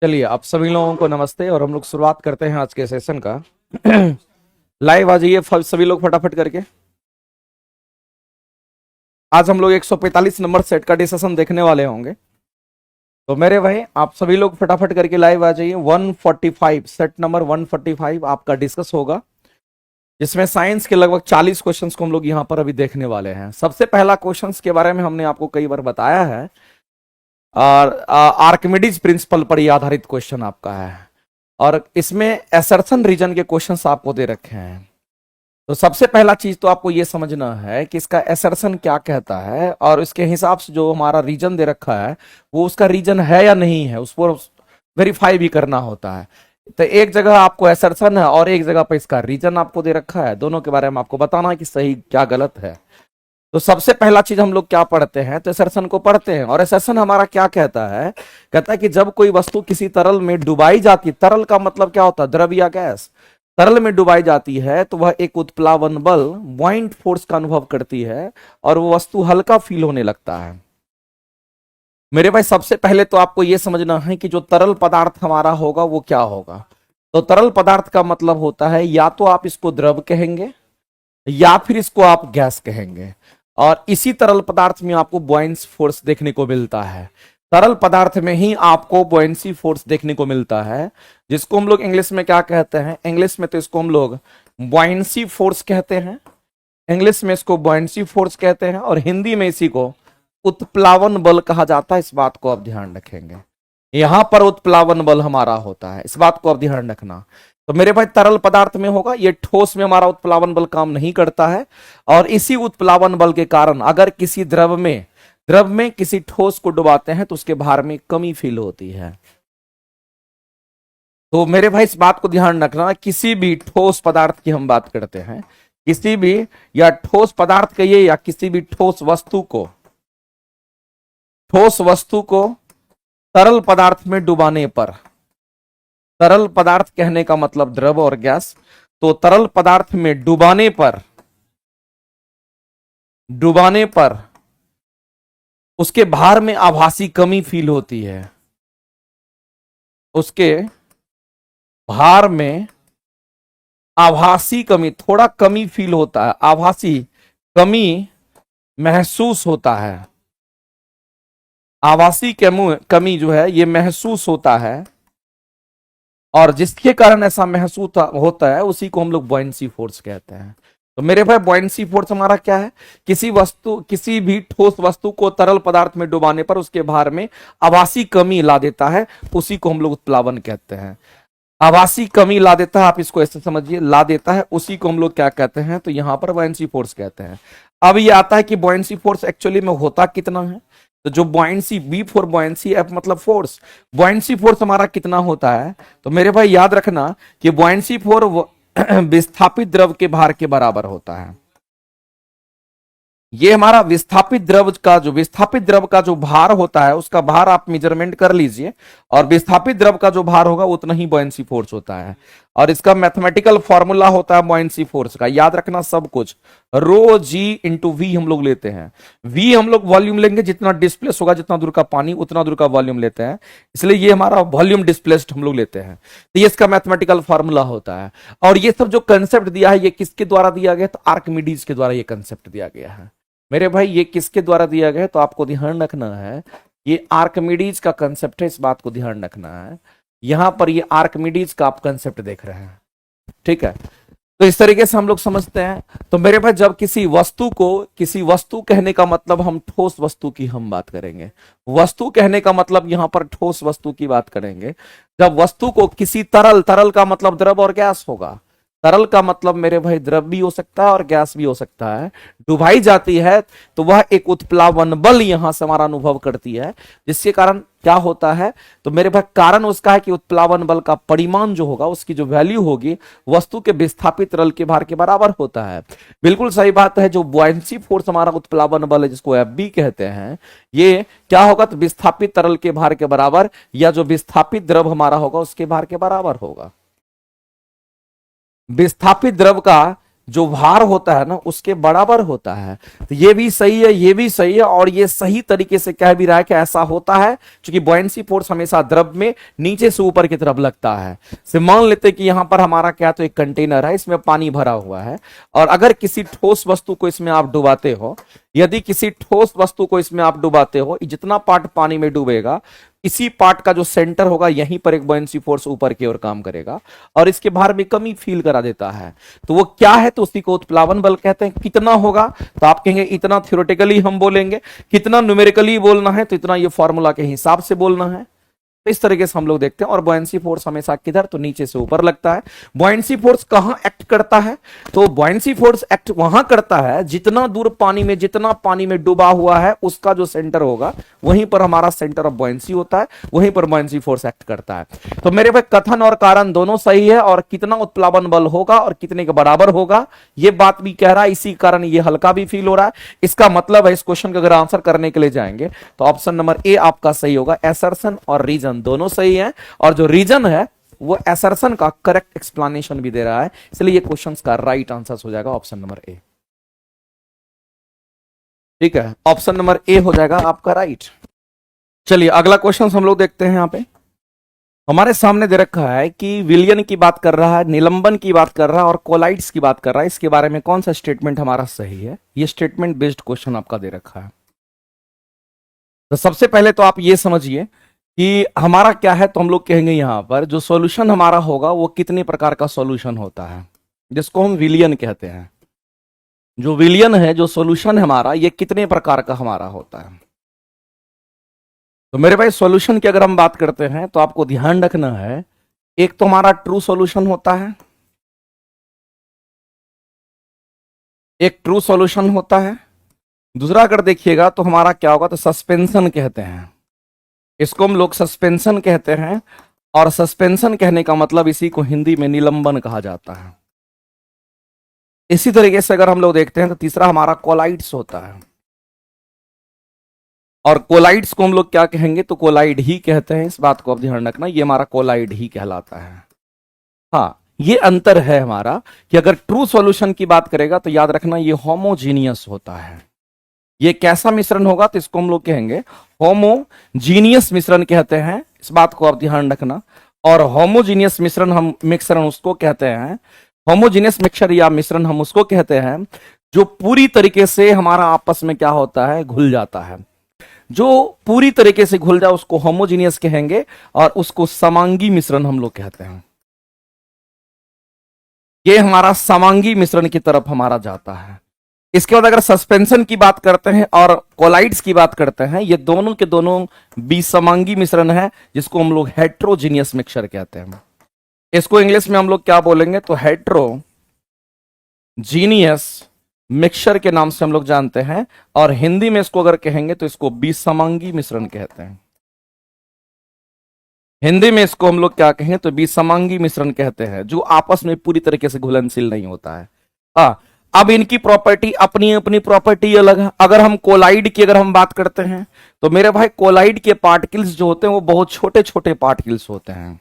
चलिए आप सभी लोगों को नमस्ते और हम लोग शुरुआत करते हैं आज के सेशन का। लाइव आ जाइए सभी लोग फटाफट करके। आज हम लोग 145 नंबर सेट का डिस्कशन देखने वाले होंगे, तो मेरे भाई आप सभी लोग फटाफट करके लाइव आ जाइए। 145 सेट नंबर 145 आपका डिस्कस होगा, जिसमें साइंस के लगभग 40 क्वेश्चंस को हम लोग यहाँ पर अभी देखने वाले हैं। सबसे पहला क्वेश्चंस के बारे में हमने आपको कई बार बताया है, और आर्किमिडीज प्रिंसिपल पर यह आधारित क्वेश्चन आपका है, और इसमें एसर्शन रीजन के क्वेश्चंस आपको दे रखे हैं। तो सबसे पहला चीज तो आपको यह समझना है कि इसका एसर्शन क्या कहता है, और इसके हिसाब से जो हमारा रीजन दे रखा है वो उसका रीजन है या नहीं है, उस पर वेरीफाई भी करना होता है। तो एक जगह आपको एसर्शन है और एक जगह पर इसका रीजन आपको दे रखा है, दोनों के बारे में आपको बताना है कि सही क्या गलत है। तो सबसे पहला चीज हम लोग क्या पढ़ते हैं, तो एसर्शन को पढ़ते हैं। और एसर्शन हमारा क्या कहता है, कहता है कि जब कोई वस्तु किसी तरल में डुबाई जाती है, तरल का मतलब क्या होता है, द्रव या गैस, तरल में डुबाई जाती है तो वह एक उत्प्लावन बल बुआइंट फोर्स का अनुभव करती है और वो वस्तु हल्का फील होने लगता है। मेरे भाई सबसे पहले तो आपको यह समझना है कि जो तरल पदार्थ हमारा होगा वो क्या होगा। तो तरल पदार्थ का मतलब होता है या तो आप इसको द्रव कहेंगे या फिर इसको आप गैस कहेंगे, और इसी तरल पदार्थ में आपको बुआयंसी फोर्स देखने को मिलता है। तरल पदार्थ में ही आपको बुआयंसी फोर्स देखने को मिलता है, जिसको हम लोग इंग्लिश में क्या कहते हैं, इंग्लिश में तो इसको हम लोग बुआयंसी फोर्स कहते हैं, इंग्लिश में इसको बुआयंसी फोर्स कहते हैं, और हिंदी में इसी को उत्प्लावन बल कहा जाता है। इस बात को आप ध्यान रखेंगे, यहां पर उत्प्लावन बल हमारा होता है, इस बात को आप ध्यान रखना। तो मेरे भाई तरल पदार्थ में होगा, ये ठोस में हमारा उत्प्लावन बल काम नहीं करता है, और इसी उत्प्लावन बल के कारण अगर किसी द्रव में किसी ठोस को डुबाते हैं तो उसके भार में कमी फील होती है। तो मेरे भाई इस बात को ध्यान रखना, किसी भी ठोस पदार्थ की हम बात करते हैं, किसी भी या ठोस पदार्थ कहिए या किसी भी ठोस वस्तु को तरल पदार्थ में डुबाने पर, तरल पदार्थ कहने का मतलब द्रव और गैस, तो तरल पदार्थ में डुबाने पर उसके भार में आभासी कमी फील होती है, उसके भार में आभासी कमी, थोड़ा कमी फील होता है, आभासी कमी महसूस होता है, आभासी कमी जो है ये महसूस होता है, और जिसके कारण ऐसा महसूस होता है उसी को हम लोग बुआयंसी फोर्स कहते हैं। तो मेरे भाई बुआयंसी फोर्स हमारा क्या है, किसी भी ठोस वस्तु को तरल पदार्थ में डुबाने पर उसके भार में आभासी कमी ला देता है, उसी को हम लोग उत्प्लावन कहते हैं। आभासी कमी ला देता है, आप इसको ऐसे समझिए, ला देता है, उसी को हम लोग क्या कहते हैं, तो यहां पर बुआयंसी फोर्स कहते हैं। अब ये आता है कि बुआयंसी फोर्स एक्चुअली में होता कितना है, तो जो बुआयंसी, बी फॉर बुआयंसी, एफ मतलब फोर्स, बुआयंसी फोर्स हमारा कितना होता है, तो मेरे भाई याद रखना कि बुआयंसी फोर्स विस्थापित द्रव के भार के बराबर होता है। ये हमारा विस्थापित द्रव का जो भार होता है उसका भार आप मेजरमेंट कर लीजिए, और विस्थापित द्रव का जो भार होगा उतना ही बुआयंसी फोर्स होता है। और इसका मैथमेटिकल फॉर्मूला होता है बुआयंसी फोर्स का, याद रखना सब कुछ, रो जी इंटू वी हम लोग लेते हैं। वी हम लोग वॉल्यूम लेंगे, जितना डिस्प्लेस होगा, जितना दूर का पानी उतना दूर का वॉल्यूम लेते हैं, इसलिए ये हमारा वॉल्यूम डिस्प्लेस्ड हम लोग लेते हैं। तो ये इसका मैथमेटिकल फॉर्मूला होता है। और ये सब जो कंसेप्ट दिया है ये किसके द्वारा दिया गया, तो आर्किमिडीज के द्वारा ये कंसेप्ट दिया गया है। मेरे भाई ये किसके द्वारा दिया गया है, तो आपको ध्यान रखना है ये आर्किमिडीज का कंसेप्ट है, इस बात को ध्यान रखना है। यहां पर ये आर्किमिडीज का आप कंसेप्ट देख रहे हैं, ठीक है। तो इस तरीके से हम लोग समझते हैं। तो मेरे भाई जब किसी वस्तु कहने का मतलब, हम ठोस वस्तु की हम बात करेंगे, वस्तु कहने का मतलब यहां पर ठोस वस्तु की बात करेंगे। जब वस्तु को किसी तरल का मतलब द्रव और गैस होगा, तरल का मतलब मेरे भाई द्रव भी हो सकता है और गैस भी हो सकता है, डुबाई जाती है तो वह एक उत्प्लावन बल यहां से हमारा अनुभव करती है, जिसके कारण क्या होता है, तो मेरे भाई कारण उसका है कि उत्प्लावन बल का परिमाण जो होगा, उसकी जो वैल्यू होगी वस्तु के विस्थापित तरल के भार के बराबर होता है। बिल्कुल सही बात है। जो बुआयंसी फोर्स हमारा उत्प्लावन बल है, जिसको एफ बी कहते हैं, ये क्या होगा, तो विस्थापित तरल के भार के बराबर, या जो विस्थापित द्रव हमारा होगा उसके भार के बराबर होगा। विस्थापित द्रव का जो भार होता है ना उसके बराबर होता है। तो ये भी सही है, ये भी सही है, और ये सही तरीके से कह भी रहा है कि ऐसा होता है क्योंकि बॉयंसी फोर्स हमेशा द्रव में नीचे से ऊपर की तरफ लगता है। से मान लेते कि यहां पर हमारा क्या, तो एक कंटेनर है, इसमें पानी भरा हुआ है, और अगर किसी ठोस वस्तु को इसमें आप डुबाते हो, यदि किसी ठोस वस्तु को इसमें आप डुबाते हो, जितना पार्ट पानी में डूबेगा इसी पार्ट का जो सेंटर होगा यहीं पर एक बॉयंसी फोर्स ऊपर की ओर काम करेगा और इसके भार में कमी फील करा देता है। तो वो क्या है, तो उसी को उत्प्लावन बल कहते हैं। कितना होगा, तो आप कहेंगे इतना थ्योरेटिकली हम बोलेंगे, कितना न्यूमेरिकली बोलना है तो इतना ये फॉर्मूला के हिसाब से बोलना है। तो इस तरीके से हम लोग देखते हैं। और बॉयंसी फोर्स हमेशा किधर, तो नीचे से ऊपर लगता है। बॉयंसी फोर्स कहां एक्ट करता है, तो बॉयंसी फोर्स एक्ट वहां करता है जितना दूर पानी में, जितना पानी में डूबा हुआ है उसका जो सेंटर होगा वहीं पर हमारा सेंटर ऑफ बॉयंसी होता है, वहीं पर बॉयंसी फोर्स एक्ट करता है। तो मेरे भाई कथन और कारण दोनों सही है, और कितना उत्प्लावन बल होगा और कितने के बराबर होगा ये बात भी कह रहा है, इसी कारण ये हल्का भी फील हो रहा है। इसका मतलब है इस क्वेश्चन का अगर आंसर करने के लिए जाएंगे तो ऑप्शन नंबर ए आपका सही होगा। एसर्शन और रीजन दोनों सही है, और जो रीजन है वो एसर्शन का करेक्ट एक्सप्लेनेशन भी दे रहा है, इसलिए ये क्वेश्चंस का राइट आंसर हो जाएगा ऑप्शन नंबर ए। ठीक है, ऑप्शन नंबर ए हो जाएगा आपका राइट। चलिए अगला क्वेश्चन हम लोग देखते हैं। यहां पे हमारे सामने दे रखा है कि विलियन की बात कर रहा है, निलंबन की बात कर रहा है और कोलाइड्स की बात कर रहा है। इसके बारे में कौन सा स्टेटमेंट हमारा सही है, ये स्टेटमेंट बेस्ड क्वेश्चन आपका दे रखा है। तो सबसे पहले तो आप ये समझिए कि हमारा क्या है, तो हम लोग कहेंगे यहां पर जो सॉल्यूशन हमारा होगा वो कितने प्रकार का सॉल्यूशन होता है, जिसको हम विलियन कहते हैं। जो विलियन है, जो सॉल्यूशन है हमारा, ये कितने प्रकार का हमारा होता है। तो मेरे भाई सॉल्यूशन की अगर हम बात करते हैं तो आपको ध्यान रखना है, एक तो हमारा ट्रू सॉल्यूशन होता है, एक ट्रू सॉल्यूशन होता है। दूसरा अगर देखिएगा तो हमारा क्या होगा, तो सस्पेंशन कहते हैं, इसको हम लोग सस्पेंशन कहते हैं। और सस्पेंशन कहने का मतलब इसी को हिंदी में निलंबन कहा जाता है। इसी तरीके से अगर हम लोग देखते हैं तो तीसरा हमारा कोलाइड्स होता है, और कोलाइड्स को हम लोग क्या कहेंगे, तो कोलाइड ही कहते हैं। इस बात को आप ध्यान रखना, ये हमारा कोलाइड ही कहलाता है। हाँ, ये अंतर है हमारा कि अगर ट्रू सॉल्यूशन की बात करेगा तो याद रखना ये होमोजीनियस होता है। ये कैसा मिश्रण होगा, तो इसको हम लोग कहेंगे होमोजीनियस मिश्रण कहते हैं। इस बात को आप ध्यान रखना। और होमोजीनियस मिश्रण उसको कहते हैं, होमोजीनियस मिक्सचर या मिश्रण हम उसको कहते हैं जो पूरी तरीके से हमारा आपस में क्या होता है, घुल जाता है। जो पूरी तरीके से घुल जाए उसको होमोजीनियस कहेंगे, और उसको समांगी मिश्रण हम लोग कहते हैं। ये हमारा समांगी मिश्रण की तरफ हमारा जाता है। इसके बाद अगर सस्पेंशन की बात करते हैं और कोलाइड्स की बात करते हैं, ये दोनों के दोनों विसमांगी मिश्रण है, जिसको हम लोग हेट्रोजीनियस मिक्सचर कहते हैं। इसको इंग्लिश में हम लोग क्या बोलेंगे, तो हेट्रोजीनियस मिक्सचर के नाम से हम लोग जानते हैं। और हिंदी में इसको अगर कहेंगे तो इसको विसमांगी मिश्रण कहते हैं। हिंदी में इसको हम लोग क्या कहें, तो विसमांगी मिश्रण कहते हैं, जो आपस में पूरी तरीके से घुलनशील नहीं होता है। अब इनकी प्रॉपर्टी अपनी अपनी प्रॉपर्टी अलग है। अगर हम कोलाइड की अगर हम बात करते हैं तो मेरे भाई कोलाइड के पार्टिकल्स जो होते हैं वो बहुत छोटे छोटे पार्टिकल्स होते हैं।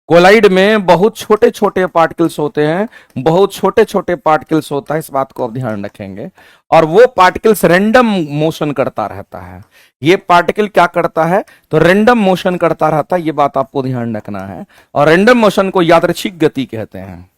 कोलाइड में बहुत छोटे छोटे पार्टिकल्स होते हैं, बहुत छोटे छोटे पार्टिकल्स होता है, इस बात को आप ध्यान रखेंगे। और वो पार्टिकल्स रैंडम मोशन करता रहता है। ये पार्टिकल क्या करता है, तो रैंडम मोशन करता रहता है, ये बात आपको ध्यान रखना है। और रैंडम मोशन को यादृच्छिक गति कहते हैं,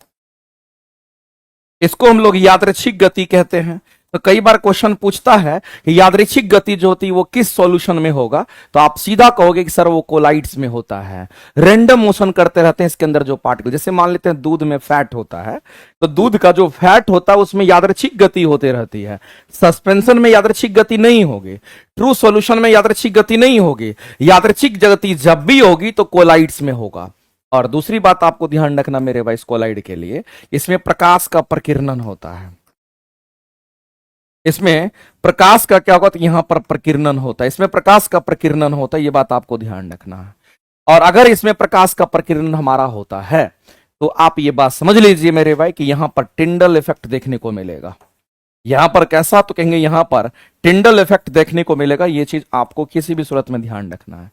इसको हम लोग यादृच्छिक गति कहते हैं। तो कई बार क्वेश्चन पूछता है कि यादृच्छिक गति जो होती है वो किस सॉल्यूशन में होगा, तो आप सीधा कहोगे कि सर वो कोलाइड्स में होता है। रैंडम मोशन करते रहते हैं इसके अंदर जो पार्टिकल, जैसे मान लेते हैं दूध में फैट होता है, तो दूध का जो फैट होता है उसमें यादृच्छिक गति होती रहती है। सस्पेंशन में यादृच्छिक गति नहीं होगी, ट्रू सॉल्यूशन में यादृच्छिक गति नहीं होगी। यादृच्छिक गति जब भी होगी तो कोलाइड्स में होगा। और दूसरी बात आपको ध्यान रखना मेरे भाई इस कोलाइड के लिए, इसमें प्रकाश का प्रकीर्णन होता है। इसमें प्रकाश का क्या होगा, तो यहां पर प्रकीर्णन होता है, इसमें प्रकाश का प्रकीर्णन होता है, ये बात आपको ध्यान रखना है। और अगर इसमें प्रकाश का प्रकीर्णन हमारा होता है तो आप ये बात समझ लीजिए मेरे भाई कि यहां पर टिंडल इफेक्ट देखने को मिलेगा। यहां पर कैसा, तो कहेंगे यहां पर टिंडल इफेक्ट देखने को मिलेगा। ये चीज आपको किसी भी सूरत में ध्यान रखना है।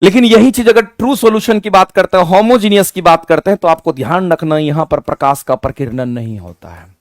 लेकिन यही चीज अगर ट्रू सॉल्यूशन की बात करते हैं, होमोजीनियस की बात करते हैं, तो आपको ध्यान रखना यहां पर प्रकाश का प्रकीर्णन नहीं होता है।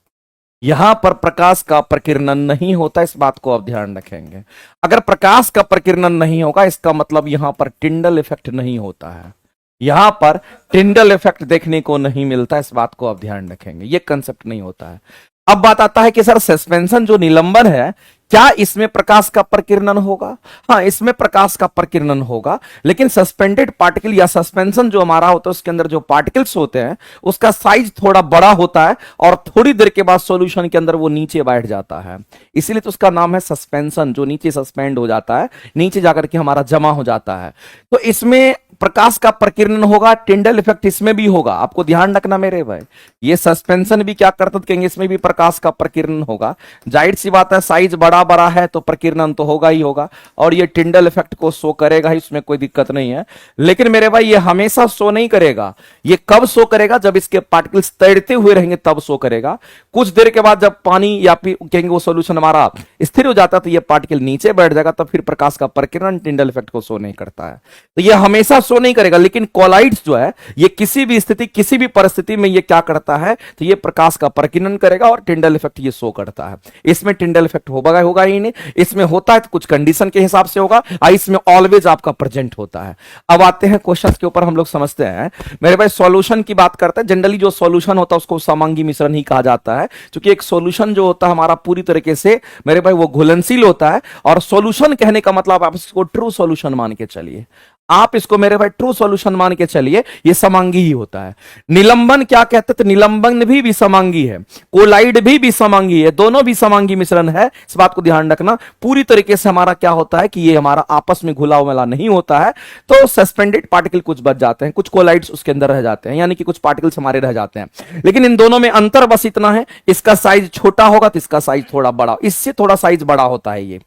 यहां पर प्रकाश का प्रकीर्णन नहीं होता, इस बात को आप ध्यान रखेंगे। अगर प्रकाश का प्रकीर्णन नहीं होगा इसका मतलब यहां पर टिंडल इफेक्ट नहीं होता है, यहां पर टिंडल इफेक्ट देखने को नहीं मिलता, इस बात को आप ध्यान रखेंगे, ये कंसेप्ट नहीं होता है। अब बात आता है कि सर सस्पेंशन जो निलंबन है, क्या इसमें प्रकाश का प्रकीर्णन होगा? हाँ, इसमें प्रकाश का प्रकीर्णन होगा, लेकिन सस्पेंडेड पार्टिकल या सस्पेंशन जो हमारा होता है उसके अंदर जो पार्टिकल्स होते हैं उसका साइज थोड़ा बड़ा होता है और थोड़ी देर के बाद सॉल्यूशन के अंदर वो नीचे बैठ जाता है, इसीलिए तो उसका नाम है सस्पेंशन, जो नीचे सस्पेंड हो जाता है, नीचे जाकर के हमारा जमा हो जाता है। तो इसमें प्रकाश का प्रकीर्णन होगा, टिंडल इफेक्ट इसमें भी होगा, आपको ध्यान रखना मेरे भाई। ये सस्पेंशन भी क्या करता है कहेंगे, इसमें भी प्रकाश का प्रकीर्णन होगा। जाहिर सी बात है, साइज बड़ा बड़ा है तो प्रकीर्णन तो होगा ही होगा, और ये टिंडल इफेक्ट को शो करेगा ही, इसमें कोई दिक्कत नहीं है। लेकिन मेरे भाई ये हमेशा शो नहीं करेगा। ये कब शो करेगा? जब इसके पार्टिकल्स तैरते हुए रहेंगे तब शो करेगा। कुछ देर के बाद जब पानी या फिर कहेंगे वो सोल्यूशन हमारा स्थिर हो जाता है तो ये पार्टिकल नीचे बैठ जाएगा, तब फिर प्रकाश का प्रकीर्णन टिंडल इफेक्ट को शो नहीं करता है। तो ये हमेशा शो नहीं करेगा। लेकिन कोलाइड्स जो है ये किसी भी स्थिति किसी भी परिस्थिति में ये क्या करता है, तो ये प्रकाश का प्रकीर्णन करेगा और टिंडल इफेक्ट ये शो करता है। इसमें टिंडल इफेक्ट होगा ही नहीं, इसमें होता है तो कुछ कंडीशन के हिसाब से होगा, इसमें ऑलवेज आपका प्रेजेंट होता है। अब आते हैं क्वेश्चन के ऊपर, हम लोग समझते हैं मेरे भाई सॉल्यूशन की बात करते हैं। जनरली जो सॉल्यूशन होता है उसको समांगी मिश्रण ही कहा जाता है, क्योंकि एक सॉल्यूशन जो होता है हमारा पूरी तरीके से मेरे भाई वो घुलनशील होता है। और सॉल्यूशन कहने का मतलब आप इसको ट्रू सॉल्यूशन मान के चलिए, आप इसको मेरे भाई ट्रू सॉल्यूशन मान के चलिए, ये समांगी ही होता है। निलंबन क्या कहते हैं? तो निलंबन भी समांगी है, कोलाइड भी समांगी है, दोनों भी समांगी मिश्रण है, इस बात को ध्यान रखना। पूरी तरीके से हमारा क्या होता है कि ये हमारा आपस में घुला हुआ नहीं होता है, तो सस्पेंडेड पार्टिकल कुछ बच जाते हैं, कुछ कोलाइड्स उसके अंदर रह जाते हैं, यानी कि कुछ पार्टिकल्स हमारे रह जाते हैं। लेकिन इन दोनों में अंतर बस इतना है, इसका साइज छोटा होगा तो इसका साइज थोड़ा बड़ा, इससे थोड़ा साइज बड़ा होता है ये।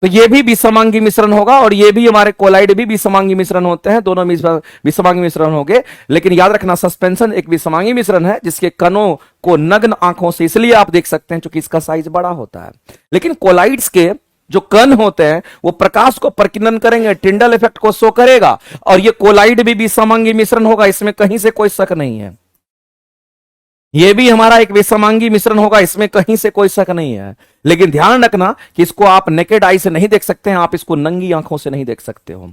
तो ये भी विषमांगी मिश्रण होगा और ये भी हमारे कोलाइड भी विषमांगी मिश्रण होते हैं, दोनों विषमांगी मिश्रण होंगे। लेकिन याद रखना सस्पेंशन एक विषमांगी मिश्रण है जिसके कणों को नग्न आंखों से इसलिए आप देख सकते हैं क्योंकि इसका साइज बड़ा होता है। लेकिन कोलाइड्स के जो कण होते हैं वो प्रकाश को प्रकीर्णन करेंगे, टिंडल इफेक्ट को शो करेगा, और ये कोलाइड भी विषमांगी मिश्रण होगा, इसमें कहीं से कोई शक नहीं है। ये भी हमारा एक विषमांगी मिश्रण होगा, इसमें कहीं से कोई शक नहीं है। लेकिन ध्यान रखना कि इसको आप नेकेड आई से नहीं देख सकते हैं, आप इसको नंगी आंखों से नहीं देख सकते हो।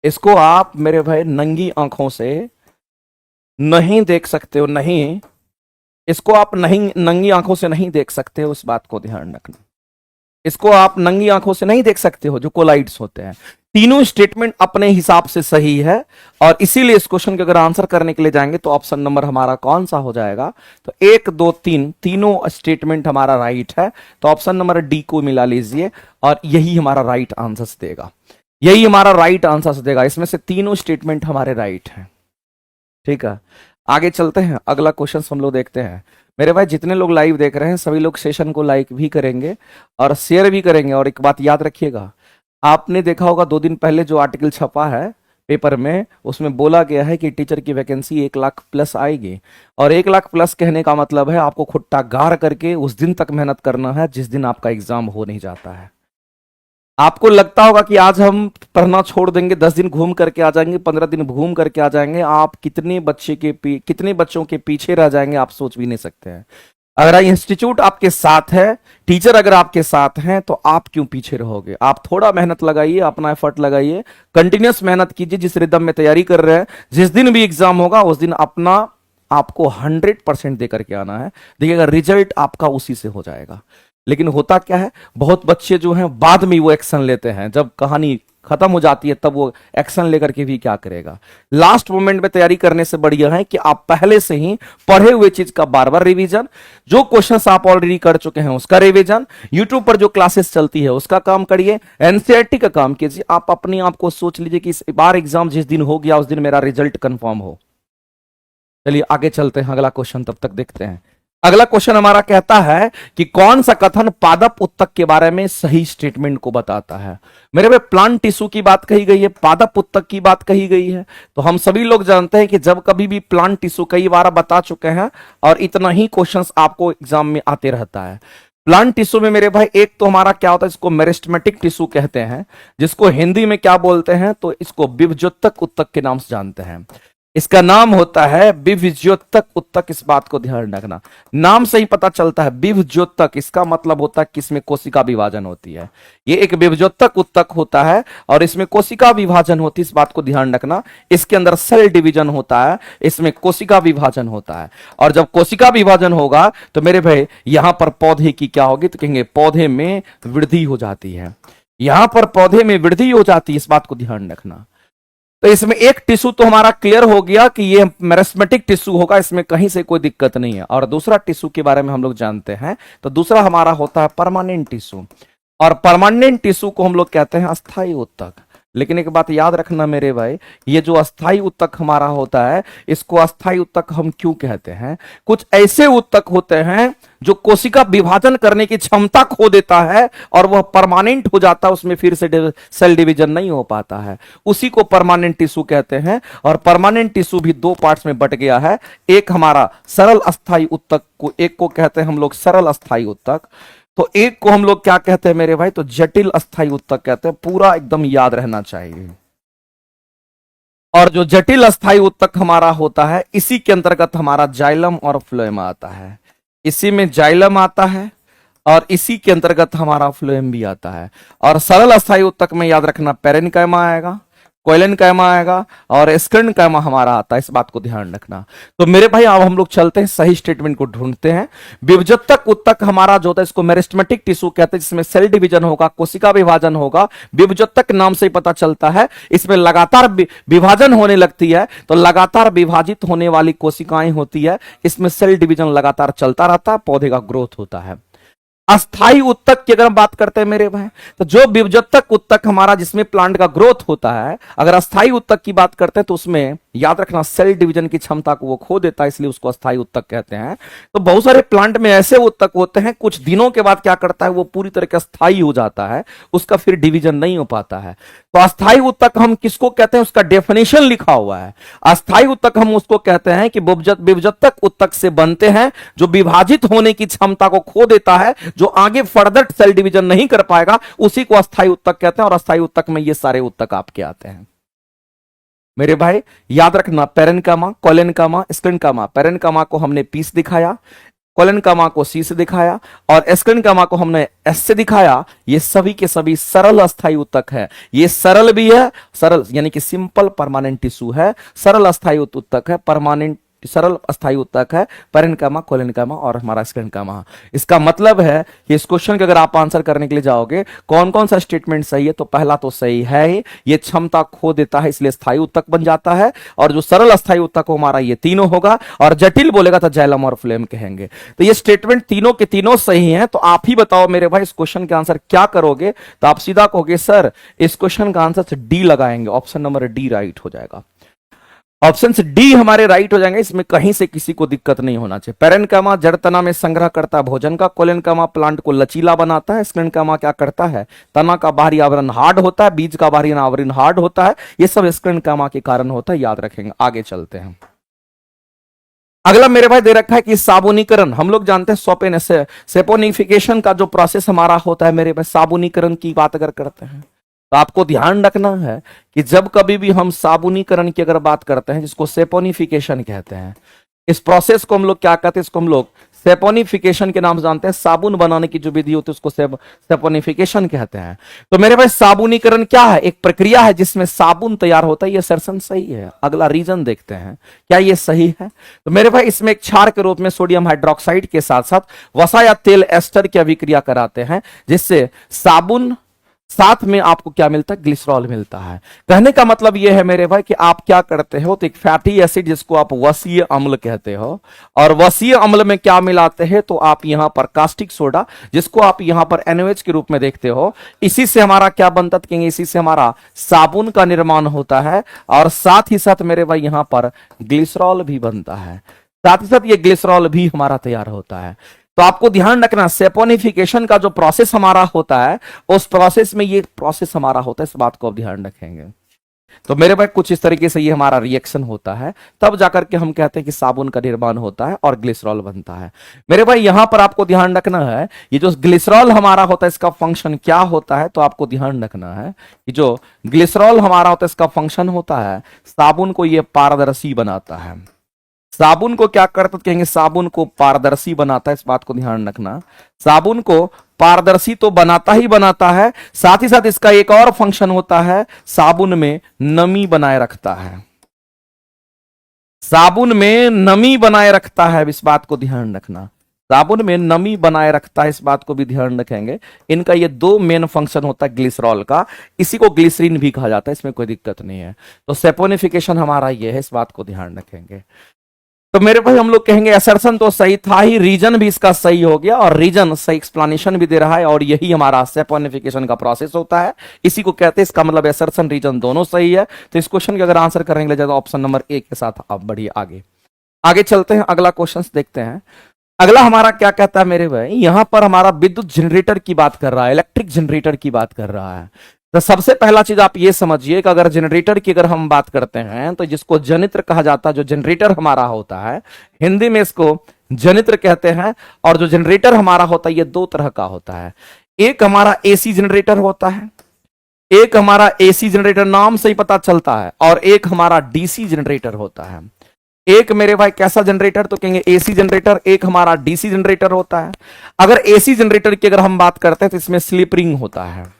इसको आप मेरे भाई नंगी आंखों से नहीं देख सकते हो, नहीं, इसको आप नहीं नंगी आंखों से नहीं देख सकते हो, इस बात को ध्यान रखना। इसको आप नंगी आंखों से नहीं देख सकते हो जो कोलाइड्स होते हैं। तीनों स्टेटमेंट अपने हिसाब से सही है और इसीलिए इस क्वेश्चन के अगर आंसर करने के लिए जाएंगे तो ऑप्शन नंबर हमारा कौन सा हो जाएगा, तो 1 2 3 तीनों स्टेटमेंट हमारा राइट है, तो ऑप्शन नंबर डी को मिला लीजिए और यही हमारा राइट आंसर देगा, यही हमारा राइट आंसर देगा। इसमें से तीनों स्टेटमेंट हमारे राइट हैं। ठीक है, आगे चलते हैं, अगला क्वेश्चन हम लोग देखते हैं। मेरे भाई जितने लोग लाइव देख रहे हैं सभी लोग सेशन को लाइक भी करेंगे और शेयर भी करेंगे। और एक बात याद रखिएगा, आपने देखा होगा 2 दिन पहले जो आर्टिकल छपा है पेपर में, उसमें बोला गया है कि टीचर की वैकेंसी 1 लाख प्लस आएगी। और 1 लाख प्लस कहने का मतलब है आपको खुट्टा गाड़ करके उस दिन तक मेहनत करना है जिस दिन आपका एग्जाम हो नहीं जाता है। आपको लगता होगा कि आज हम पढ़ना छोड़ देंगे, 10 दिन घूम करके आ जाएंगे, 15 दिन घूम करके आ जाएंगे, आप कितने बच्चों के पीछे रह जाएंगे आप सोच भी नहीं सकते हैं। अगर इंस्टीट्यूट आपके साथ है, टीचर अगर आपके साथ हैं, तो आप क्यों पीछे रहोगे? आप थोड़ा मेहनत लगाइए, अपना एफर्ट लगाइए, कंटिन्यूस मेहनत कीजिए, जिस रिदम में तैयारी कर रहे हैं, जिस दिन भी एग्जाम होगा उस दिन अपना आपको 100% दे करके आना है। देखिएगा रिजल्ट आपका उसी से हो जाएगा। लेकिन होता क्या है, बहुत बच्चे जो हैं बाद में वो एक्शन लेते हैं, जब कहानी खत्म हो जाती है तब वो एक्शन लेकर के भी क्या करेगा। लास्ट मोमेंट में तैयारी करने से बढ़िया है कि आप पहले से ही पढ़े हुए चीज का बार बार रिवीजन, जो क्वेश्चंस आप ऑलरेडी कर चुके हैं उसका रिवीजन, यूट्यूब पर जो क्लासेस चलती है उसका काम करिए, एनसीईआरटी का काम कीजिए। आप अपने आप को सोच लीजिए कि इस बार एग्जाम जिस दिन हो गया उस दिन मेरा रिजल्ट कंफर्म हो। चलिए आगे चलते हैं, अगला क्वेश्चन तब तक देखते हैं। अगला क्वेश्चन हमारा कहता है कि कौन सा कथन पादप उत्तक के बारे में सही स्टेटमेंट को बताता है। मेरे भाई प्लांट टिश्यू की बात कही गई है, पादप उत्तक की बात कही गई है, तो हम सभी लोग जानते हैं कि जब कभी भी प्लांट टिश्यू कई बार बता चुके हैं और इतना ही क्वेश्चंस आपको एग्जाम में आते रहता है। प्लांट टिश्यू में मेरे भाई एक तो हमारा क्या होता है, इसको मेरिस्टेमेटिक टिश्यू कहते हैं, जिसको हिंदी में क्या बोलते हैं, तो इसको विभज्योतक उत्तक के नाम से जानते हैं। इसका नाम होता है विभज्योतक उत्तक। इस बात को ध्यान रखना, नाम से ही पता चलता है विभज्योतक, इसका मतलब होता है कि इसमें कोशिका विभाजन होती है। ये एक विभज्योतक उत्तक होता है और इसमें कोशिका विभाजन होती है, इस बात को ध्यान रखना। इसके अंदर सेल डिवीजन होता है, इसमें कोशिका विभाजन होता है। और जब कोशिका विभाजन होगा तो मेरे भाई यहां पर पौधे की क्या होगी, तो कहेंगे पौधे में वृद्धि हो जाती है। यहां पर पौधे में वृद्धि हो जाती है, इस बात को ध्यान रखना। तो इसमें एक टिश्यू तो हमारा क्लियर हो गया कि ये मेरिस्टेमेटिक टिश्यू होगा, इसमें कहीं से कोई दिक्कत नहीं है। और दूसरा टिश्यू के बारे में हम लोग जानते हैं, तो दूसरा हमारा होता है परमानेंट टिश्यू। और परमानेंट टिश्यू को हम लोग कहते हैं अस्थायी उत्तक। लेकिन एक बात याद रखना मेरे भाई, ये जो अस्थायी उत्तक हमारा होता है, इसको अस्थायी उत्तक हम क्यों कहते हैं? कुछ ऐसे उत्तक होते हैं जो कोशिका विभाजन करने की क्षमता खो देता है और वह परमानेंट हो जाता है, उसमें फिर से सेल डिवीजन नहीं हो पाता है, उसी को परमानेंट टिश्यू कहते हैं। और परमानेंट टिश्यू भी दो पार्ट्स में बट गया है, एक हमारा सरल अस्थायी उत्तक को, एक को कहते हैं हम लोग सरल अस्थायी उत्तक, तो एक को हम लोग क्या कहते हैं मेरे भाई, तो जटिल अस्थायी उत्तक कहते हैं। पूरा एकदम याद रहना चाहिए। और जो जटिल अस्थायी उत्तक हमारा होता है, इसी के अंतर्गत हमारा जाइलम और फ्लोएम आता है। इसी में जाइलम आता है और इसी के अंतर्गत हमारा फ्लोएम भी आता है। और सरल अस्थायी उत्तक में याद रखना पेरेन्काइमा आएगा, कोइलेन्काइमा आएगा और स्क्लेरेन्काइमा हमारा आता है, इस बात को ध्यान रखना। तो मेरे भाई अब हम लोग चलते हैं सही स्टेटमेंट को ढूंढते हैं। विभज्योतक उत्तक हमारा जो होता है, इसको मेरिस्टेमेटिक टिश्यू कहते हैं, जिसमें सेल डिवीजन होगा, कोशिका विभाजन होगा। विभज्योतक नाम से ही पता चलता है, इसमें लगातार विभाजन होने लगती है, तो लगातार विभाजित होने वाली कोशिकाएं होती है, इसमें सेल डिवीजन लगातार चलता रहता है, पौधे का ग्रोथ होता है। अस्थाई उत्तक की अगर हम बात करते हैं मेरे भाई, तो जो विभज्योतक उत्तक हमारा जिसमें प्लांट का ग्रोथ होता है, अगर अस्थाई उत्तक की बात करते हैं तो उसमें याद रखना सेल डिवीजन की क्षमता को वो खो देता है, इसलिए उसको अस्थाई उत्तक कहते हैं। तो बहुत सारे प्लांट में ऐसे उत्तक होते हैं, कुछ दिनों के बाद क्या करता है, वो पूरी तरह से अस्थाई हो जाता है, उसका फिर डिवीजन नहीं हो पाता है। तो अस्थाई उत्तक हम किसको कहते हैं, उसका डेफिनेशन लिखा हुआ है। अस्थाई उत्तक हम उसको कहते हैं कि विभज्योतक उत्तक से बनते हैं जो विभाजित होने की क्षमता को खो देता है, जो आगे फर्दर सेल डिवीजन नहीं कर पाएगा, उसी को अस्थाई उत्तक कहते हैं। और अस्थाई उत्तक में ये सारे उत्तक आपके आते हैं मेरे भाई। याद रखना पेरेन्काइमा, कोइलेन्काइमा, स्क्लेरेन्काइमा। पेरेन्काइमा को हमने पी से दिखाया, कोइलेन्काइमा को सी से दिखाया और स्क्लेरेन्काइमा को हमने एस से दिखाया। ये सभी के सभी सरल अस्थायी उत्तक है। ये सरल भी है, सरल यानी कि सिंपल परमानेंट टिश्यू है, सरल अस्थायी उत्तक है, परमानेंट सरल अस्थायी उत्तक है, पेरेन्काइमा, कोइलेन्काइमा और हमारा स्क्लेरेन्काइमा। इसका मतलब है कि इस क्वेश्चन के अगर आप आंसर करने के लिए जाओगे, कौन कौन सा स्टेटमेंट सही है, तो पहला तो सही है ही, ये क्षमता खो देता है इसलिए स्थायी उत्तक बन जाता है। और जो सरल अस्थायी उत्तक हो हमारा ये तीनों होगा, और जटिल बोलेगा तो जाइलम और फ्लोएम कहेंगे। तो ये स्टेटमेंट तीनों के तीनों सही हैं। तो आप ही बताओ मेरे भाई इस क्वेश्चन के आंसर क्या करोगे? तो आप सीधा कहोगे सर इस क्वेश्चन का आंसर डी लगाएंगे, ऑप्शन नंबर डी राइट हो जाएगा। ऑप्शन से डी हमारे राइट हो जाएंगे, इसमें कहीं से किसी को दिक्कत नहीं होना चाहिए। पेरेन्काइमा जड़ तना में संग्रह करता है भोजन का, कोइलेन्काइमा प्लांट को लचीला बनाता है, स्क्लेरेन्काइमा क्या करता है, तना का बाहरी आवरण हार्ड होता है, बीज का बाहरी आवरण हार्ड होता है। ये सब स्क्लेरेन्काइमा के कारण होता है, याद रखेंगे। आगे चलते हैं। अगला मेरे भाई दे रखा है कि साबुनीकरण। हम लोग जानते हैं सेपोनिफिकेशन का जो प्रोसेस हमारा होता है मेरे भाई, साबुनीकरण की बात अगर करते हैं तो आपको ध्यान रखना है कि जब कभी भी हम साबुनीकरण की अगर बात करते हैं, जिसको सेपोनिफिकेशन कहते हैं, इस प्रोसेस को हम लोग क्या कहते हैं, इसको हम लोग सेपोनिफिकेशन के नाम से जानते हैं। साबुन बनाने की जो विधि होती है उसको सेपोनिफिकेशन कहते हैं। तो मेरे भाई साबुनीकरण क्या है? एक प्रक्रिया है जिसमें साबुन तैयार होता है। ये सर्सन सही है। अगला रीजन देखते हैं, क्या ये सही है? तो मेरे भाई इसमें एक क्षार के रूप में सोडियम हाइड्रोक्साइड के साथ साथ वसा या तेल एस्टर की अभिक्रिया कराते हैं, जिससे साबुन साथ में आपको क्या मिलता है, ग्लिसरॉल मिलता है। कहने का मतलब यह है मेरे भाई कि आप क्या करते हो, तो एक फैटी एसिड जिसको आप वसीय अम्ल कहते हो, और वसीय अम्ल में क्या मिलाते हैं, तो आप यहां पर कास्टिक सोडा, जिसको आप यहां पर NaOH के रूप में देखते हो, इसी से हमारा क्या बनता है, इसी से हमारा साबुन का निर्माण होता है। और साथ ही साथ मेरे भाई यहां पर ग्लिसरॉल भी बनता है, साथ ही साथ ये ग्लिसरॉल भी हमारा तैयार होता है। तो आपको ध्यान रखना, सेपोनिफिकेशन का जो प्रोसेस हमारा होता है, उस प्रोसेस में ये प्रोसेस हमारा होता है, इस बात को आप ध्यान रखेंगे। तो मेरे भाई कुछ इस तरीके से ये हमारा रिएक्शन होता है, तब जाकर के हम कहते हैं कि साबुन का निर्माण होता है और ग्लिसरॉल बनता है। मेरे भाई यहां पर आपको ध्यान रखना है, ये जो ग्लिसरॉल हमारा होता है इसका फंक्शन क्या होता है, तो आपको ध्यान रखना है कि जो ग्लिसरॉल हमारा होता है इसका फंक्शन होता है साबुन को ये पारदर्शी बनाता है। साबुन को क्या करता है, कहेंगे साबुन को पारदर्शी बनाता है, इस बात को ध्यान रखना। साबुन को पारदर्शी तो बनाता ही बनाता है, साथ ही साथ इसका एक और फंक्शन होता है, साबुन में नमी बनाए रखता है। साबुन में नमी बनाए रखता है, इस बात को ध्यान रखना। साबुन में नमी बनाए रखता है, इस बात को भी ध्यान रखेंगे। इनका ये दो मेन फंक्शन होता है ग्लिसरॉल का, इसी को ग्लिसरीन भी कहा जाता है, इसमें कोई दिक्कत नहीं है। तो सेपोनिफिकेशन हमारा ये है, इस बात को ध्यान रखेंगे। तो मेरे भाई हम लोग कहेंगे असर्शन तो सही था ही, रीजन भी इसका सही हो गया, और रीजन सही एक्सप्लेनेशन भी दे रहा है, और यही हमारा सेपोनिफिकेशन का प्रोसेस होता है, इसी को कहते हैं। इसका मतलब असर्शन रीजन दोनों सही है। तो इस क्वेश्चन के अगर आंसर करेंगे तो ऑप्शन नंबर ए के साथ आप बढ़िए आगे आगे चलते हैं, अगला क्वेश्चन देखते हैं। अगला हमारा क्या कहता है मेरे भाई, यहां पर हमारा विद्युत जनरेटर की बात कर रहा है, इलेक्ट्रिक जनरेटर की बात कर रहा है। तो सबसे पहला चीज आप ये समझिए कि अगर जनरेटर की अगर हम बात करते हैं तो जिसको जनित्र कहा जाता है, जो जनरेटर हमारा होता है, हिंदी में इसको जनित्र कहते हैं। और जो जनरेटर हमारा होता है ये दो तरह का होता है, एक हमारा एसी जनरेटर होता है, एक हमारा एसी जनरेटर नाम से ही पता चलता है, और एक हमारा डीसी जनरेटर होता है। एक मेरे भाई कैसा जनरेटर, तो कहेंगे एसी जनरेटर, एक हमारा डीसी जनरेटर होता है। अगर एसी जनरेटर की अगर हम बात करते हैं तो इसमें स्लिप रिंग होता है।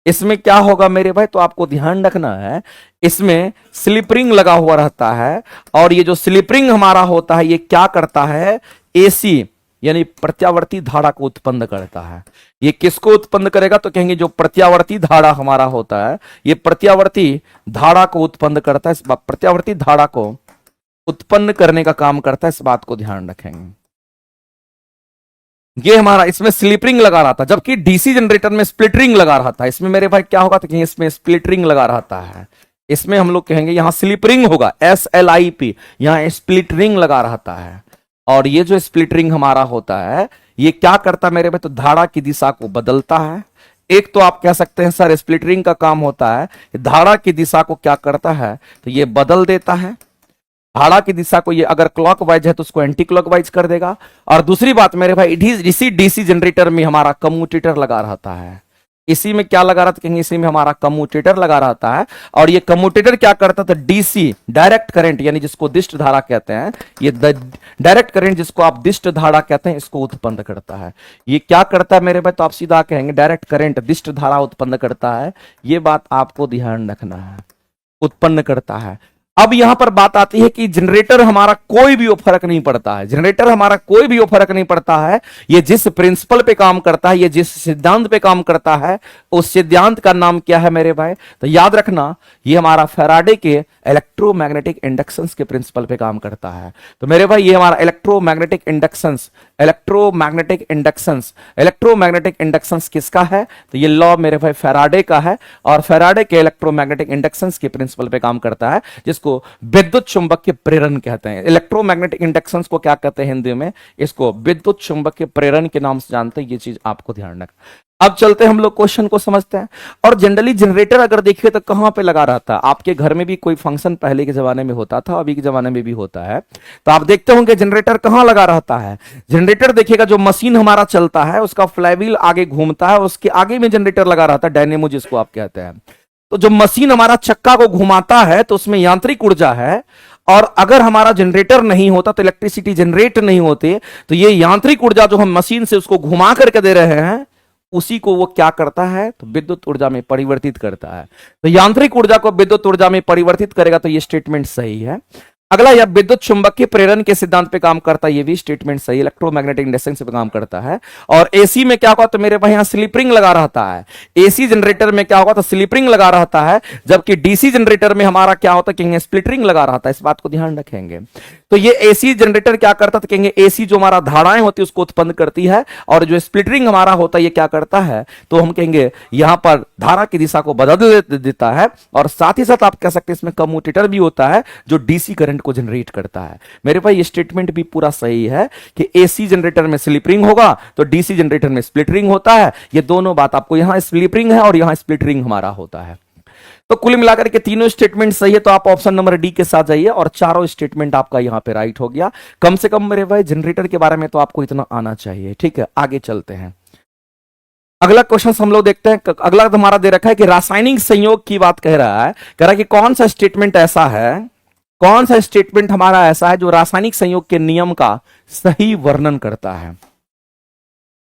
इसमें क्या होगा मेरे भाई, तो आपको ध्यान रखना है, इसमें स्लिप रिंग लगा हुआ रहता है, और ये जो स्लिप रिंग हमारा होता है ये क्या करता है, एसी यानी प्रत्यावर्ती धारा को उत्पन्न करता है। ये किसको उत्पन्न करेगा, तो कहेंगे जो प्रत्यावर्ती धारा हमारा होता है ये प्रत्यावर्ती धारा को उत्पन्न करता है। इस प्रत्यावर्ती धारा को उत्पन्न करने का काम करता है, इस बात को ध्यान रखेंगे। ये हमारा इसमें स्लिप रिंग लगा रहा था, जबकि डीसी जनरेटर में स्प्लिट रिंग लगा रहा था। इसमें मेरे भाई क्या होगा, तो कहेंगे इसमें स्प्लिट रिंग लगा रहता है, इसमें हम लोग कहेंगे यहां स्लिप रिंग होगा, SLIP, यहां स्प्लिट रिंग लगा रहता है। और ये जो स्प्लिट रिंग हमारा होता है ये क्या करता है मेरे भाई, तो धारा की दिशा को बदलता है। एक तो आप कह सकते हैं सर स्प्लिट रिंग का काम होता है धारा की दिशा को क्या करता है, तो ये बदल देता है। धारा की दिशा को ये अगर क्लॉकवाइज है तो उसको एंटी क्लॉकवाइज कर देगा। और दूसरी बात मेरे भाई, इसी डीसी जनरेटर में हमारा कम्यूटेटर लगा रहता है। इसी में क्या लगा रहा था, कहेंगे इसी में हमारा कम्यूटेटर लगा रहता है। और ये कम्यूटेटर क्या करता था, डीसी डायरेक्ट करंट यानी जिसको दिष्ट धारा कहते हैं, ये डायरेक्ट करंट जिसको आप दिष्ट धारा कहते हैं इसको उत्पन्न करता है। ये क्या करता है मेरे भाई, तो आप सीधा कहेंगे डायरेक्ट करंट दिष्ट धारा उत्पन्न करता है। ये बात आपको ध्यान रखना है, उत्पन्न करता है। अब यहां पर बात आती है कि जनरेटर हमारा कोई भी वो फर्क नहीं पड़ता है, जनरेटर हमारा कोई भी वो फर्क नहीं पड़ता है। ये जिस प्रिंसिपल पे काम करता है, ये जिस सिद्धांत पे काम करता है, उस सिद्धांत का नाम क्या है मेरे भाई, तो याद रखना ये हमारा फैराडे के इलेक्ट्रोमैग्नेटिक इंडक्शंस के प्रिंसिपल पे काम करता है। तो मेरे भाई ये हमारा electromagnetic inductions, electromagnetic inductions, electromagnetic inductions किसका है, तो ये लॉ मेरे भाई फैराडे का है। और फैराडे के इलेक्ट्रोमैग्नेटिक इंडक्शंस के प्रिंसिपल पे काम करता है, जिसको विद्युत चुंबकीय प्रेरण कहते हैं। इलेक्ट्रोमैग्नेटिक इंडक्शंस को क्या कहते हैं हिंदी में, इसको विद्युत चुंबकीय प्रेरण के नाम से जानते हैं। ये चीज आपको ध्यान रखना। अब चलते हैं हम लोग क्वेश्चन को समझते हैं। और जनरली जनरेटर अगर देखिए तो कहां पे लगा रहता है, आपके घर में भी कोई फंक्शन पहले के जमाने में होता था, अभी के जमाने में भी होता है, तो आप देखते होंगे जनरेटर कहां लगा रहता है। जनरेटर देखिएगा जो मशीन हमारा चलता है उसका फ्लाईव्हील आगे घूमता है, उसके आगे में जनरेटर लगा रहता है, डायनेमो जिसको आप कहते हैं। तो जो मशीन हमारा चक्का को घुमाता है तो उसमें यांत्रिक ऊर्जा है, और अगर हमारा जनरेटर नहीं होता तो इलेक्ट्रिसिटी जनरेट नहीं होती, तो ये यांत्रिक ऊर्जा जो हम मशीन से उसको घुमा करके दे रहे हैं उसी को वो क्या करता है, तो विद्युत ऊर्जा में परिवर्तित करता है। तो यांत्रिक ऊर्जा को विद्युत ऊर्जा में परिवर्तित करेगा, तो ये स्टेटमेंट सही है। अगला यह विद्युत चुंबकीय प्रेरण के सिद्धांत पे काम करता है, ये भी स्टेटमेंट सही, इलेक्ट्रोमैग्नेटिक इंडक्शन पे काम करता है। और एसी में क्या होगा, तो मेरे भाई यहां स्लिप रिंग लगा रहता है। एसी जनरेटर में क्या होगा, तो स्लिप रिंग लगा रहता है, जबकि डीसी जनरेटर में हमारा क्या होता है, कहेंगे स्प्लिट रिंग लगा रहता है। इस बात को ध्यान रखेंगे। तो ये एसी जनरेटर क्या करता है, कहेंगे एसी जो हमारा धाराएं होती है उसको उत्पन्न करती है, और जो स्प्लिट रिंग हमारा होता है ये क्या करता है, तो हम कहेंगे यहां पर धारा की दिशा को बदल देता है। और साथ ही साथ आप कह सकते हैं इसमें कम्यूटेटर भी होता है जो डीसी करंट को जनरेट करता है। मेरे भाई ये स्टेटमेंट भी पूरा सही है कि एसी जनरेटर में स्लिप रिंग होगा तो डीसी जनरेटर में स्प्लिट रिंग होता है। ये दोनों बात आपको, यहां स्लिप रिंग है और यहां स्प्लिट रिंग हमारा होता है। तो कुल मिलाकर के तीनों स्टेटमेंट सही है, तो आप ऑप्शन नंबर डी के साथ जाइए और चारों स्टेटमेंट आपका यहां पे राइट हो गया। कम से कम मेरे भाई जनरेटर के बारे में तो आपको इतना आना चाहिए। ठीक है, आगे चलते हैं। अगला क्वेश्चन हम लोग देखते हैं। अगला हमारा दे रखा है कि रासायनिक संयोग की बात कह रहा है, कह रहा है कि कौन सा स्टेटमेंट ऐसा है, कौन सा स्टेटमेंट हमारा ऐसा है जो रासायनिक संयोग के नियम का सही वर्णन करता है।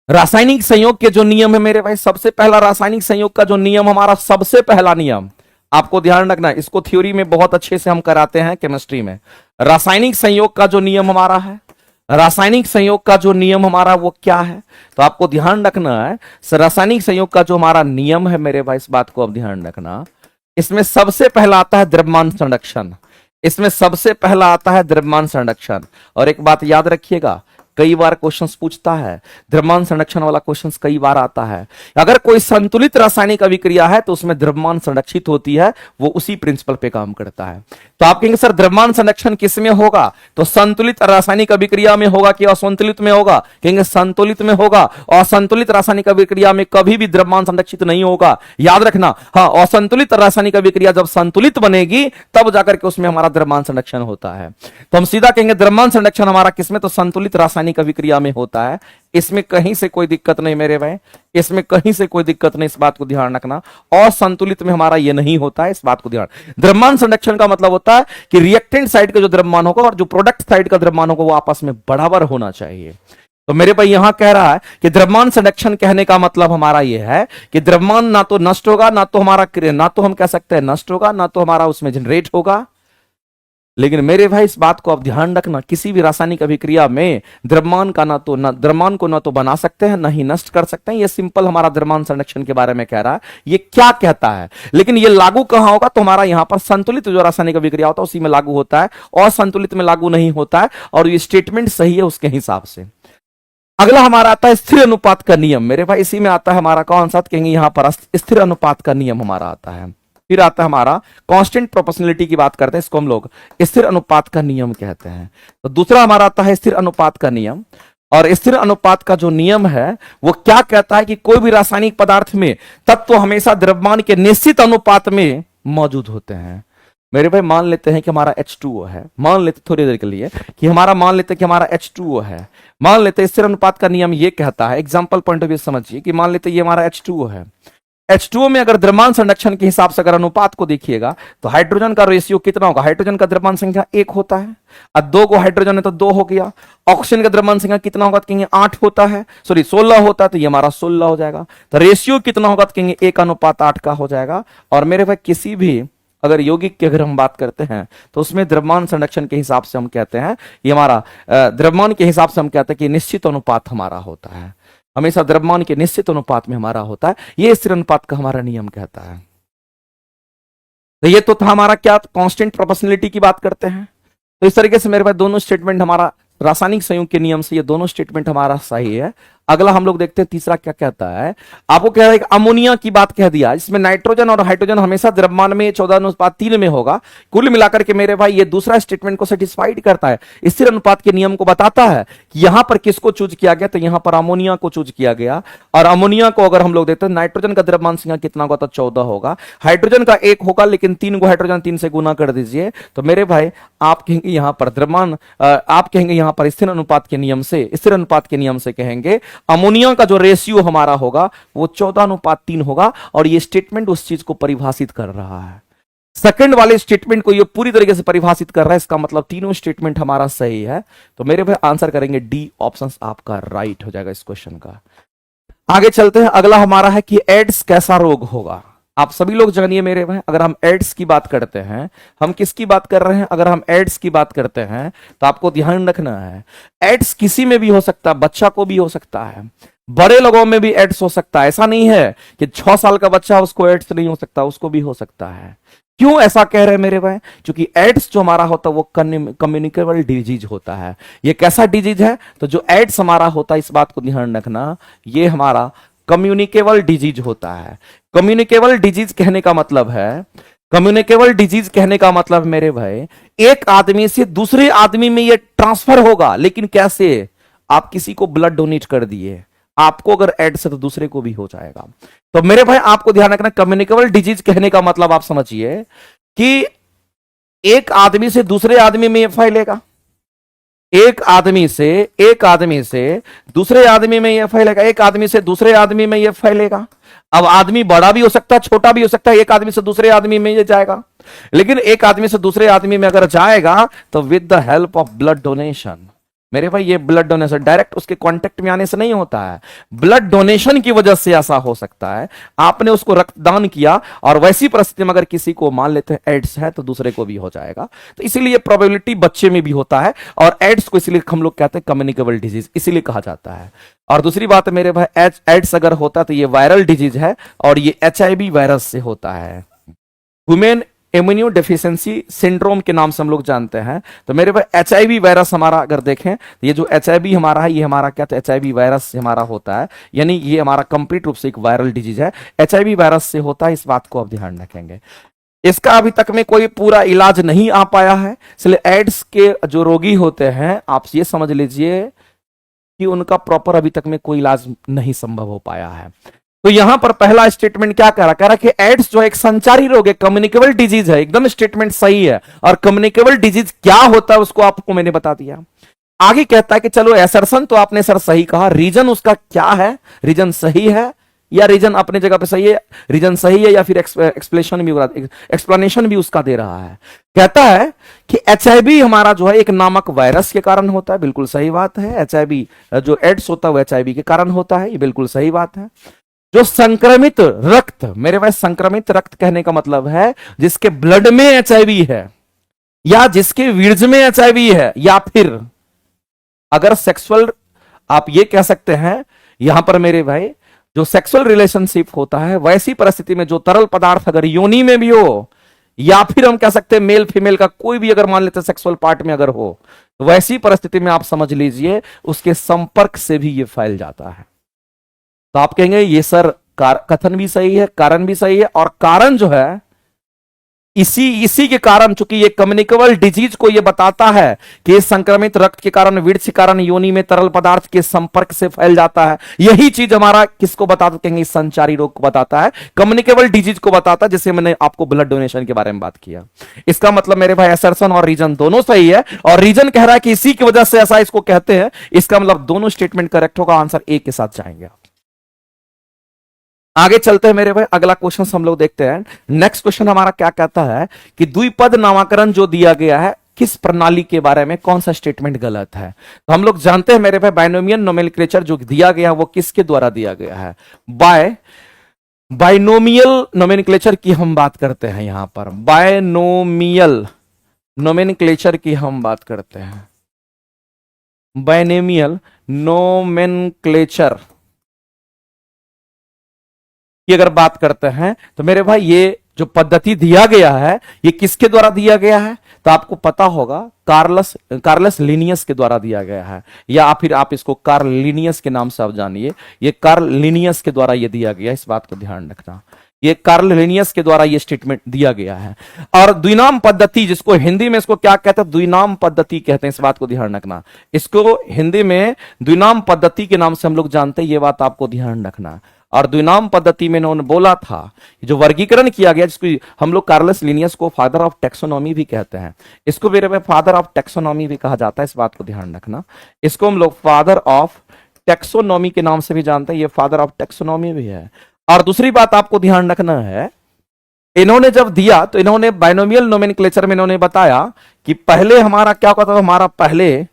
रासायनिक संयोग के जो नियम है मेरे भाई, सबसे पहला रासायनिक संयोग का जो नियम हमारा सबसे पहला नियम, आपको ध्यान रखना, इसको थ्योरी में बहुत अच्छे से हम कराते हैं केमिस्ट्री में। रासायनिक संयोग का जो नियम हमारा है, रासायनिक संयोग का जो नियम हमारा वो क्या है, तो आपको ध्यान रखना है रासायनिक संयोग का जो हमारा नियम है मेरे भाई, इस बात को अब ध्यान रखना। इसमें सबसे पहला आता है द्रव्यमान संरक्षण, इसमें सबसे पहला आता है द्रव्यमान संरक्षण। और एक बात याद रखिएगा, कई बार क्वेश्चंस पूछता है, द्रव्यमान संरक्षण वाला क्वेश्चंस कई बार आता है। अगर कोई संतुलित रासायनिक अभिक्रिया है तो उसमें द्रव्यमान संरक्षित होती है, वो उसी प्रिंसिपल पे काम करता है। तो आप कहेंगे सर द्रव्यमान संरक्षण किसमें होगा, तो संतुलित रासायनिक अभिक्रिया में होगा कि असंतुलित में होगा, कहेंगे संतुलित में होगा। असंतुलित रासायनिक अभिक्रिया में कभी भी द्रव्यमान संरक्षित नहीं होगा, याद रखना। हाँ, असंतुलित रासायनिक अभिक्रिया जब संतुलित बनेगी तब जाकर के उसमें हमारा द्रव्यमान संरक्षण होता है। तो हम सीधा कहेंगे द्रव्यमान संरक्षण हमारा किसमें, तो संतुलित रासायनिक अभिक्रिया में होता है। इसमें कहीं से कोई दिक्कत नहीं मेरे भाई, इसमें कहीं से कोई दिक्कत नहीं, इस बात को ध्यान रखना। और संतुलित में हमारा ये नहीं होता है, इस बात को ध्यान। द्रव्यमान संरक्षण का मतलब होता है कि रिएक्टेंट साइड का जो द्रव्यमान होगा और जो प्रोडक्ट साइड का द्रव्यमान होगा वो आपस में बराबर होना चाहिए। तो मेरे भाई यहां कह रहा है कि द्रव्यमान संरक्षण कहने का मतलब हमारा यह है कि द्रव्यमान ना तो नष्ट होगा, ना तो हमारा, ना तो हम कह सकते हैं नष्ट होगा, ना तो हमारा उसमें जनरेट होगा। लेकिन मेरे भाई इस बात को आप ध्यान रखना, किसी भी रासायनिक अभिक्रिया में द्रव्यमान का द्रव्यमान को ना तो बना सकते हैं ना ही नष्ट कर सकते हैं। ये सिंपल हमारा द्रव्यमान संरक्षण के बारे में कह रहा है, ये क्या कहता है। लेकिन ये लागू कहां होगा, तो हमारा यहां पर संतुलित जो रासायनिक अभिक्रिया होता है उसी में लागू होता है, और संतुलित में लागू नहीं होता है। और ये स्टेटमेंट सही है उसके हिसाब से। अगला हमारा आता है स्थिर अनुपात का नियम। मेरे भाई इसी में आता है हमारा कौन सा, कहेंगे यहां पर स्थिर अनुपात का नियम हमारा आता है। फिर आता है हमारा कांस्टेंट प्रोपोर्शनलिटी की बात करते हैं, इसको हम लोग स्थिर अनुपात का नियम कहते हैं। तो दूसरा हमारा आता है स्थिर अनुपात का नियम। और स्थिर अनुपात का जो नियम है वो क्या कहता है कि कोई भी रासायनिक पदार्थ में तत्व हमेशा द्रव्यमान के निश्चित अनुपात में मौजूद होते हैं। मेरे भाई मान लेते हैं कि हमारा H2O है, मान लेते थोड़ी देर के लिए कि हमारा, मान लेते हैं कि हमारा H2O है, मान लेते स्थिर अनुपात का नियम ये कहता है, एग्जांपल पॉइंट ऑफ व्यू समझिए कि मान लेते ये हमारा H2O है। H2O में अगर द्रव्यमान संरक्षण के हिसाब से अगर अनुपात को देखिएगा तो हाइड्रोजन का रेशियो कितना होगा, हाइड्रोजन का द्रव्यमान संख्या 1 होता है, और 2 को हाइड्रोजन है तो 2 हो गया। ऑक्सीजन का द्रव्यमान संख्या कितना होगा, तो कहेंगे 8 होता है, सॉरी 16 होता है, तो ये हमारा 16 हो जाएगा। तो रेशियो कितना होगा, तो कहेंगे 1:8 का हो जाएगा। और मेरे भाई किसी भी अगर यौगिक की अगर हम बात करते हैं तो उसमें द्रव्यमान संरक्षण के हिसाब से हम कहते हैं, ये हमारा द्रव्यमान के हिसाब से हम कहते हैं कि निश्चित अनुपात हमारा होता है, हमेशा द्रव्यमान के निश्चित अनुपात में हमारा होता है। ये स्थिर अनुपात का हमारा नियम कहता है। तो ये तो था हमारा क्या, कांस्टेंट प्रोपोर्शनलिटी की बात करते हैं। तो इस तरीके से मेरे पास दोनों स्टेटमेंट हमारा रासायनिक संयोग के नियम से ये दोनों स्टेटमेंट हमारा सही है। अगला हम लोग देखते हैं तीसरा क्या कहता है। आपको कह रहा है कि अमोनिया की बात कह दिया, इसमें नाइट्रोजन और हाइड्रोजन हमेशा द्रव्यमान में 14:3 में होगा। कुल मिलाकर के मेरे भाई ये दूसरा स्टेटमेंट को सेटिस्फाइड करता है, स्थिर अनुपात के नियम को बताता है कि यहां पर किसको चूज किया गया, तो यहां पर अमोनिया को चूज किया गया। और अमोनिया को अगर हम लोग देखते हैं, नाइट्रोजन का द्रव्यमान संख्या कितना होगा, तो 14 होगा। हाइड्रोजन का 1 होगा, लेकिन 3 को हाइड्रोजन 3 से गुना कर दीजिए, तो मेरे भाई आप कहेंगे यहां पर द्रव्यमान, आप कहेंगे यहां पर स्थिर अनुपात के नियम से, स्थिर अनुपात के नियम से कहेंगे अमोनिया का जो रेशियो हमारा होगा वो 14:3 होगा। और ये स्टेटमेंट उस चीज को परिभाषित कर रहा है, सेकंड वाले स्टेटमेंट को ये पूरी तरीके से परिभाषित कर रहा है। इसका मतलब तीनों स्टेटमेंट हमारा सही है। तो मेरे भाई आंसर करेंगे डी, ऑप्शन आपका राइट हो जाएगा इस क्वेश्चन का। आगे चलते हैं। अगला हमारा है कि एड्स कैसा रोग होगा। आप सभी लोग जानिए मेरे भाई, अगर हम एड्स की बात करते हैं, हम किसकी बात कर रहे हैं, अगर हम एड्स की बात करते हैं तो आपको ध्यान रखना है एड्स किसी में भी हो सकता है, बच्चा को भी हो सकता है, बड़े लोगों में भी एड्स हो सकता है। ऐसा नहीं है कि 6 साल का बच्चा उसको एड्स नहीं हो सकता, उसको भी हो सकता है। क्यों ऐसा कह रहे हैं मेरे भाई, क्योंकि एड्स जो हमारा होता है वो कम्युनिकेबल डिजीज होता है। ये कैसा डिजीज है, तो जो एड्स हमारा होता है, इस बात को ध्यान रखना, ये हमारा कम्युनिकेबल डिजीज होता है। कम्युनिकेबल डिजीज कहने का मतलब है, कम्युनिकेबल डिजीज कहने का मतलब मेरे भाई एक आदमी से दूसरे आदमी में ये ट्रांसफर होगा। लेकिन कैसे, आप किसी को ब्लड डोनेट कर दिए, आपको अगर एड्स है तो दूसरे को भी हो जाएगा। तो मेरे भाई आपको ध्यान रखना, कम्युनिकेबल डिजीज कहने का मतलब आप समझिए कि एक आदमी से दूसरे आदमी में ये फैलेगा, एक आदमी से दूसरे आदमी में यह फैलेगा, एक आदमी से दूसरे आदमी में यह फैलेगा। अब आदमी बड़ा भी हो सकता है, छोटा भी हो सकता है, एक आदमी से दूसरे आदमी में ये जाएगा, लेकिन एक आदमी से दूसरे आदमी में अगर जाएगा तो with the help of blood donation. मेरे भाई ये ब्लड डोनेशन डायरेक्ट उसके कांटेक्ट में आने से नहीं होता है, ब्लड डोनेशन की वजह से ऐसा हो सकता है। आपने उसको रक्तदान किया और वैसी परिस्थिति में अगर किसी को मान लेते हैं एड्स है तो दूसरे को भी हो जाएगा। तो इसीलिए प्रोबेबिलिटी बच्चे में भी होता है, और एड्स को इसलिए हम लोग कहते हैं कम्युनिकेबल डिजीज, इसीलिए कहा जाता है। और दूसरी बात है मेरे भाई, एड्स अगर होता तो ये वायरल डिजीज है और ये HIV वायरस से होता है, ह्यूमन इम्यूनो डेफिशिएंसी सिंड्रोम के नाम से हम लोग जानते हैं। तो मेरे भाई HIV वायरस हमारा अगर देखें तो ये जो HIV हमारा है, ये हमारा क्या, तो HIV वायरस से हमारा होता है, यानी ये हमारा कंप्लीट रूप से एक वायरल डिजीज है, HIV वायरस से होता है। इस बात को आप ध्यान रखेंगे। इसका अभी तक में कोई पूरा इलाज नहीं आ पाया है, इसलिए एड्स के जो रोगी होते हैं आप ये समझ लीजिए कि उनका प्रॉपर अभी तक में कोई इलाज नहीं संभव हो पाया है। तो यहां पर पहला स्टेटमेंट क्या कह रहा है कि एड्स जो एक संचारी रोग है, कम्युनिकेबल डिजीज है, एकदम स्टेटमेंट सही है। और कम्युनिकेबल डिजीज क्या होता है उसको आपको मैंने बता दिया। आगे कहता है कि चलो एसर्शन तो आपने सर सही कहा, रीजन उसका क्या है, रीजन सही है या रीजन अपने जगह पे सही है, रीजन सही है या फिर एक्सप्लेनेशन भी उसका दे रहा है। कहता है कि HIV हमारा जो है एक नामक वायरस के कारण होता है, बिल्कुल सही बात है। HIV जो एड्स होता है वो HIV के कारण होता है, ये बिल्कुल सही बात है। जो संक्रमित रक्त, मेरे पास संक्रमित रक्त कहने का मतलब है जिसके ब्लड में HIV है या जिसके वीर्ज में HIV है, या फिर अगर सेक्सुअल, आप ये कह सकते हैं यहां पर मेरे भाई जो सेक्सुअल रिलेशनशिप होता है वैसी परिस्थिति में जो तरल पदार्थ अगर योनि में भी हो, या फिर हम कह सकते हैं मेल फीमेल का कोई भी अगर मान लेते सेक्सुअल पार्ट में अगर हो, तो वैसी परिस्थिति में आप समझ लीजिए उसके संपर्क से भी ये फैल जाता है। तो आप कहेंगे ये सर कथन भी सही है, कारण भी सही है, और कारण जो है इसी के कारण, चूंकि ये कम्युनिकेबल डिजीज को ये बताता है कि ये संक्रमित रक्त के कारण, वीर्य के कारण योनि में तरल पदार्थ के संपर्क से फैल जाता है। यही चीज हमारा किसको बताता कहेंगे, संचारी रोग को बताता है, कम्युनिकेबल डिजीज को बताता है, जिससे मैंने आपको ब्लड डोनेशन के बारे में बात किया। इसका मतलब मेरे भाई असर्शन और रीजन दोनों सही है, और रीजन कह रहा है कि इसी की वजह से ऐसा इसको कहते हैं, इसका मतलब दोनों स्टेटमेंट करेक्ट होगा। आंसर ए के साथ जाएंगे। आगे चलते हैं मेरे भाई, अगला क्वेश्चन हम लोग देखते हैं। नेक्स्ट क्वेश्चन हमारा क्या कहता है कि द्विपद नामकरण जो दिया गया है किस प्रणाली के बारे में, कौन सा स्टेटमेंट गलत है। तो हम लोग जानते हैं मेरे भाई बाइनोमियल नोमेनक्लेचर जो दिया गया है वो किसके द्वारा दिया गया है, बाइनोमियल नोमेनक्लेचर की हम बात करते हैं। यहां पर बाइनोमियल नोमेनक्लेचर की हम बात करते हैं, बाइनोमियल नोमेनक्लेचर की अगर बात करते हैं तो मेरे भाई ये जो पद्धति दिया गया है ये किसके द्वारा दिया गया है, तो आपको पता होगा कार्लस लिनियस के द्वारा दिया गया है, या फिर आप इसको कार्ल लिनियस के नाम से आप जानिए। ये कार्ल लिनियस के द्वारा ये दिया गया, इस बात को ध्यान रखना, ये कार्ल लिनियस के द्वारा ये स्टेटमेंट दिया गया है। और द्विनाम पद्धति, जिसको हिंदी में इसको क्या कहते हैं, द्विनाम पद्धति कहते हैं, इस बात को ध्यान रखना। इसको हिंदी में द्विनाम पद्धति के नाम से हम लोग जानते हैं, ये बात आपको ध्यान रखना। और द्विनाम पद्धति में इन्होंने बोला था जो वर्गीकरण किया गया, जिसको हम लोग कार्लस लिनियस को फादर ऑफ टेक्सोनॉमी भी कहते हैं, इसको मेरे में फादर ऑफ टेक्सोनॉमी भी कहा जाता है, इस बात को ध्यान रखना। इसको हम लोग फादर ऑफ टेक्सोनॉमी के नाम से भी जानते हैं, ये फादर ऑफ टेक्सोनॉमी भी है। और दूसरी बात आपको ध्यान रखना है, इन्होंने जब दिया तो इन्होंने बाइनोमियल नोमेनक्लेचर में इन्होंने बताया कि पहले हमारा क्या होता था, हमारा पहले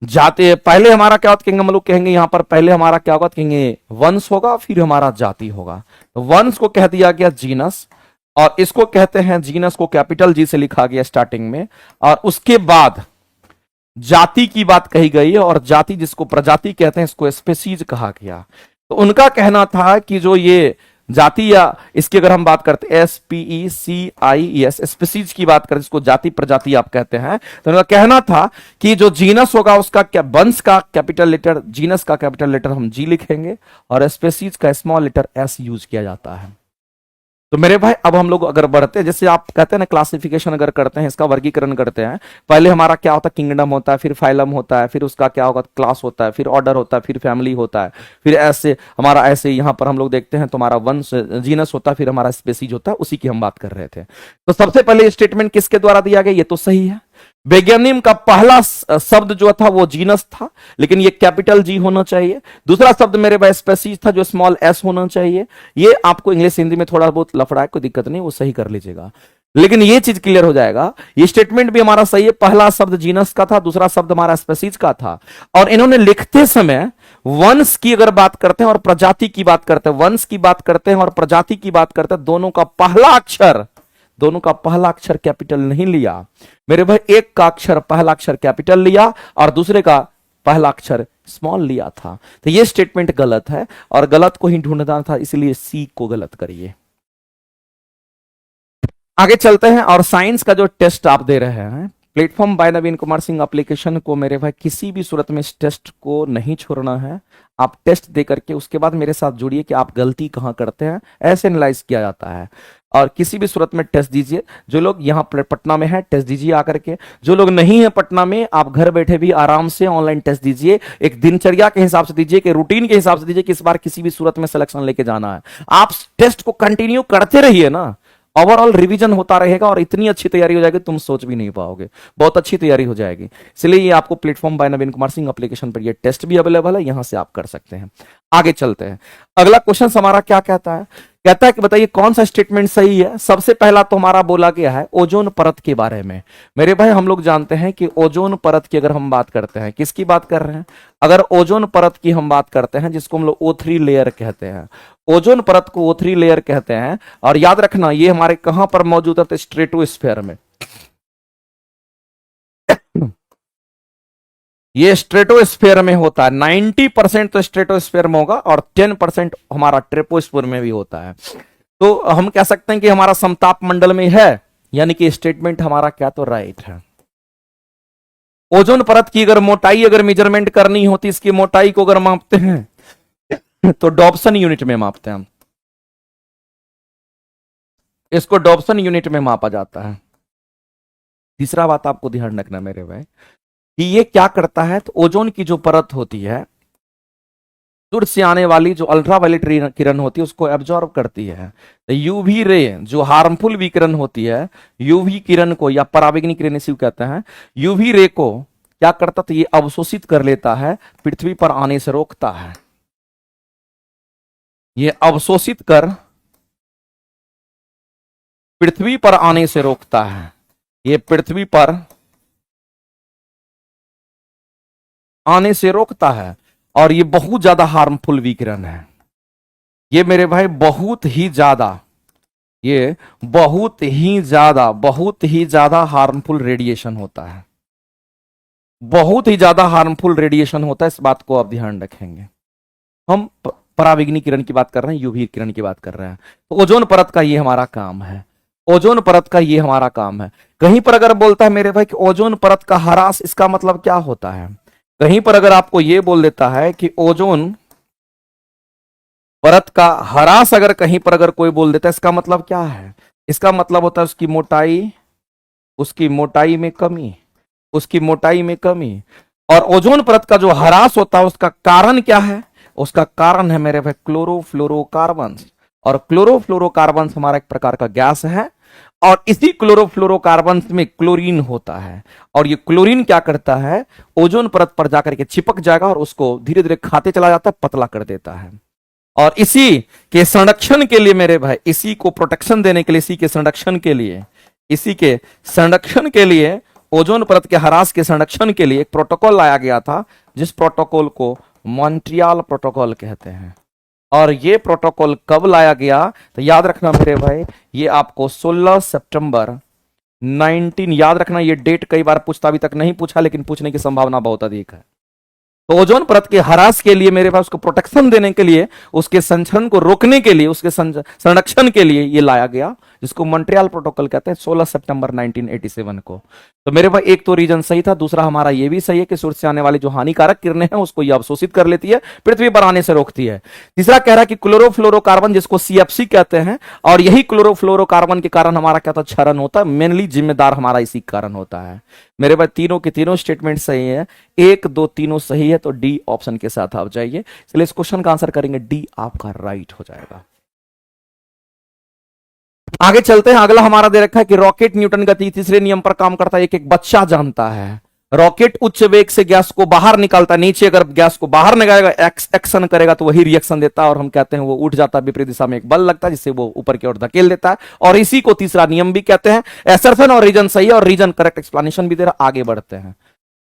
हमारा क्या होता, कहेंगे हम लोग कहेंगे यहां पर पहले हमारा क्या होगा, कहेंगे वंश होगा, फिर हमारा जाति होगा। तो वंश को कह दिया गया जीनस, और इसको कहते हैं, जीनस को कैपिटल जी से लिखा गया स्टार्टिंग में, और उसके बाद जाति की बात कही गई है, और जाति जिसको प्रजाति कहते हैं इसको स्पेसीज कहा गया। तो उनका कहना था कि जो ये जाति, या इसकी अगर हम बात करते हैं SPECIES, स्पीसीज की बात करें, इसको जाति प्रजाति आप कहते हैं, तो उनका कहना था कि जो जीनस होगा उसका क्या, वंश का कैपिटल लेटर, जीनस का कैपिटल लेटर हम जी लिखेंगे, और स्पीसीज का स्मॉल लेटर S यूज किया जाता है। तो मेरे भाई अब हम लोग अगर बढ़ते हैं, जैसे आप कहते हैं ना क्लासिफिकेशन अगर करते हैं, इसका वर्गीकरण करते हैं, पहले हमारा क्या होता है, किंगडम होता है, फिर फाइलम होता है, फिर उसका क्या होगा, क्लास होता है, फिर ऑर्डर होता है, फिर फैमिली होता है, फिर ऐसे हमारा ऐसे यहाँ पर हम लोग देखते हैं तुम्हारा वंश जीनस होता है, फिर हमारा स्पेसीज होता है, उसी की हम बात कर रहे थे। तो सबसे पहले स्टेटमेंट किसके द्वारा दिया गया, ये तो सही है। बेगेनिम का पहला शब्द जो था वो जीनस था, लेकिन ये कैपिटल जी होना चाहिए। दूसरा शब्द मेरे भाई स्पेसीज था, जो स्मॉल एस होना चाहिए। ये आपको इंग्लिश हिंदी में थोड़ा बहुत लफड़ा है, कोई दिक्कत नहीं, वो सही कर लीजिएगा, लेकिन ये चीज क्लियर हो जाएगा। ये स्टेटमेंट भी हमारा सही है, पहला शब्द जीनस का था, दूसरा शब्द हमारा स्पेसीज का था। और इन्होंने लिखते समय वंश की अगर बात करते हैं और प्रजाति की बात करते हैं, वंश की बात करते हैं और प्रजाति की बात करते हैं, दोनों का पहला अक्षर कैपिटल नहीं लिया मेरे भाई। एक का अक्षर पहला अक्षर कैपिटल लिया और दूसरे का पहला अक्षर स्मॉल लिया था। तो ये स्टेटमेंट गलत है और गलत को ही ढूंढना था, इसलिए सी को गलत करिए। आगे चलते हैं और साइंस का जो टेस्ट आप दे रहे हैं प्लेटफॉर्म बाय नवीन कुमार सिंह एप्लीकेशन को मेरे भाई किसी भी सूरत में इस टेस्ट को नहीं छोड़ना है। आप टेस्ट दे करके उसके बाद मेरे साथ जुड़िए कि आप गलती कहां करते हैं, ऐसे एनालाइज किया जाता है। और किसी भी सूरत में टेस्ट दीजिए। जो लोग यहाँ पटना में हैं टेस्ट दीजिए आकर के, जो लोग नहीं है पटना में आप घर बैठे भी आराम से ऑनलाइन टेस्ट दीजिए। एक दिनचर्या के हिसाब से दीजिए, कि रूटीन के हिसाब से दीजिए कि इस बार किसी भी सूरत में सिलेक्शन लेके जाना है। आप टेस्ट को कंटिन्यू करते रहिए ना, ओवरऑल रिवीजन होता रहेगा और इतनी अच्छी तैयारी हो जाएगी तुम सोच भी नहीं पाओगे, बहुत अच्छी तैयारी हो जाएगी। इसलिए ये आपको प्लेटफॉर्म बाय नवीन कुमार सिंह एप्लीकेशन पर ये टेस्ट भी अवेलेबल है, यहां से आप कर सकते हैं। आगे चलते हैं, अगला क्वेश्चन हमारा क्या कहता है, कहता है कि बताइए कौन सा स्टेटमेंट सही है। सबसे पहला तो हमारा बोला गया है ओजोन परत के बारे में। मेरे भाई हम लोग जानते हैं कि ओजोन परत की अगर हम बात करते हैं, किसकी बात कर रहे हैं, अगर ओजोन परत की हम बात करते हैं जिसको हम लोग O3 लेयर कहते हैं, ओजोन परत को O3 लेयर कहते हैं। और याद रखना ये हमारे कहां पर मौजूद है, स्ट्रेटोस्फेयर में। ये स्ट्रेटोस्फेयर में होता है, 90% तो स्ट्रेटोस्फेयर में होगा और 10% हमारा ट्रोपोस्फेयर में भी होता है। तो हम कह सकते हैं कि हमारा समताप मंडल में है, यानी कि स्टेटमेंट हमारा क्या तो राइट है। ओजोन परत की अगर मोटाई अगर मेजरमेंट करनी होती, इसकी मोटाई को अगर मापते हैं तो डॉप्सन यूनिट में मापते हैं हम, इसको डॉप्सन यूनिट में मापा जाता है। तीसरा बात आपको ध्यान रखना मेरे भाई कि ये क्या करता है, तो ओजोन की जो परत होती है सूर्य से आने वाली जो अल्ट्रावायलेट किरण होती है उसको एब्जॉर्ब करती है। तो यूवी रे जो हार्मफुल विकिरण होती है, यूवी किरण को या पराबैंगनी किरण इसी को कहते हैं, यूवी रे को क्या करता, तो ये अवशोषित कर लेता है, पृथ्वी पर आने से रोकता है। ये अवशोषित कर पृथ्वी पर आने से रोकता है, ये पृथ्वी पर आने से रोकता है। और ये बहुत ज्यादा हार्मफुल विकिरण है, ये मेरे भाई बहुत ही ज्यादा, ये बहुत ही ज्यादा हार्मफुल रेडिएशन होता है, बहुत ही ज्यादा हार्मफुल रेडिएशन होता है। इस बात को आप ध्यान रखेंगे। हम पराबैंगनी किरण की बात कर रहे हैं, यूवी किरण की बात कर रहे हैं। तो ओजोन परत का ये हमारा काम है, ओजोन परत का ये हमारा काम है। कहीं पर अगर बोलता है मेरे भाई कि ओजोन परत का ह्रास, इसका मतलब क्या होता है। कहीं पर अगर आपको यह बोल देता है कि ओजोन परत का ह्रास, अगर कहीं पर अगर कोई बोल देता है, इसका मतलब क्या है, इसका मतलब होता है उसकी मोटाई में कमी, उसकी मोटाई में कमी। और ओजोन परत का जो ह्रास होता है उसका कारण क्या है, उसका कारण है मेरे भाई क्लोरोफ्लोरोकार्बन्स। और क्लोरोफ्लोरोकार्बन्स हमारा एक प्रकार का गैस है और इसी क्लोरोफ्लोरोकार्बन्स में क्लोरीन होता है। और ये क्लोरीन क्या करता है, ओजोन परत पर जाकर के चिपक जाएगा और उसको धीरे धीरे खाते चला जाता है, पतला कर देता है। और इसी के संरक्षण के लिए मेरे भाई, इसी को प्रोटेक्शन देने के लिए, इसी के संरक्षण के लिए ओजोन परत के ह्रास के संरक्षण के लिए एक प्रोटोकॉल लाया गया था, जिस प्रोटोकॉल को मॉन्ट्रियल प्रोटोकॉल कहते हैं। और ये प्रोटोकॉल कब लाया गया, तो याद रखना मेरे भाई, ये आपको 16 सितंबर 19, याद रखना ये डेट कई बार पूछता, अभी तक नहीं पूछा लेकिन पूछने की संभावना बहुत अधिक है। तो ओजोन परत के ह्रास के लिए मेरे पास उसको प्रोटेक्शन देने के लिए, उसके संचरण को रोकने के लिए, उसके संरक्षण के लिए ये लाया गया जिसको मॉन्ट्रियल प्रोटोकॉल कहते हैं, 16 सितंबर 1987 को। तो मेरे भाई एक तो रीजन सही था, दूसरा हमारा ये भी सही है कि सूर्य से आने वाली जो हानिकारक किरणें हैं उसको ये अवशोषित कर लेती है, पृथ्वी पर आने से रोकती है। तीसरा कह रहा है कि क्लोरोफ्लोरोकार्बन जिसको सीएफसी कहते हैं, और यही क्लोरोफ्लोरोकार्बन के कारण हमारा क्या होता है, क्षरण होता है, मेनली जिम्मेदार हमारा इसी कारण होता है। मेरे भाई तीनों के तीनों स्टेटमेंट सही है, 1 2 तीनों सही है, तो डी ऑप्शन के साथ आप जाइए। चलिए इस क्वेश्चन का आंसर करेंगे, डी आपका राइट हो जाएगा। आगे चलते हैं, अगला हमारा दे रखा है कि रॉकेट न्यूटन गति तीसरे नियम पर काम करता है, एक एक बच्चा जानता है। रॉकेट उच्च वेग से गैस को बाहर निकालता है, नीचे अगर गैस को बाहर निकालेगा, एक्शन करेगा तो वही रिएक्शन देता है, और हम कहते हैं वो उठ जाता है, विपरीत दिशा में एक बल लगता है जिससे वो ऊपर की ओर धकेल देता है, और इसी को तीसरा नियम भी कहते हैं। एसर्शन और रीजन सही है, और रीजन करेक्ट एक्सप्लेनेशन भी दे रहा। आगे बढ़ते हैं,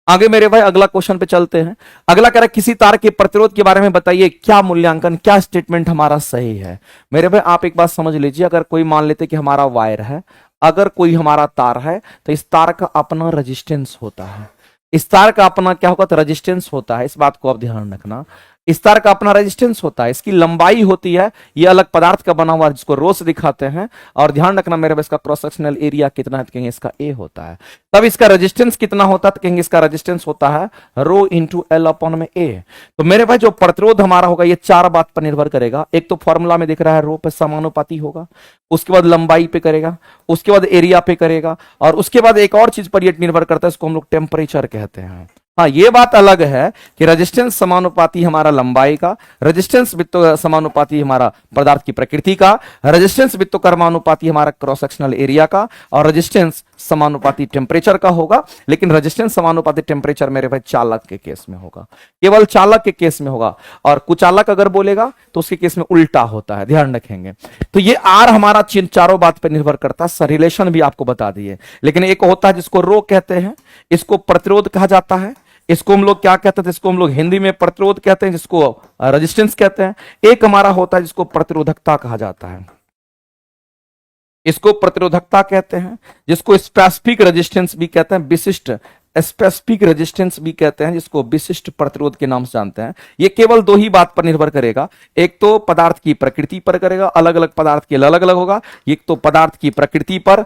आगे मेरे भाई अगला क्वेश्चन पे चलते हैं। अगला कह रहा है किसी तार के प्रतिरोध के बारे में बताइए, क्या मूल्यांकन, क्या स्टेटमेंट हमारा सही है। मेरे भाई आप एक बात समझ लीजिए, अगर कोई मान लेते कि हमारा वायर है, अगर कोई हमारा तार है, तो इस तार का अपना रेजिस्टेंस होता है, इस तार का अपना क्या होगा, तो रेजिस्टेंस होता है। इस बात को आप ध्यान रखना, इस तार का अपना रेजिस्टेंस होता है, इसकी लंबाई होती है, ये अलग पदार्थ का बना हुआ है जिसको रो से दिखाते हैं, और ध्यान रखना मेरे इसका क्रॉस सेक्शनल एरिया कितना है, तो कहेंगे इसका ए होता है। तब इसका रेजिस्टेंस कितना होता है, तो कहेंगे इसका रेजिस्टेंस होता है रो इंटू एल अपॉन में ए। तो मेरे भाई जो प्रतिरोध हमारा होगा ये 4 बात पर निर्भर करेगा। एक तो फॉर्मूला में दिख रहा है रो पे समानुपाती होगा, उसके बाद लंबाई पे करेगा, उसके बाद एरिया पे करेगा, और उसके बाद एक और चीज पर ये निर्भर करता है, इसको हम लोग टेम्परेचर कहते हैं। हाँ, ये बात अलग है कि रेजिस्टेंस समानुपाती हमारा लंबाई का, रेजिस्टेंस वित्तो समानुपाती हमारा पदार्थ की प्रकृति का, रेजिस्टेंस वित्तो कर्मानुपाती हमारा क्रॉस सेक्शनल एरिया का, और रेजिस्टेंस समानुपाती टेम्परेचर का होगा। लेकिन रेजिस्टेंस समानुपाती टेम्परेचर मेरे भाई चालक के केस में होगा, केवल चालक के केस में होगा, और कुचालक अगर बोलेगा तो उसके केस में उल्टा होता है, ध्यान रखेंगे। तो ये आर हमारा चारों बात पर निर्भर करता है, रिलेशन भी आपको बता दिए। लेकिन एक होता है जिसको रो कहते हैं, इसको प्रतिरोध कहा जाता है, इसको हम लोग क्या कहते थे, इसको हम लोग हिंदी में प्रतिरोध कहते हैं, जिसको रेजिस्टेंस कहते हैं। एक हमारा होता है जिसको प्रतिरोधकता कहा जाता है, इसको प्रतिरोधकता कहते हैं, जिसको स्पेसिफिक रेजिस्टेंस भी कहते हैं, विशिष्ट स्पेसिफिक रेजिस्टेंस भी कहते हैं, जिसको विशिष्ट प्रतिरोध के नाम से जानते हैं। ये केवल 2 ही बात पर निर्भर करेगा, एक तो पदार्थ की प्रकृति पर करेगा, अलग अलग पदार्थ के अलग अलग होगा। एक तो पदार्थ की प्रकृति पर,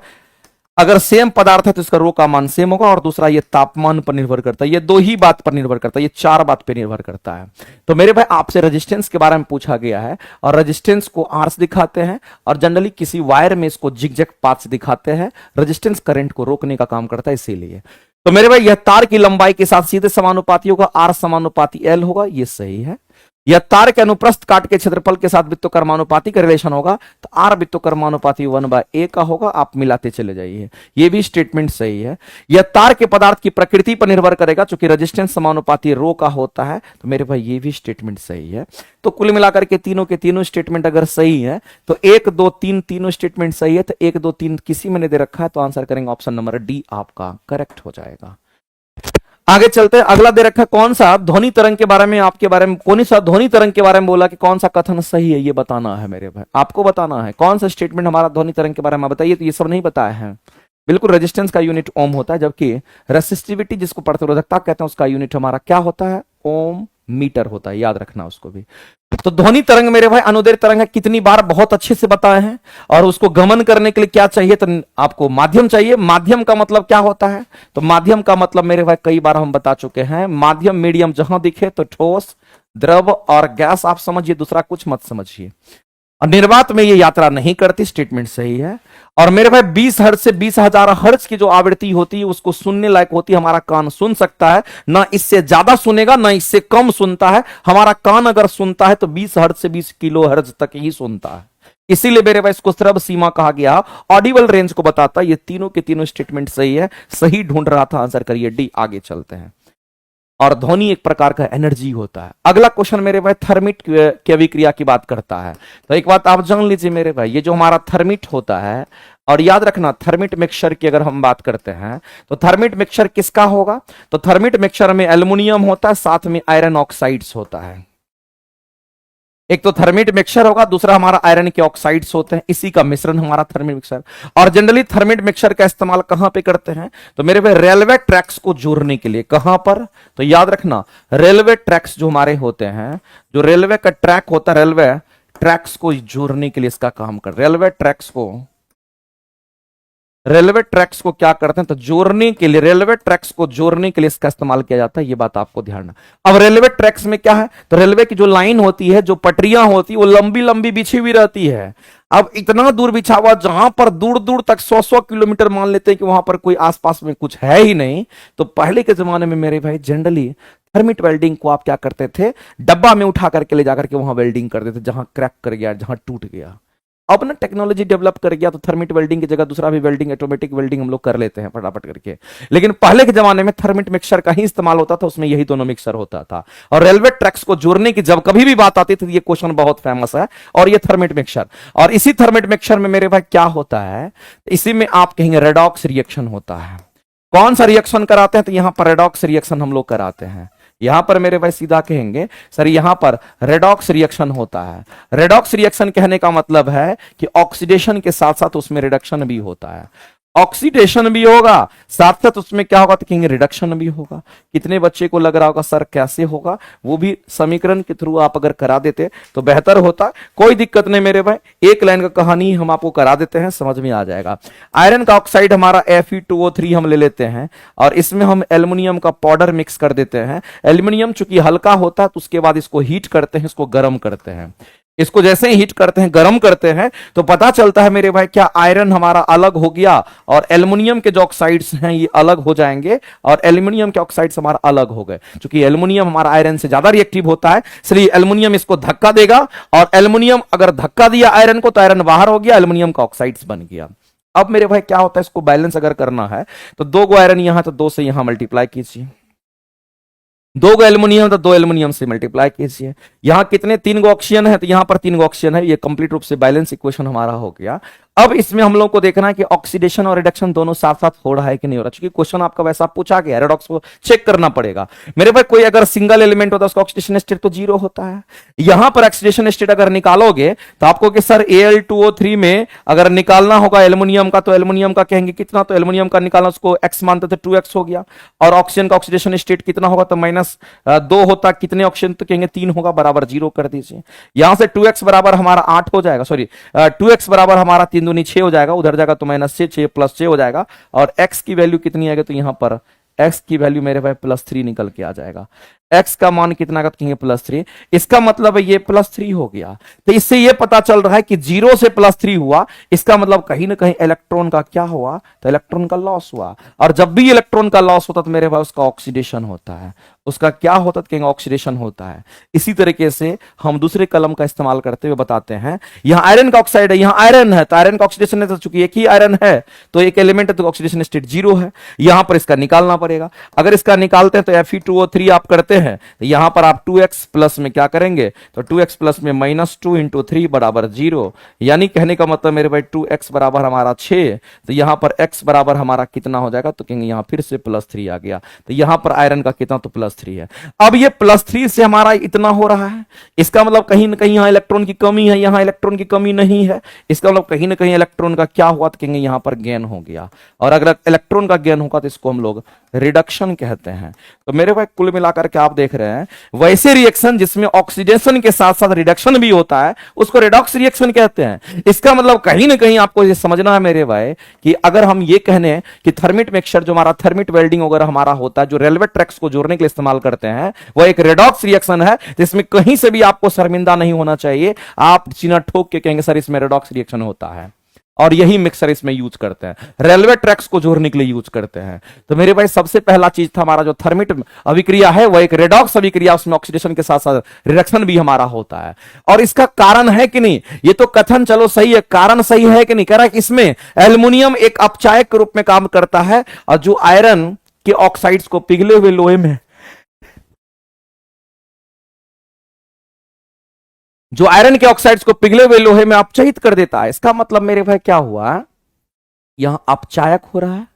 अगर सेम पदार्थ है तो इसका रो का मान सेम होगा, और दूसरा ये तापमान पर निर्भर करता है। ये 2 ही बात पर निर्भर करता है, ये 4 बात पर निर्भर करता है। तो मेरे भाई आपसे रेजिस्टेंस के बारे में पूछा गया है, और रेजिस्टेंस को आर से दिखाते हैं, और जनरली किसी वायर में इसको जिगजैग पाथ से दिखाते हैं। रेजिस्टेंस करंट को रोकने का काम करता है, इसीलिए। तो मेरे भाई यह तार की लंबाई के साथ सीधे समानुपाती होगा, आर समानुपाती एल होगा, ये सही है। यह तार के अनुप्रस्थ काट के क्षेत्रफल के साथ वित्तोकर्मानुपाती का रिलेशन होगा, तो आर वित्तोकर्मानुपाती 1/a का होगा, आप मिलाते चले जाइए, ये भी स्टेटमेंट सही है। यह तार के पदार्थ की प्रकृति पर निर्भर करेगा, चूंकि रेजिस्टेंस समानुपाती रो का होता है, तो मेरे भाई ये भी स्टेटमेंट सही है। तो कुल मिलाकर के तीनों के तीनों स्टेटमेंट अगर सही है, तो 1 2 3 तीनों स्टेटमेंट सही है, तो 1 2 3 किसी में नहीं दे रखा है, तो आंसर करेंगे ऑप्शन नंबर डी आपका करेक्ट हो जाएगा। आगे चलते हैं, अगला दे रखा है कौन सा ध्वनि तरंग के बारे में, आपके बारे में कौन सा ध्वनि तरंग के बारे में बोला कि कौन सा कथन सही है, ये बताना है मेरे भाई, आपको बताना है कौन सा स्टेटमेंट हमारा ध्वनि तरंग के बारे में बताइए। तो ये सब नहीं बताया है, बिल्कुल रेजिस्टेंस का यूनिट ओम होता है, जबकि रेसिस्टिविटी जिसको प्रतिरोधकता कहते हैं उसका यूनिट हमारा क्या होता है, ओम मीटर होता है, याद रखना उसको भी। तो ध्वनि तरंग मेरे भाई अनुदैर्ध्य तरंग है, कितनी बार बहुत अच्छे से बताए हैं। और उसको गमन करने के लिए क्या चाहिए, तो आपको माध्यम चाहिए। माध्यम का मतलब क्या होता है, तो माध्यम का मतलब मेरे भाई कई बार हम बता चुके हैं, माध्यम मीडियम जहां दिखे तो ठोस, द्रव और गैस आप समझिए, दूसरा कुछ मत समझिए। और निर्वात में ये यात्रा नहीं करती, स्टेटमेंट सही है। और मेरे भाई 20 हर्ट्ज से 20,000 हर्ट्ज की जो आवृत्ति होती है उसको सुनने लायक होती है, हमारा कान सुन सकता है, ना इससे ज्यादा सुनेगा ना इससे कम सुनता है। हमारा कान अगर सुनता है तो 20 हर्ट्ज से 20 किलो हर्ट्ज तक ही सुनता है, इसीलिए मेरे भाई इसको श्रव्य सीमा कहा गया, ऑडिबल रेंज को बताता है। ये तीनों के तीनों स्टेटमेंट सही है, सही ढूंढ रहा था, आंसर करिए डी। आगे चलते हैं, और ध्वनि एक प्रकार का एनर्जी होता है। अगला क्वेश्चन मेरे भाई थर्मिट की अभिक्रिया की बात करता है। तो एक बात आप जान लीजिए मेरे भाई, ये जो हमारा थर्मिट होता है, और याद रखना थर्मिट मिक्सचर की अगर हम बात करते हैं तो थर्मिट मिक्सचर किसका होगा, तो थर्मिट मिक्सचर में एल्युमिनियम होता है, साथ में आयरन ऑक्साइड्स होता है। एक तो थर्मिट मिक्सचर होगा, दूसरा हमारा आयरन के ऑक्साइड्स होते हैं, इसी का मिश्रण हमारा थर्मिट मिक्सचर। और जनरली थर्मिट मिक्सचर का इस्तेमाल कहां पे करते हैं, तो मेरे भाई रेलवे ट्रैक्स को जोड़ने के लिए। कहां पर, तो याद रखना रेलवे ट्रैक्स जो हमारे होते हैं, जो रेलवे का ट्रैक होता है, रेलवे ट्रैक्स को जोड़ने के लिए इसका काम कर, रेलवे ट्रैक्स को रेलवे ट्रैक्स को क्या करते हैं, तो जोड़ने के लिए, रेलवे ट्रैक्स को जोड़ने के लिए इसका इस्तेमाल किया जाता है, ये बात आपको ध्यान। अब रेलवे ट्रैक्स में क्या है, तो रेलवे की जो लाइन होती है, जो पटरियां होती है, वो लंबी लंबी बिछी हुई रहती है। अब इतना दूर बिछा हुआ, जहां पर दूर दूर तक 100-100 किलोमीटर मान लेते हैं कि वहां पर कोई आसपास में कुछ है ही नहीं, तो पहले के जमाने में मेरे भाई जनरली थर्मिट वेल्डिंग को आप क्या करते थे, डब्बा में उठा करके ले जाकर के वहां वेल्डिंग करते थे, जहां क्रैक कर गया, जहां टूट गया। अब ना टेक्नोलॉजी डेवलप कर गया, तो थर्मिट वेल्डिंग की जगह दूसरा भी वेल्डिंग, ऑटोमेटिक वेल्डिंग हम लोग कर लेते हैं फटाफट करके। लेकिन पहले के जमाने में थर्मिट मिक्सर का ही इस्तेमाल होता था, उसमें यही दोनों मिक्सर होता था। और रेलवे ट्रैक्स को जोड़ने की जब कभी भी बात आती थी, ये क्वेश्चन बहुत फेमस है, और ये थर्मिट मिक्सर, और इसी थर्मिट मिक्सर में मेरे भाई क्या होता है, इसी में आप कहेंगे रेडॉक्स रिएक्शन होता है। कौन सा रिएक्शन कराते हैं, तो यहां पर रेडॉक्स रिएक्शन हम लोग कराते हैं। यहां पर मेरे भाई सीधा कहेंगे सर यहां पर रेडॉक्स रिएक्शन होता है। रेडॉक्स रिएक्शन कहने का मतलब है कि ऑक्सीडेशन के साथ साथ उसमें रिडक्शन भी होता है। ऑक्सीडेशन भी होगा, साथ साथ उसमें क्या होगा, तो कहेंगे रिडक्शन भी होगा। कितने बच्चे को लग रहा होगा सर कैसे होगा, वो भी समीकरण के थ्रू आप अगर करा देते तो बेहतर होता। कोई दिक्कत नहीं मेरे भाई, एक लाइन का कहानी हम आपको करा देते हैं, समझ में आ जाएगा। आयरन का ऑक्साइड हमारा Fe2O3 हम ले लेते हैं, और इसमें हम एल्युमिनियम का पाउडर मिक्स कर देते हैं। एल्युमिनियम चूंकि हल्का होता है, तो उसके बाद इसको हीट करते हैं, इसको गर्म करते हैं। इसको जैसे ही हीट करते हैं, गर्म करते हैं, तो पता चलता है मेरे भाई क्या आयरन हमारा अलग हो गया, और एल्युमिनियम के जो ऑक्साइड्स हैं ये अलग हो जाएंगे, और एल्युमिनियम के ऑक्साइड्स हमारा अलग हो गए। क्योंकि एल्युमिनियम हमारा आयरन से ज्यादा रिएक्टिव होता है, इसलिए एल्युमिनियम इसको धक्का देगा, और एल्युमिनियम अगर धक्का दिया आयरन को, तो आयरन बाहर हो गया, एल्युमिनियम का ऑक्साइड्स बन गया। अब मेरे भाई क्या होता है, इसको बैलेंस अगर करना है, तो 2 गो आयरन यहां, तो 2 से यहां मल्टीप्लाई कीजिए, 2 गो एल्युमिनियम, तो 2 एल्युमिनियम से मल्टीप्लाई कीजिए। यहां कितने, 3 गो ऑक्सीजन है, तो यहां पर 3 गो ऑक्सीजन है। ये कंप्लीट रूप से बैलेंस इक्वेशन हमारा हो गया। अब इसमें हम लोग को देखना है कि ऑक्सीडेशन और रिडक्शन दोनों साथ साथ हो रहा है कि नहीं हो रहा, क्योंकि क्वेश्चन आपका वैसा पूछा गया, रेडॉक्स को चेक करना पड़ेगा। मेरे भाई कोई अगर सिंगल एलिमेंट होता है, उसका ऑक्सीडेशन स्टेट तो 0 होता है। यहां पर ऑक्सीडेशन स्टेट अगर निकालोगे, तो आपको कि सर Al2O3 में अगर निकालना होगा एल्युमिनियम का, तो एल्युमिनियम का कहेंगे कितना, तो एल्युमिनियम का निकालना, उसको x मानते थे, 2x हो गया। और ऑक्सीजन का ऑक्सीडेशन स्टेट कितना होगा, तो -2 होता, कितने ऑक्सीजन, तो कहेंगे 3 होगा, बराबर 0 कर दीजिए। यहां से 2x बराबर हमारा 8 हो जाएगा, सॉरी 2x बराबर हमारा 3 दूनी 6 हो जाएगा, उधर जाएगा तो -6, 6 + 6 हो जाएगा। और x की वैल्यू कितनी आएगी, तो यहां पर x की वैल्यू मेरे भाई +3 निकल के आ जाएगा। x का मान कितना का, तो कहेंगे +3। इसका मतलब है ये +3 हो गया। तो इससे ये पता चल रहा है कि 0 से +3 हुआ, इसका मतलब कहीं ना कहीं इलेक्ट्रॉन का क्या हुआ, तो इलेक्ट्रॉन का लॉस हुआ। और जब भी इलेक्ट्रॉन का लॉस होता, तो मेरे भाई उसका ऑक्सीडेशन होता है। उसका क्या होता, तो कहेंगे ऑक्सीडेशन होता है। इसी तरीके से हम दूसरे कलम का इस्तेमाल करते हुए बताते हैं। यहां आयरन का ऑक्साइड है, यहां आयरन है, तो आयरन का ऑक्सीडेशन है, तो चूंकि एक ही आयरन है, तो एक एलिमेंट है, तो ऑक्सीडेशन स्टेट 0 है। यहां पर इसका निकालना पड़ेगा। अगर इसका निकालते हैं, तो Fe2O3 आप करते हैं, तो यहां पर आप 2x प्लस में क्या करेंगे, तो 2x प्लस में -2 × 3 बराबर 0, यानी कहने का मतलब मेरे भाई 2x बराबर हमारा 6, तो यहां पर x बराबर हमारा कितना हो जाएगा, तो कहेंगे यहां फिर से +3 आ गया। तो यहां पर आयरन का कितना, तो +3 है। अब ये +3 से हमारा इतना हो रहा है, इसका मतलब कहीं ना कहीं यहां इलेक्ट्रॉन की कमी है, यहां इलेक्ट्रॉन की कमी नहीं है। इसका मतलब कहीं ना कहीं इलेक्ट्रॉन का क्या हुआ, तो कहेंगे यहां पर गेन हो गया। और अगर इलेक्ट्रॉन का गेन होगा, तो इसको हम लोग रिडक्शन कहते हैं। तो मेरे भाई कुल मिलाकर के आप देख रहे हैं, वैसे रिएक्शन जिसमें ऑक्सीडेशन के साथ साथ रिडक्शन भी होता है, उसको रेडॉक्स रिएक्शन कहते हैं। इसका मतलब कहीं ना कहीं आपको ये समझना है मेरे भाई, कि अगर हम ये कहने कि थर्मिट मिक्सचर जो हमारा थर्मिट वेल्डिंग वगैरह हमारा होता है, जो रेलवे ट्रैक्स को जोड़ने के लिए इस्तेमाल करते हैं, वो एक रेडॉक्स रिएक्शन है, जिसमें कहीं से भी आपको शर्मिंदा नहीं होना चाहिए। आप सीना ठोक के कहेंगे सर इसमें रेडॉक्स रिएक्शन होता है, और यही मिक्सर इसमें यूज करते हैं, रेलवे ट्रैक्स को जोड़ने के लिए यूज करते हैं। तो मेरे भाई सबसे पहला चीज था हमारा जो थर्मिट अभिक्रिया है, वो एक रेडॉक्स अभिक्रिया, उसमें ऑक्सीडेशन के साथ साथ रिडक्शन भी हमारा होता है। और इसका कारण है कि नहीं, ये तो कथन चलो सही है, कारण सही है कि नहीं, कह रहा है कि इसमें एल्युमिनियम एक अपचायक के रूप में काम करता है, और जो आयरन के ऑक्साइड्स को पिघले हुए लोहे में, जो आयरन के ऑक्साइड्स को पिघले हुए लोहे में अपचयित कर देता है। इसका मतलब मेरे भाई क्या हुआ, यहां अपचायक हो रहा है,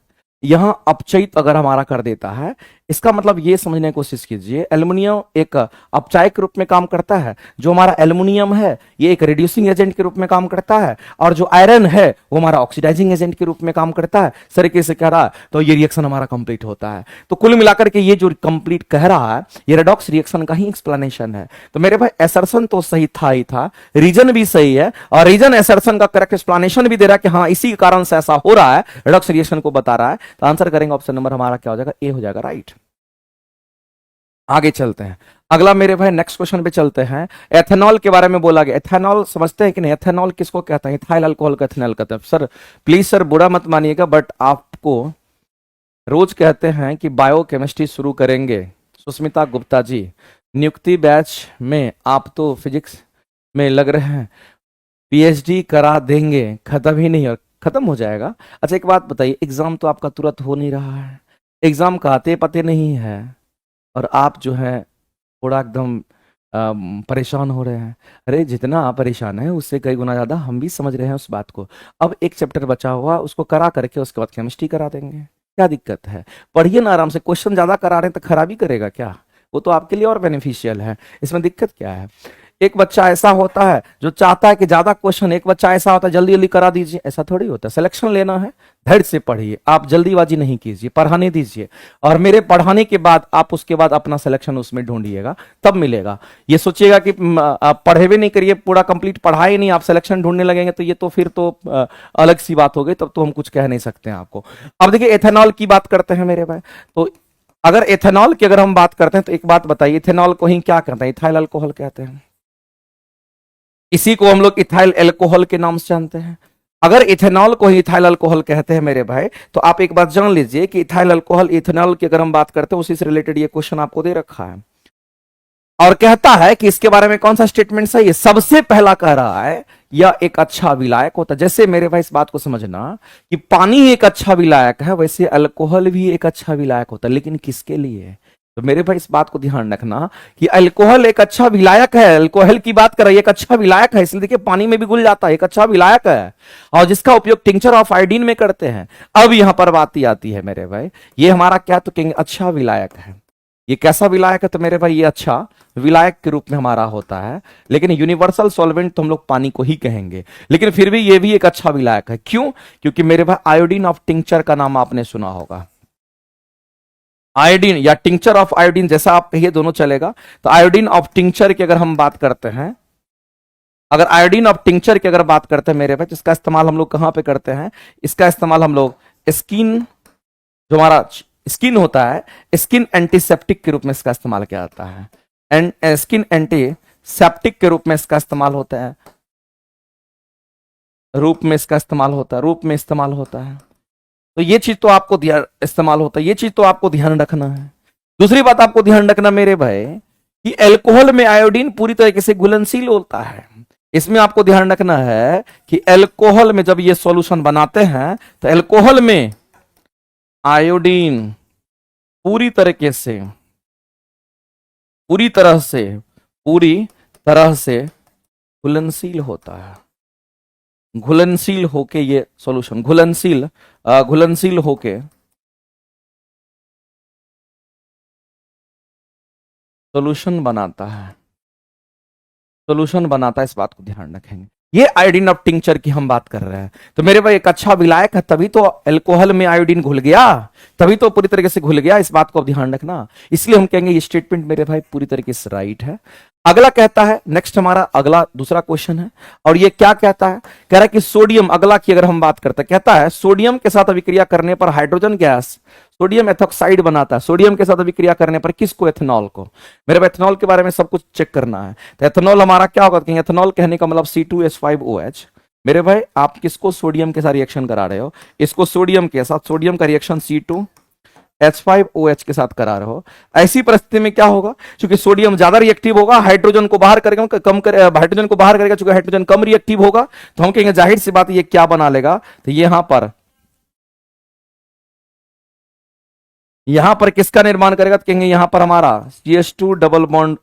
यहां अपचयित अगर हमारा कर देता है, इसका मतलब ये समझने की कोशिश कीजिए, एल्युमिनियम एक अपचायक के रूप में काम करता है। जो हमारा एल्युमिनियम है ये एक रिड्यूसिंग एजेंट के रूप में काम करता है, और जो आयरन है वो हमारा ऑक्सीडाइजिंग एजेंट के रूप में काम करता है। इस तरीके से कह रहा है तो ये रिएक्शन हमारा कंप्लीट होता है। तो कुल मिलाकर के ये जो कंप्लीट कह रहा है ये रेडॉक्स रिएक्शन का ही एक्सप्लेनेशन है। तो मेरे भाई एसर्शन तो सही था ही था, रीजन भी सही है, और रीजन एसर्शन का करेक्ट एक्सप्लेनेशन भी दे रहा है कि हाँ इसी कारण से ऐसा हो रहा है, रेडॉक्स रिएक्शन को बता रहा है। तो आंसर करेंगे ऑप्शन नंबर हमारा क्या हो जाएगा, ए हो जाएगा, राइट। आगे चलते हैं, अगला मेरे भाई नेक्स्ट क्वेश्चन पे चलते हैं। एथेनॉल के बारे में बोला गया, एथेनॉल समझते हैं कि नहीं, एथेनॉल किसको कहते हैं, इथाइल अल्कोहल को एथेनॉल कहते हैं। सर प्लीज सर बुरा मत मानिएगा, बट आपको रोज कहते हैं कि बायोकेमिस्ट्री शुरू करेंगे, सुष्मिता गुप्ता जी नियुक्ति बैच में आप तो फिजिक्स में लग रहे हैं, पीएचडी करा देंगे, खत्म ही नहीं, और खत्म हो जाएगा। अच्छा एक बात बताइए, एग्जाम तो आपका तुरंत हो नहीं रहा है, एग्जाम का आते पते नहीं है, और आप जो है थोड़ा एकदम परेशान हो रहे हैं। अरे जितना आप परेशान हैं उससे कई गुना ज्यादा हम भी समझ रहे हैं उस बात को। अब एक चैप्टर बचा हुआ उसको करा करके उसके बाद केमिस्ट्री करा देंगे, क्या दिक्कत है, पढ़िए ना आराम से। क्वेश्चन ज्यादा करा रहे हैं तो खराबी करेगा क्या, वो तो आपके लिए और बेनिफिशियल है, इसमें दिक्कत क्या है। एक बच्चा ऐसा होता है जो चाहता है कि ज्यादा क्वेश्चन, एक बच्चा ऐसा होता है जल्दी जल्दी करा दीजिए, ऐसा थोड़ी होता है। सिलेक्शन लेना है, धैर्य से पढ़िए, आप जल्दीबाजी नहीं कीजिए, पढ़ाने दीजिए, और मेरे पढ़ाने के बाद आप उसके बाद अपना सिलेक्शन उसमें ढूंढिएगा, तब मिलेगा। ये सोचिएगा कि आप पढ़े भी नहीं करिए, पूरा कंप्लीट पढ़ाए नहीं, आप सिलेक्शन ढूंढने लगेंगे, तो ये तो फिर तो अलग सी बात हो गई, तब तो हम कुछ कह नहीं सकते हैं आपको। अब देखिए एथेनॉल की बात करते हैं मेरे भाई, तो अगर एथेनॉल की अगर हम बात करते हैं तो एक बात बताइए, इथेनॉल को ही क्या कहते हैं, इथाइल अल्कोहल कहते हैं, इसी को हम लोग इथाइल अल्कोहल के नाम से जानते हैं। अगर इथेनॉल को ही इथाइल अल्कोहल कहते हैं मेरे भाई, तो आप एक बात जान लीजिए कि इथाइल अल्कोहल इथेनॉल की अगर हम बात करते हैं उसी से रिलेटेड ये क्वेश्चन आपको दे रखा है, और कहता है कि इसके बारे में कौन सा स्टेटमेंट सही है। सबसे पहला कह रहा है यह एक अच्छा विलायक होता है। जैसे मेरे भाई इस बात को समझना कि पानी एक अच्छा विलायक है, वैसे अल्कोहल भी एक अच्छा विलायक होता है, लेकिन किसके लिए। तो मेरे भाई इस बात को ध्यान रखना कि अल्कोहल एक अच्छा विलायक है, अल्कोहल की बात कर रही है, एक अच्छा विलायक है, इसलिए देखिए पानी में भी घुल जाता है, एक अच्छा विलायक है, और जिसका उपयोग टिंचर ऑफ आयोडीन में करते हैं। अब यहां पर बात ही आती है मेरे भाई, ये हमारा क्या तो कहेंगे अच्छा विलायक है। ये कैसा विलायक है, तो मेरे भाई ये अच्छा विलायक के रूप में हमारा होता है, लेकिन यूनिवर्सल सॉल्वेंट तो हम लोग पानी को ही कहेंगे, लेकिन फिर भी ये भी एक अच्छा विलायक है। क्यों, क्योंकि मेरे भाई आयोडीन ऑफ टिंचर का नाम आपने सुना होगा, आयोडीन या टिंचर ऑफ आयोडीन, जैसा आप कहिए दोनों चलेगा। तो आयोडीन ऑफ टिंचर की अगर हम बात करते हैं, अगर आयोडीन ऑफ टिंचर की अगर बात करते हैं मेरे भाई, तो इसका इस्तेमाल हम लोग कहां पे करते हैं, इसका इस्तेमाल हम लोग स्किन, जो हमारा स्किन होता है, स्किन एंटीसेप्टिक के रूप में इसका इस्तेमाल किया जाता है, एंड स्किन एंटीसेप्टिक के रूप में इसका इस्तेमाल होता है, रूप में इसका इस्तेमाल होता है, रूप में इस्तेमाल होता है। तो ये चीज तो आपको ध्यान इस्तेमाल होता है, ये चीज तो आपको ध्यान रखना है। दूसरी बात आपको ध्यान रखना मेरे भाई कि अल्कोहल में आयोडीन पूरी तरीके से घुलनशील होता है। इसमें आपको ध्यान रखना है कि अल्कोहल में जब ये सॉल्यूशन बनाते हैं तो अल्कोहल में आयोडीन पूरी तरह से घुलनशील होता है, घुलनशील होके ये सॉल्यूशन घुलनशील होके सॉल्यूशन बनाता है, इस बात को ध्यान रखेंगे। ये आयोडीन ऑफ टिंचर की हम बात कर रहे हैं। तो मेरे भाई एक अच्छा विलायक है, तभी तो अल्कोहल में आयोडीन घुल गया, तभी तो पूरी तरीके से घुल गया, इस बात को ध्यान रखना। इसलिए हम कहेंगे ये स्टेटमेंट मेरे भाई पूरी तरीके से राइट है। अगला कहता है, नेक्स्ट हमारा अगला दूसरा क्वेश्चन है, और ये क्या कहता है, कह रहा है कि सोडियम, अगला की अगर हम बात करते हैं, कहता है सोडियम के साथ अभिक्रिया करने पर हाइड्रोजन गैस सोडियम एथॉक्साइड बनाता है। सोडियम के साथ अभिक्रिया करने पर किसको, एथेनॉल को। मेरे एथेनॉल के बारे में सब कुछ चेक करना है। तो एथेनॉल हमारा क्या होगा, एथेनॉल कहने का मतलब C2H5OH। मेरे भाई आप किसको सोडियम के साथ रिएक्शन करा रहे हो, इसको सोडियम के साथ, सोडियम का रिएक्शन C2H5OH के साथ करा रहे हो। ऐसी परिस्थिति में क्या होगा, क्योंकि सोडियम ज्यादा रिएक्टिव होगा, हाइड्रोजन को बाहर करेगा, हाइड्रोजन को बाहर करेगा, चूंकि हाइड्रोजन कम रिएक्टिव होगा, तो हम कहेंगे जाहिर सी बात ये क्या बना लेगा, तो यहां पर किसका निर्माण करेगा, तो कहेंगे यहां पर हमारा CH2 double bond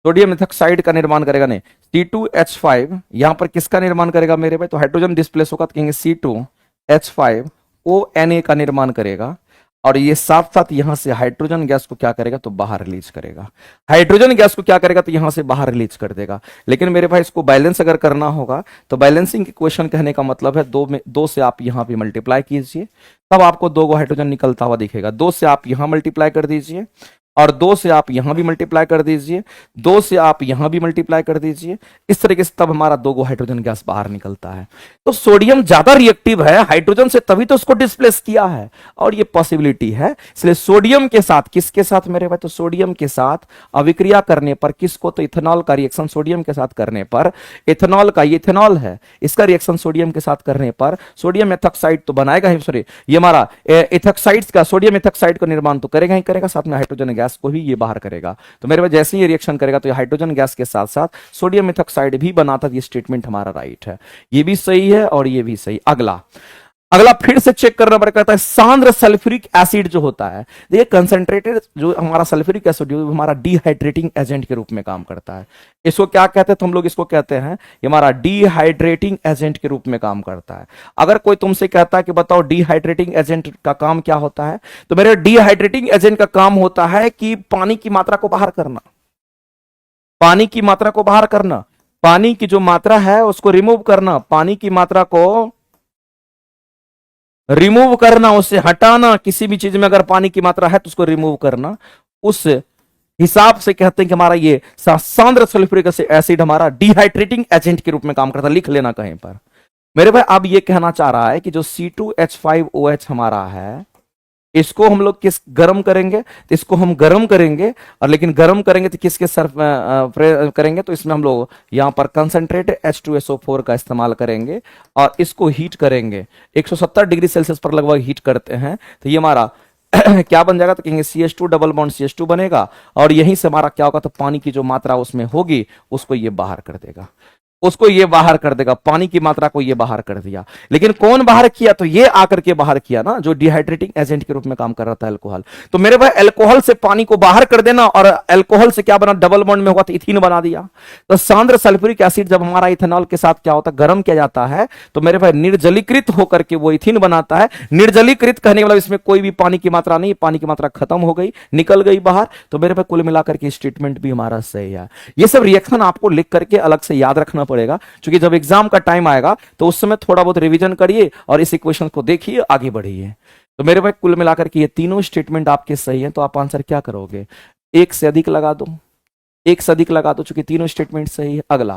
sodium ethoxide का निर्माण करेगा, नहीं C2H5 यहां पर किसका निर्माण करेगा मेरे भाई, तो हाइड्रोजन डिस्प्लेस होगा, तो कहेंगे C2H5ONA का निर्माण करेगा। और ये साथ साथ यहां से हाइड्रोजन गैस को क्या करेगा, तो बाहर रिलीज करेगा। हाइड्रोजन गैस को क्या करेगा, तो यहां से बाहर रिलीज कर देगा। लेकिन मेरे भाई इसको बैलेंस अगर करना होगा तो बैलेंसिंग इक्वेशन कहने का मतलब है दो से आप यहां पे मल्टीप्लाई कीजिए, तब आपको दो हाइड्रोजन निकलता हुआ दिखेगा। दो से आप यहां मल्टीप्लाई कर दीजिए और दो से आप यहां भी मल्टीप्लाई कर दीजिए, दो से आप यहां भी मल्टीप्लाई कर दीजिए। इस तरीके से तब हमारा दो हाइड्रोजन गैस बाहर निकलता है। तो सोडियम ज्यादा रिएक्टिव है हाइड्रोजन से, तभी तो उसको डिस्प्लेस किया है और ये पॉसिबिलिटी है। इसलिए सोडियम के साथ, किसके साथ मेरे भाई, तो सोडियम के साथ अभिक्रिया करने पर किसको, तो इथेनॉल का रिएक्शन सोडियम के साथ करने पर, इथेनॉल का, ये इथेनॉल है, इसका रिएक्शन सोडियम के साथ करने पर सोडियम एथॉक्साइड तो बनाएगा ही, सॉरी ये हमारा एथॉक्साइड्स का, सोडियम एथॉक्साइड का निर्माण तो करेगा ही करेगा, साथ में हाइड्रोजन गैस को भी ये बाहर करेगा। तो मेरे पास जैसे ही रिएक्शन करेगा तो ये हाइड्रोजन गैस के साथ साथ सोडियम एथॉक्साइड भी बनाता। ये स्टेटमेंट हमारा राइट है, ये भी सही है और ये भी सही। अगला अगला फिर से चेक करना पड़ता है, सांद्र सल्फ्यूरिक एसिड जो होता है, देखिए कंसंट्रेटेड जो हमारा सल्फ्यूरिक एसिड हमारा डिहाइड्रेटिंग एजेंट के रूप में काम करता है। इसको क्या कहते हैं, तो हम लोग इसको कहते हैं ये हमारा डिहाइड्रेटिंग एजेंट के रूप में काम करता है। अगर कोई तुमसे कहता है कि बताओ डिहाइड्रेटिंग एजेंट का काम क्या होता है, तो मेरे डिहाइड्रेटिंग एजेंट का काम होता है कि पानी की मात्रा को बाहर करना, पानी की मात्रा को बाहर करना, पानी की जो मात्रा है उसको रिमूव करना, पानी की मात्रा को रिमूव करना, उसे हटाना। किसी भी चीज में अगर पानी की मात्रा है तो उसको रिमूव करना। उस हिसाब से कहते हैं कि हमारा ये सांद्र सल्फ्यूरिक एसिड हमारा डिहाइड्रेटिंग एजेंट के रूप में काम करता है। लिख लेना कहीं पर मेरे भाई। अब ये कहना चाह रहा है कि जो C2H5OH हमारा है, इसको हम लोग किस गर्म करेंगे, तो इसको हम गर्म करेंगे। और लेकिन गर्म करेंगे तो किसके सर्फ करेंगे, तो इसमें हम लोग यहां पर कंसंट्रेटेड H2SO4 का इस्तेमाल करेंगे और इसको हीट करेंगे। 170 डिग्री सेल्सियस पर लगभग हीट करते हैं तो ये हमारा क्या बन जाएगा, तो कहेंगे CH2 डबल बॉन्ड CH2 बनेगा और यहीं से हमारा क्या होगा, तो पानी की जो मात्रा उसमें होगी उसको ये बाहर कर देगा, उसको ये बाहर कर देगा, पानी की मात्रा को ये बाहर कर दिया। लेकिन कौन बाहर किया, तो ये आकर के बाहर किया ना, जो डिहाइड्रेटिंग एजेंट के रूप में काम कर रहा था अल्कोहल। तो मेरे भाई अल्कोहल से पानी को बाहर कर देना और अल्कोहल से क्या बना, डबल बॉन्ड में होगा तो इथीन बना दिया। तो सांद्र सल्फ्यूरिक एसिड जब हमारा इथेनॉल के साथ क्या होता है, गर्म किया जाता है, तो मेरे भाई निर्जलीकृत होकर के वो इथीन बनाता है। निर्जलीकृत कहने के मतलब इसमें कोई भी पानी की मात्रा नहीं, पानी की मात्रा खत्म हो गई, निकल गई बाहर। तो मेरे भाई कुल मिलाकर के स्टेटमेंट भी हमारा सही है। ये सब रिएक्शन आपको लिख करके अलग से याद रखना पड़ेगा, क्योंकि जब एग्जाम का टाइम आएगा तो उस समय थोड़ा बहुत रिवीजन करिए और इस इक्वेशन को देखिए, आगे बढ़िए। तो मेरे भाई कुल मिलाकर के ये तीनों स्टेटमेंट आपके सही हैं। तो आप आंसर क्या करोगे, एक से अधिक लगा दो, एक से अधिक लगा दो, चूंकि तीनों स्टेटमेंट सही है। अगला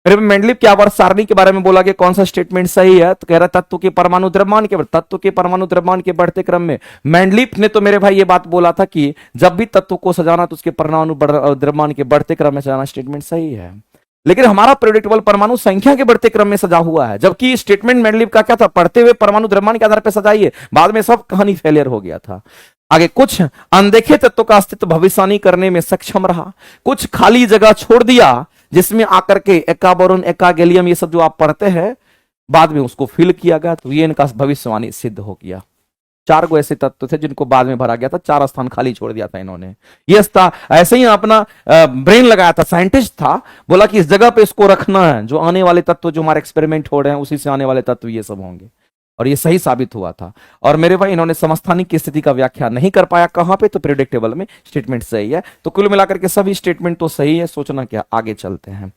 मेरे मेंडलीव क्या वर्ष सारणी के बारे में बोला कि कौन सा स्टेटमेंट सही है, तो कह रहा तत्व के परमाणु द्रव्यमान के बढ़ते क्रम में। मेंडलीव ने तो मेरे भाई ये बात बोला था कि जब भी तत्व को सजाना तो उसके परमाणु द्रव्यमान के बढ़ते क्रम में सजाना, स्टेटमेंट सही है। लेकिन हमारा प्रेडिक्टेबल परमाणु संख्या के बढ़ते क्रम में सजा हुआ है, जबकि स्टेटमेंट मेंडलीव का क्या था, बढ़ते हुए परमाणु द्रव्यमान के आधार पर सजाइए। बाद में सब कहानी फेलियर हो गया था। आगे कुछ अनदेखे तत्व का अस्तित्व भविष्यवाणी करने में सक्षम रहा, कुछ खाली जगह छोड़ दिया जिसमें आकर के एका बोरोन, एका गैलियम, ये सब जो आप पढ़ते हैं बाद में उसको फिल किया गया, तो ये इनका भविष्यवाणी सिद्ध हो गया। 4 गो ऐसे तत्व थे जिनको बाद में भरा गया था, 4 स्थान खाली छोड़ दिया था इन्होंने। ये ऐसे ही अपना ब्रेन लगाया था, साइंटिस्ट था, बोला कि इस जगह पे इसको रखना है, जो आने वाले तत्व जो हमारे एक्सपेरिमेंट हो रहे हैं उसी से आने वाले तत्व ये सब होंगे, और ये सही साबित हुआ था। और मेरे भाई इन्होंने समस्थानिक की स्थिति का व्याख्या नहीं कर पाया, कहां पे, तो प्रेडिक्टेबल में। स्टेटमेंट सही है। तो कुल मिलाकर के सभी स्टेटमेंट तो सही है, सोचना क्या। आगे चलते हैं,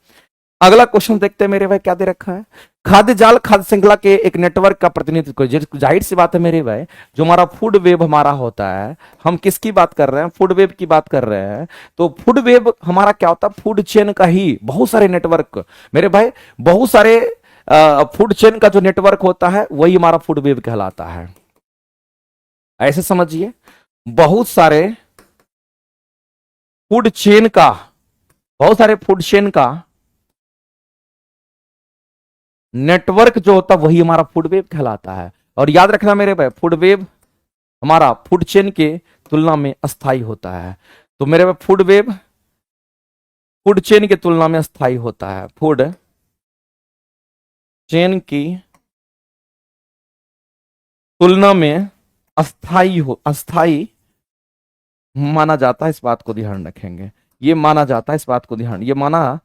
अगला क्वेश्चन देखते हैं मेरे भाई क्या दे रखा है। खाद्य जाल खाद्य श्रृंखला के एक नेटवर्क का प्रतिनिधित्व। जाहिर सी बात है मेरे भाई, जो हमारा फूड वेब हमारा होता है, हम किसकी बात कर रहे हैं, फूड वेब की बात कर रहे हैं। तो फूड वेब हमारा क्या होता है, फूड चेन का ही बहुत सारे नेटवर्क मेरे भाई, बहुत सारे फूड चेन का जो नेटवर्क होता है वही हमारा फूड वेब कहलाता है। ऐसे समझिए, बहुत सारे फूड चेन का, बहुत सारे फूड चेन का नेटवर्क जो होता है वही हमारा फूड वेब कहलाता है। और याद रखना मेरे भाई, फूड वेब हमारा फूड चेन के तुलना में अस्थाई होता है। तो मेरे भाई फूड वेब फूड चेन की तुलना में अस्थाई होता है, फूड चेन की तुलना में अस्थाई माना जाता है। इस बात को ध्यान रखेंगे, ये माना जाता है, इस बात को ध्यान, ये माना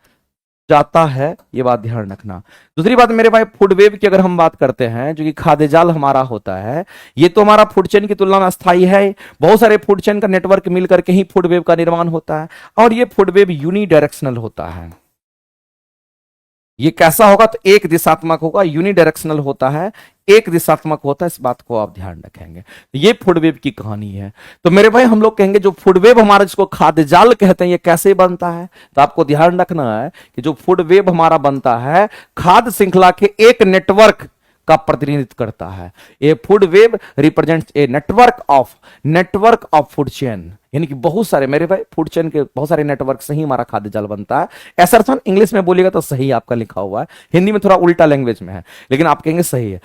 जाता है, ये बात ध्यान रखना। दूसरी बात मेरे भाई, फूड वेब की अगर हम बात करते हैं, जो कि खाद्य जाल हमारा होता है, ये तो हमारा फूड चेन की तुलना में अस्थायी है। बहुत सारे फूड चेन का नेटवर्क मिल करके ही फूड वेब का निर्माण होता है, और ये फूड वेब यूनिडायरेक्शनल होता है। ये कैसा होगा, तो एक दिशात्मक होगा, यूनिडायरेक्शनल होता है, एक दिशात्मक होता है, इस बात को आप ध्यान रखेंगे। तो ये फूड वेब की कहानी है। तो मेरे भाई हम लोग कहेंगे जो फूड वेब हमारा, जिसको खाद्य जाल कहते हैं, ये कैसे बनता है, तो आपको ध्यान रखना है कि जो फूड वेब हमारा बनता है, खाद्य श्रृंखला के एक नेटवर्क का प्रतिनिधित्व करता है। ए food web represents a network of food chain, यानी कि बहुत सारे मेरे भाई फूड चेन के बहुत सारे नेटवर्क से ही हमारा खाद्य जाल बनता है। ऐसा इंग्लिश में बोलिएगा तो सही आपका लिखा हुआ है, हिंदी में थोड़ा उल्टा लैंग्वेज में है, लेकिन आप कहेंगे सही है।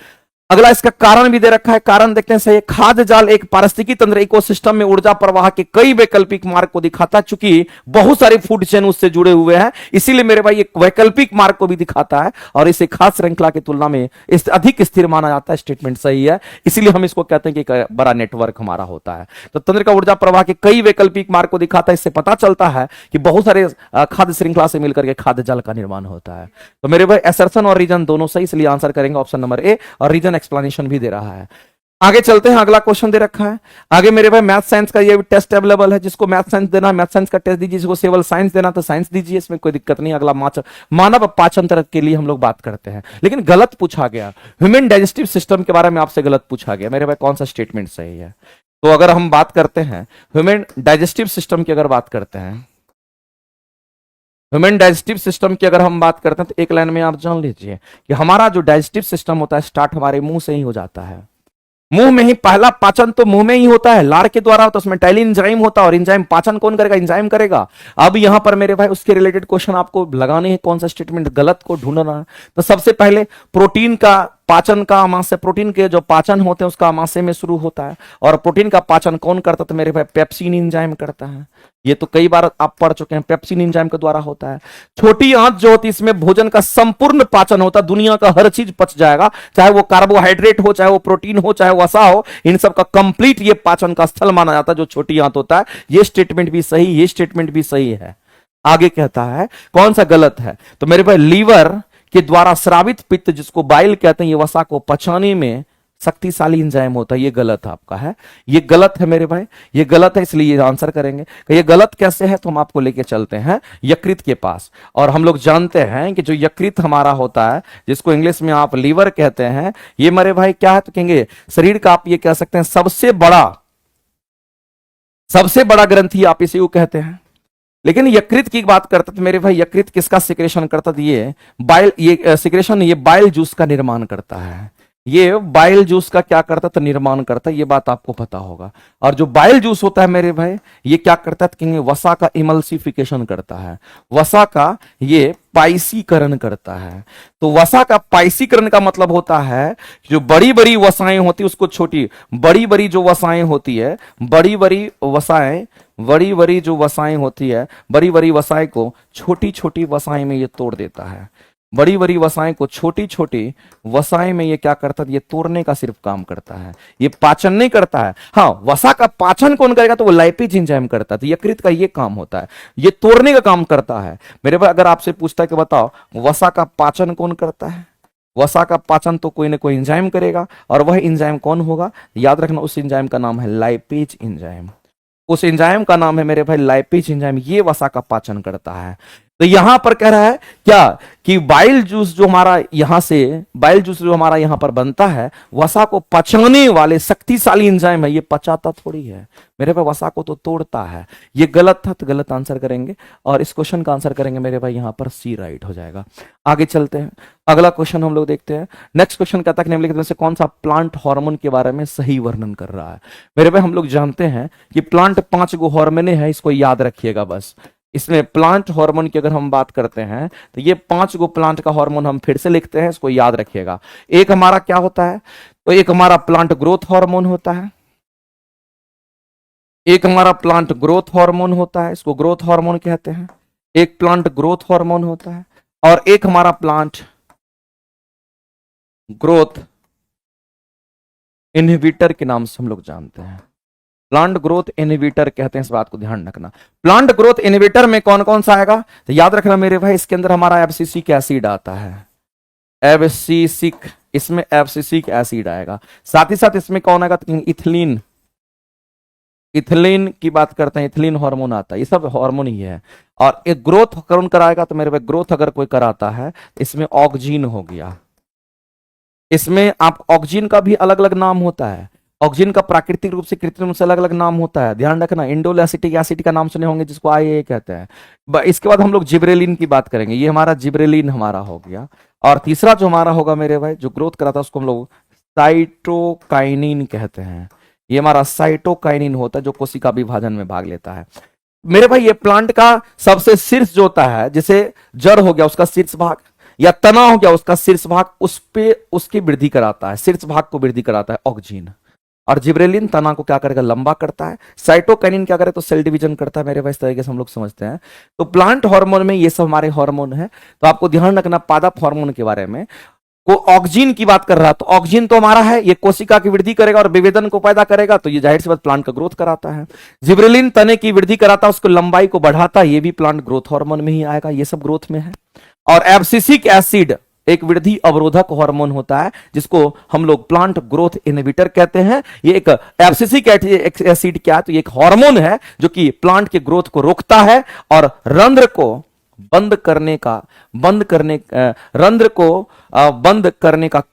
अगला इसका कारण भी दे रखा है, कारण देखते हैं सही है। खाद्य जाल एक पारिस्थितिकी तंत्र इकोसिस्टम में ऊर्जा प्रवाह के कई वैकल्पिक मार्ग को दिखाता है। चूंकि बहुत सारे फूड चेन उससे जुड़े हुए हैं, इसीलिए मेरे भाई एक वैकल्पिक मार्ग को भी दिखाता है, और इसे खाद्य श्रृंखला की तुलना में इस अधिक स्थिर माना जाता है। स्टेटमेंट सही है, इसीलिए हम इसको कहते हैं कि एक बड़ा नेटवर्क हमारा होता है। तो तंत्र का ऊर्जा प्रवाह के कई वैकल्पिक मार्ग को दिखाता है, इससे पता चलता है कि बहुत सारे खाद्य श्रृंखला से मिलकर के खाद्य जाल का निर्माण होता है। तो मेरे भाई असर्शन और रीजन दोनों सही, इसलिए आंसर करेंगे ऑप्शन नंबर ए, और रीजन एक्सप्लेनेशन भी दे रहा है। आगे चलते हैं, अगला क्वेश्चन दे रखा है। आगे मेरे भाई मैथ साइंस का ये टेस्ट अवेलेबल है, जिसको मैथ साइंस देना मैथ साइंस का टेस्ट दीजिए, जिसको सिविल साइंस देना तो साइंस दीजिए, इसमें कोई दिक्कत नहीं। अगला मानव पाचन तंत्र के लिए हम लोग बात करते हैं, लेकिन गलत पूछा गया। ह्यूमन डाइजेस्टिव सिस्टम के बारे में आपसे गलत पूछा गया। मेरे भाई कौन सा स्टेटमेंट सही है? तो अगर हम बात करते हैं ह्यूमन डाइजेस्टिव सिस्टम की, अगर बात करते हैं ह्यूमन डाइजेस्टिव सिस्टम की अगर हम बात करते हैं, तो एक लाइन में आप जान लीजिए कि हमारा जो डाइजेस्टिव सिस्टम होता है, स्टार्ट हमारे मुंह से ही हो जाता है। मुंह में ही पहला पाचन तो मुंह में ही होता है, लार के द्वारा होता है, उसमें टैलिन एंजाइम होता है, और एंजाइम पाचन कौन करेगा? एंजाइम करेगा। अब यहां पर मेरे भाई उसके रिलेटेड क्वेश्चन आपको लगाने हैं, कौन सा स्टेटमेंट गलत को ढूंढना है। तो सबसे पहले प्रोटीन का पाचन का आमाशय, प्रोटीन के जो पाचन होते हैं उसका आमाशय में शुरू होता है, और प्रोटीन का पाचन कौन करता है? तो मेरे भाई पेप्सिन एंजाइम करता है। ये तो कई बार आप पढ़ चुके हैं, पेप्सिन एंजाइम के द्वारा होता है। छोटी आंत जो होती है, इसमें भोजन का संपूर्ण पाचन होता है, दुनिया का हर चीज पच जाएगा, चाहे वो कार्बोहाइड्रेट हो, चाहे वो प्रोटीन हो, चाहे वसा हो, इन सब का कंप्लीट ये पाचन का स्थल माना जाता है, जो छोटी आंत होता है। ये स्टेटमेंट भी सही, ये स्टेटमेंट भी सही है। आगे कहता है कौन सा गलत है? तो मेरे भाई लीवर के द्वारा स्रावित पित्त, जिसको बाइल कहते हैं, ये वसा को पचाने में शक्तिशाली एंजाइम होता है। ये गलत आपका है, ये गलत है मेरे भाई, ये गलत है, इसलिए ये आंसर करेंगे। ये गलत कैसे है? तो हम आपको लेके चलते हैं यकृत के पास, और हम लोग जानते हैं कि जो यकृत हमारा होता है, जिसको इंग्लिश में आप लीवर कहते हैं, ये मेरे भाई क्या है? तो कहेंगे शरीर का, आप ये कह सकते हैं सबसे बड़ा ग्रंथि, आप इसे कहते हैं। लेकिन यकृत की बात करते तो मेरे भाई यकृत किसका सिक्रेशन करता था? ये सिक्रेशन, ये बाइल जूस का निर्माण करता है। ये बाइल जूस का क्या करता था? निर्माण करता है, ये बात आपको पता होगा। और जो बाइल जूस होता है मेरे भाई, ये क्या करता है? कि वसा का इमल्सिफिकेशन करता है, वसा का ये पाइसीकरण करता है। तो वसा का पाइसीकरण का मतलब होता है जो बड़ी बड़ी वसाएं होती है उसको छोटी, बड़ी बड़ी जो वसाएं होती है, बड़ी बड़ी जो वसाएं होती है, बड़ी बड़ी वसाएं को छोटी छोटी वसाएं में ये तोड़ देता है। बड़ी बड़ी वसाएं को छोटी छोटी वसाएं में ये क्या करता है? ये तोड़ने का सिर्फ काम करता है, ये पाचन नहीं करता है। हाँ, वसा का पाचन कौन करेगा? तो वो लाइपेज एंजाइम करता है। तो यकृत का ये काम होता है, ये तोड़ने का काम करता है। मेरे भाई अगर आपसे पूछता है कि बताओ वसा का पाचन कौन करता है? वसा का पाचन तो कोई ना कोई एंजाइम करेगा, और वह एंजाइम कौन होगा? याद रखना, उस एंजाइम का नाम है लाइपेज एंजाइम। उस एंजाइम का नाम है मेरे भाई लाइपेज एंजाइम, ये वसा का पाचन करता है। तो यहां पर कह रहा है क्या कि बाइल जूस जो हमारा यहां पर बनता है, वसा को पचाने वाले शक्तिशाली एंजाइम है, ये पचाता थोड़ी है मेरे भाई, वसा को तो तोड़ता है। ये गलत था, तो गलत आंसर करेंगे, और इस क्वेश्चन का आंसर करेंगे मेरे भाई यहां पर सी राइट हो जाएगा। आगे चलते हैं, अगला क्वेश्चन हम लोग देखते हैं। नेक्स्ट क्वेश्चन कहता है निम्नलिखित में से कौन सा प्लांट हार्मोन के बारे में सही वर्णन कर रहा है? मेरे भाई हम लोग जानते हैं कि प्लांट 5 गो हार्मोन है, इसको याद रखिएगा बस। इसमें प्लांट हार्मोन की अगर हम बात करते हैं, तो ये 5 गो प्लांट का हार्मोन हम फिर से लिखते हैं, इसको याद रखिएगा। एक हमारा क्या होता है? तो एक हमारा प्लांट ग्रोथ हार्मोन होता है, एक हमारा प्लांट ग्रोथ हार्मोन होता है, इसको ग्रोथ हार्मोन कहते हैं। एक प्लांट ग्रोथ हार्मोन होता है, और एक हमारा प्लांट ग्रोथ इनहिबिटर के नाम से हम लोग जानते हैं। प्लांट ग्रोथ इनहिबिटर कहते हैं, इस बात को ध्यान रखना। प्लांट ग्रोथ इनहिबिटर में कौन कौन सा आएगा तो याद रखना मेरे भाई, इसके अंदर हमारा एब्सिसिक एसिड आता है, एब्सिसिक, इसमें एब्सिसिक एसिड आएगा। साथ ही साथ इसमें कौन आएगा तो इथिलीन, इथिलीन की बात करते हैं, इथिलीन हार्मोन आता है, ये सब हार्मोन ही है। और एक ग्रोथ कौन कराएगा तो मेरे भाई ग्रोथ अगर कोई कराता है इसमें ऑक्जीन हो गया। इसमें आप ऑक्सीजन का भी अलग अलग नाम होता है, ऑक्सीजन का प्राकृतिक रूप से कृत्रिम रूप से अलग अलग नाम होता है, ध्यान रखना। इंडोल एसिटिक एसिड का नाम सुने होंगे जिसको IA कहते हैं। इसके बाद हम लोग जिब्रेलिन की बात करेंगे, ये हमारा जिब्रेलिन हमारा हो गया। और तीसरा जो हमारा होगा मेरे भाई जो ग्रोथ कराता है उसको हम लोग साइटोकाइनिन कहते हैं, ये हमारा साइटोकाइनिन होता है जो कोशिका विभाजन में भाग लेता है। मेरे भाई ये प्लांट का सबसे शीर्ष जो होता है, जैसे जड़ हो गया उसका शीर्ष भाग, या तना हो गया उसका शीर्ष भाग, उस पे उसकी वृद्धि कराता है, शीर्ष भाग को वृद्धि कराता है ऑक्सीजन। और जिब्रेलिन तना को क्या करेगा, लंबा करता है। साइटोकाइनिन क्या करे तो सेल डिवीजन करता है मेरे भाई, इस तरीके से हम लोग समझते हैं। तो प्लांट हार्मोन में ये सब हमारे हार्मोन है। तो आपको ध्यान रखना पादप हार्मोन के बारे में। को ऑक्सीजन की बात कर रहा है तो ऑक्सीजन तो हमारा है, ये कोशिका की वृद्धि करेगा और विभेदन को पैदा करेगा, तो ये जाहिर सी बात प्लांट का ग्रोथ कराता है। जिब्रेलिन तने की वृद्धि कराता है, उसको लंबाई को बढ़ाता है, ये भी प्लांट ग्रोथ हार्मोन में ही आएगा, ये सब ग्रोथ में है। और एब्सिसिक एसिड एक वृद्धि अवरोधक हार्मोन होता है जिसको हम लोग प्लांट ग्रोथ इनहिबिटर कहते हैं। ये एक एब्सिसिक एसिड क्या है तो ये एक हार्मोन है जो कि प्लांट के ग्रोथ को रोकता है और रंध्र को बंद करने का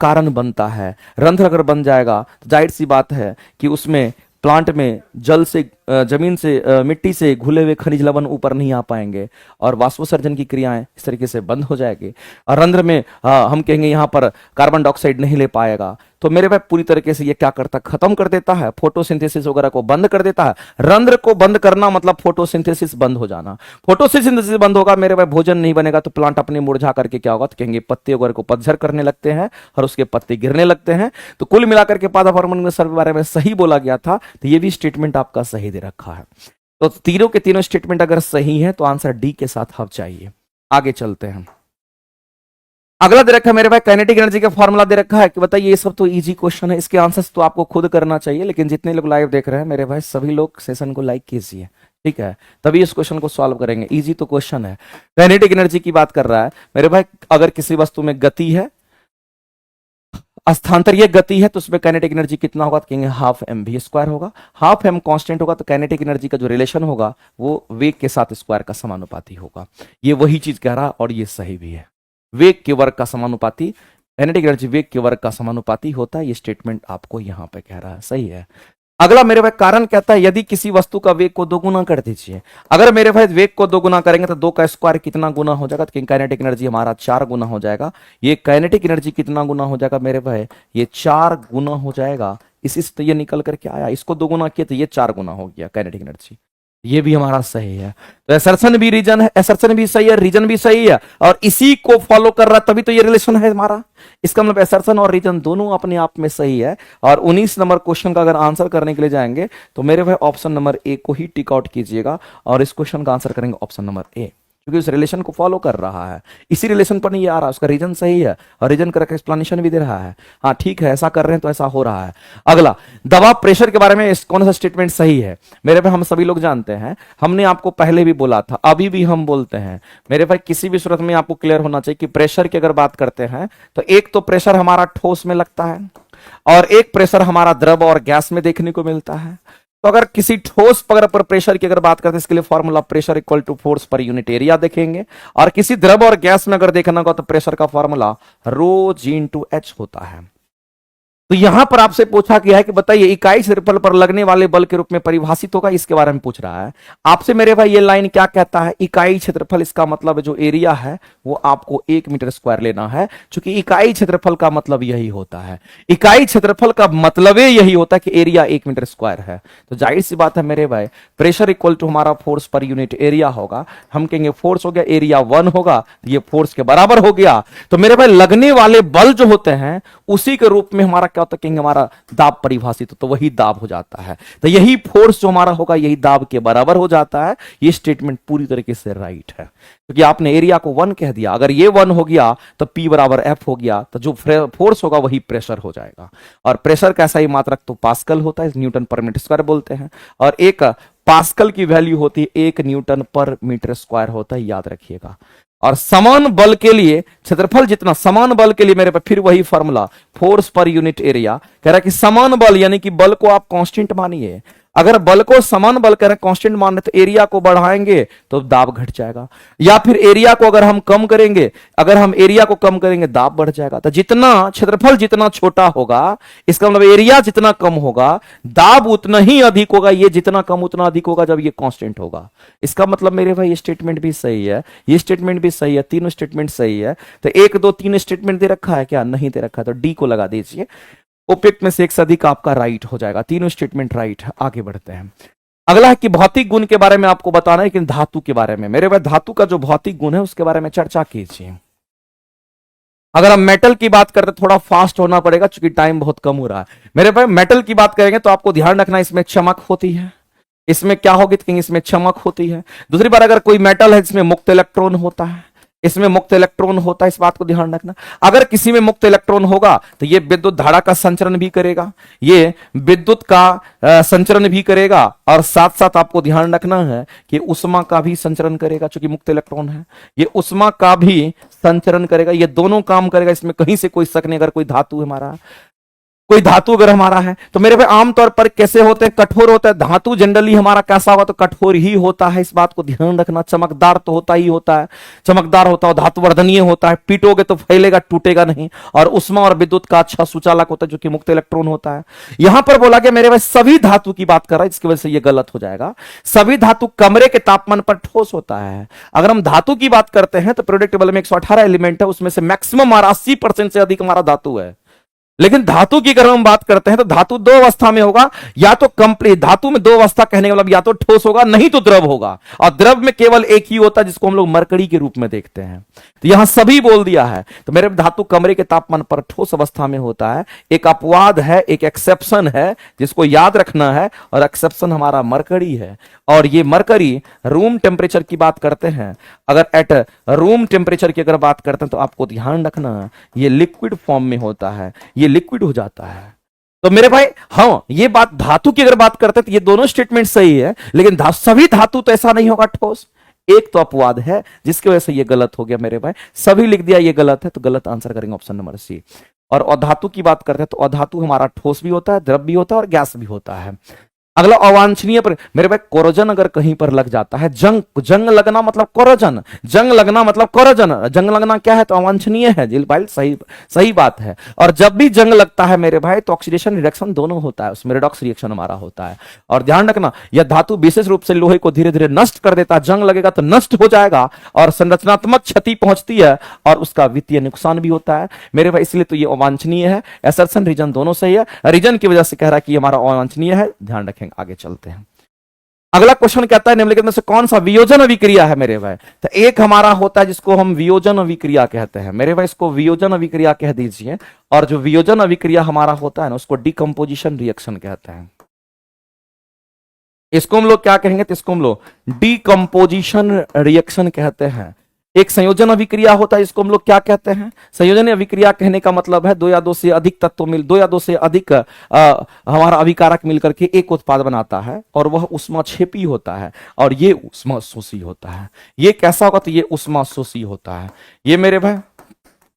कारण बनता है। रंध्र अगर बन जाएगा तो जाहिर सी बात है कि उसमें प्लांट में जल से जमीन से मिट्टी से घुले हुए खनिज लवण ऊपर नहीं आ पाएंगे और वाष्पोत्सर्जन की क्रियाएं इस तरीके से बंद हो जाएगी। और रंध्र में हम कहेंगे यहां पर कार्बन डाइऑक्साइड नहीं ले पाएगा। तो मेरे भाई पूरी तरीके से ये क्या करता है, खत्म कर देता है, फोटोसिंथेसिस वगैरह को बंद कर देता है। रंध्र को बंद करना मतलब फोटोसिंथेसिस बंद हो जाना। फोटोसिंथेसिस बंद होगा मेरे भाई, भोजन नहीं बनेगा तो प्लांट अपने मुरझा करके क्या होगा तो कहेंगे पत्ते वगैरह को पतझड़ करने लगते हैं और उसके पत्ते गिरने लगते हैं। तो कुल मिलाकर के पादप हार्मोन में सर बारे में सही बोला गया था, तो ये भी स्टेटमेंट आपका सही दे रखा है। तो तीनों के तीनों स्टेटमेंट अगर सही है तो आंसर डी के साथ आप चाहिए। आगे चलते हैं। अगला दे रखा है मेरे भाई काइनेटिक एनर्जी का फॉर्मूला दे रखा है कि बताइए, ये सब तो इजी क्वेश्चन है, इसके आंसर्स तो आपको खुद करना चाहिए। लेकिन जितने लोग लाइव देख रहे हैं मेरे भाई सभी लोग सेशन को लाइक कीजिए, ठीक है, तभी इस क्वेश्चन को सॉल्व करेंगे। इजी तो क्वेश्चन है। काइनेटिक एनर्जी की बात कर रहा है मेरे भाई, अगर किसी वस्तु में गति है, स्थानांतरीय गति है, तो उसमें काइनेटिक एनर्जी कितना होगा तो कहेंगे हाफ mv² होगा। हाफ m कांस्टेंट होगा तो काइनेटिक एनर्जी का जो रिलेशन होगा वो वेग के साथ स्क्वायर का समानुपाती होगा। ये वही चीज कह रहा और ये सही भी है। वेग के वर्ग का समानुपाती, काइनेटिक एनर्जी वेग के वर्ग का समानुपाती होता है। ये स्टेटमेंट आपको यहां पे कह रहा है, सही है। अगला मेरे भाई कारण कहता है यदि किसी वस्तु का वेग को 2 गुना कर दीजिए। अगर मेरे भाई वेग को 2 गुना करेंगे तो 2 का स्क्वायर कितना गुना हो जाएगा तो काइनेटिक एनर्जी हमारा 4 गुना हो जाएगा। ये काइनेटिक एनर्जी कितना गुना हो जाएगा मेरे भाई, ये 4 गुना हो जाएगा। इसी से तो ये निकल करके आया, इसको 2 गुना किया तो ये 4 गुना हो गया काइनेटिक एनर्जी। ये भी हमारा सही है। तो असर्शन भी रीजन है, असर्शन भी सही है, रीजन भी सही है और इसी को फॉलो कर रहा है, तभी तो ये रिलेशन है हमारा। इसका मतलब असर्शन और रीजन दोनों अपने आप में सही है। और 19 नंबर क्वेश्चन का अगर आंसर करने के लिए जाएंगे तो मेरे भाई ऑप्शन नंबर ए को ही टिक आउट कीजिएगा और इस क्वेश्चन का आंसर करेंगे ऑप्शन नंबर ए, क्योंकि उस रिलेशन को फॉलो कर रहा है। इसी रिलेशन पर नहीं आ रहा, उसका रीजन सही है और रीजन करके एक्सप्लेनेशन भी दे रहा है। हाँ ठीक है, ऐसा कर रहे हैं तो ऐसा हो रहा है। अगला दबाव प्रेशर के बारे में कौन सा स्टेटमेंट सही है मेरे भाई, हम सभी लोग जानते हैं, हमने आपको पहले भी बोला था, अभी भी हम बोलते हैं मेरे भाई, किसी भी सूरत में आपको क्लियर होना चाहिए कि प्रेशर की अगर बात करते हैं तो एक तो प्रेशर हमारा ठोस में लगता है और एक प्रेशर हमारा द्रव और गैस में देखने को मिलता है। तो अगर किसी ठोस पर प्रेशर की अगर बात करते हैं इसके लिए formula pressure equal to force per unit area देखेंगे। और किसी द्रव और गैस में अगर देखना होगा तो प्रेशर का फॉर्मूला रो जी इंटू एच होता है। तो यहां पर आपसे पूछा गया है कि बताइए इकाई क्षेत्रफल पर लगने वाले बल के रूप में परिभाषित होगा, इसके बारे में पूछ रहा है आपसे मेरे भाई। ये लाइन क्या कहता है, इकाई क्षेत्रफल, इसका मतलब जो एरिया है वो आपको 1 मीटर स्क्वायर लेना है, क्योंकि इकाई क्षेत्रफल का मतलब यही होता है। इकाई क्षेत्रफल का मतलब यही होता है कि एरिया 1 मीटर स्क्वायर है। तो जाहिर सी बात है मेरे भाई, प्रेशर इक्वल टू हमारा फोर्स पर यूनिट एरिया होगा। हम कहेंगे फोर्स हो गया, एरिया 1 होगा, तो ये फोर्स के बराबर हो गया। तो मेरे भाई लगने वाले बल जो होते हैं उसी के रूप में हमारा क्या होता है, कहेंगे हमारा दाब परिभाषित तो वही दाब हो जाता है। तो यही फोर्स जो हमारा होगा यही दाब के बराबर हो जाता है। ये स्टेटमेंट पूरी तरीके से राइट है, क्योंकि आपने एरिया को 1 कह दिया, अगर ये 1 हो गया तो P बराबर F हो गया, तो जो फोर्स होगा वही प्रेशर हो जाएगा। और प्रेशर का सही मात्रक तो पास्कल होता है, न्यूटन पर मीटर स्क्वायर बोलते हैं, और एक पास्कल की वैल्यू होती है 1 न्यूटन पर मीटर स्क्वायर होता है, याद रखिएगा। और समान बल के लिए क्षेत्रफल जितना, समान बल के लिए मेरे पास फिर वही formula, force per unit area. कह रहा है कि समान बल यानी कि बल को आप कांस्टेंट मानिए, अगर बल को समान बल करें कांस्टेंट मान रहे तो एरिया को बढ़ाएंगे तो दाब घट जाएगा, या फिर एरिया को अगर हम कम करेंगे, अगर हम एरिया को कम करेंगे दाब बढ़ जाएगा। तो जितना क्षेत्रफल जितना छोटा होगा, इसका मतलब एरिया जितना कम होगा दाब उतना ही अधिक होगा, ये जितना कम उतना अधिक होगा जब ये कांस्टेंट होगा। इसका मतलब मेरे भाई ये स्टेटमेंट भी सही है, ये स्टेटमेंट भी सही है, तीनों स्टेटमेंट सही है। तो 1 2 3 स्टेटमेंट दे रखा है क्या? नहीं दे रखा है, तो डी को लगा दीजिए। उपयुक्त में से एक से अधिक आपका राइट हो जाएगा, तीनों स्टेटमेंट राइट है। आगे बढ़ते हैं। अगला है कि भौतिक गुण के बारे में आपको बताना है, लेकिन धातु के बारे में। मेरे भाई धातु का जो भौतिक गुण है उसके बारे में चर्चा कीजिए। अगर हम मेटल की बात करते थोड़ा फास्ट होना पड़ेगा क्योंकि टाइम बहुत कम हो रहा है। मेरे भाई मेटल की बात करेंगे तो आपको ध्यान रखना, इसमें चमक होती है। इसमें क्या होगी? इसमें चमक होती है। दूसरी बार अगर कोई मेटल है जिसमें मुक्त इलेक्ट्रॉन होता है, इसमें मुक्त इलेक्ट्रॉन होता है, इस बात को ध्यान रखना। अगर किसी में मुक्त इलेक्ट्रॉन होगा तो ये विद्युत धारा का संचरण भी करेगा, ये विद्युत का संचरण भी करेगा, और साथ साथ आपको ध्यान रखना है कि उष्मा का भी संचरण करेगा। चूंकि मुक्त इलेक्ट्रॉन है, ये उष्मा का भी संचरण करेगा, ये दोनों काम करेगा, इसमें कहीं से कोई शक नहीं। अगर कोई धातु हमारा, कोई धातु अगर हमारा है तो मेरे भाई आमतौर पर कैसे होते हैं? कठोर होता है। धातु जनरली हमारा कैसा होगा? तो कठोर ही होता है, इस बात को ध्यान रखना। चमकदार तो होता ही होता है, चमकदार होता है, धातु वर्धनीय होता है, पीटोगे तो फैलेगा, टूटेगा नहीं। और उष्मा और विद्युत का अच्छा सुचालक होता है जो कि मुक्त इलेक्ट्रॉन होता है। यहां पर बोला गया मेरे भाई सभी धातु की बात कर रहा है, इसकी वजह से यह गलत हो जाएगा। सभी धातु कमरे के तापमान पर ठोस होता है। अगर हम धातु की बात करते हैं तो प्रोडक्ट टेबल में 118 एलिमेंट है, उसमें से मैक्सिमम हमारा 80% से अधिक हमारा धातु है। लेकिन धातु की अगर हम बात करते हैं तो धातु 2 अवस्था में होगा, या तो कंप्लीट, धातु में 2 अवस्था कहने का मतलब या तो ठोस होगा नहीं तो द्रव होगा, और द्रव में केवल एक ही होता है जिसको हम लोग मरकरी के रूप में देखते हैं। तो यहां सभी बोल दिया है। तो मेरे धातु कमरे के तापमान पर ठोस अवस्था में होता है। एक अपवाद है, एक एक्सेप्शन है जिसको याद रखना है, और एक्सेप्शन हमारा मरकरी है। और ये मरकरी रूम टेम्परेचर की बात करते हैं, अगर एट रूम टेम्परेचर की अगर बात करते हैं तो आपको ध्यान रखना ये लिक्विड फॉर्म में होता है, ये लिक्विड हो जाता है। तो मेरे भाई हाँ, ये बात धातु की अगर बात करते हैं तो ये दोनों स्टेटमेंट सही है, लेकिन सभी धातु तो ऐसा नहीं होगा ठोस। एक तो अपवाद है जिसकी वजह से ये गलत हो गया मेरे भाई। सभी लिख दिया ये गलत है, तो गलत आंसर करेंगे ऑप्शन नंबर सी। और अधातु की बात करते हैं तो अधातु हमारा ठोस भी होता है, द्रव भी होता है और गैस भी होता है। अगला अवांछनीय पर मेरे भाई कोरोजन अगर कहीं पर लग जाता है, जंग लगना मतलब कोरोजन, जंग लगना मतलब कोरोजन, जंग लगना क्या है? तो अवांछनीय है जी भाई, सही बात है। और जब भी जंग लगता है मेरे भाई तो ऑक्सीडेशन रिडक्शन दोनों होता है, उसमें रिडॉक्स रिएक्शन हमारा होता है। और ध्यान रखना यह धातु विशेष रूप से लोहे को धीरे धीरे नष्ट कर देता है, जंग लगेगा तो नष्ट हो जाएगा और संरचनात्मक क्षति पहुंचती है और उसका वित्तीय नुकसान भी होता है मेरे भाई, इसलिए तो ये अवांछनीय है। एसर्शन रीजन दोनों सही है, रीजन की वजह से कह रहा है कि हमारा अवांछनीय है, ध्यान रखेंगे। आगे चलते हैं। अगला क्वेश्चन कहता है निम्नलिखित में से कौन सा वियोजन अभिक्रिया है मेरे भाई? तो एक हमारा होता है जिसको हम वियोजन अभिक्रिया कहते हैं मेरे भाई, इसको वियोजन अभिक्रिया कह दीजिए। और जो वियोजन अभिक्रिया हमारा होता है ना उसको डिकम्पोजिशन रिएक्शन कहते हैं। इसको हम लोग क्या कहेंगे? तो इसको हम लोग डिकम्पोजिशन रिएक्शन कहते हैं। एक संयोजन अभिक्रिया होता है, इसको हम लोग क्या कहते हैं? संयोजन अभिक्रिया कहने का मतलब है 2 या 2 से अधिक तत्व 2 या 2 से अधिक हमारा अभिकारक मिलकर के एक उत्पाद बनाता है और वह ऊष्माक्षेपी होता है और ये ऊष्माशोषी होता है। ये कैसा होगा? तो ये ऊष्माशोषी होता है। ये मेरे भाई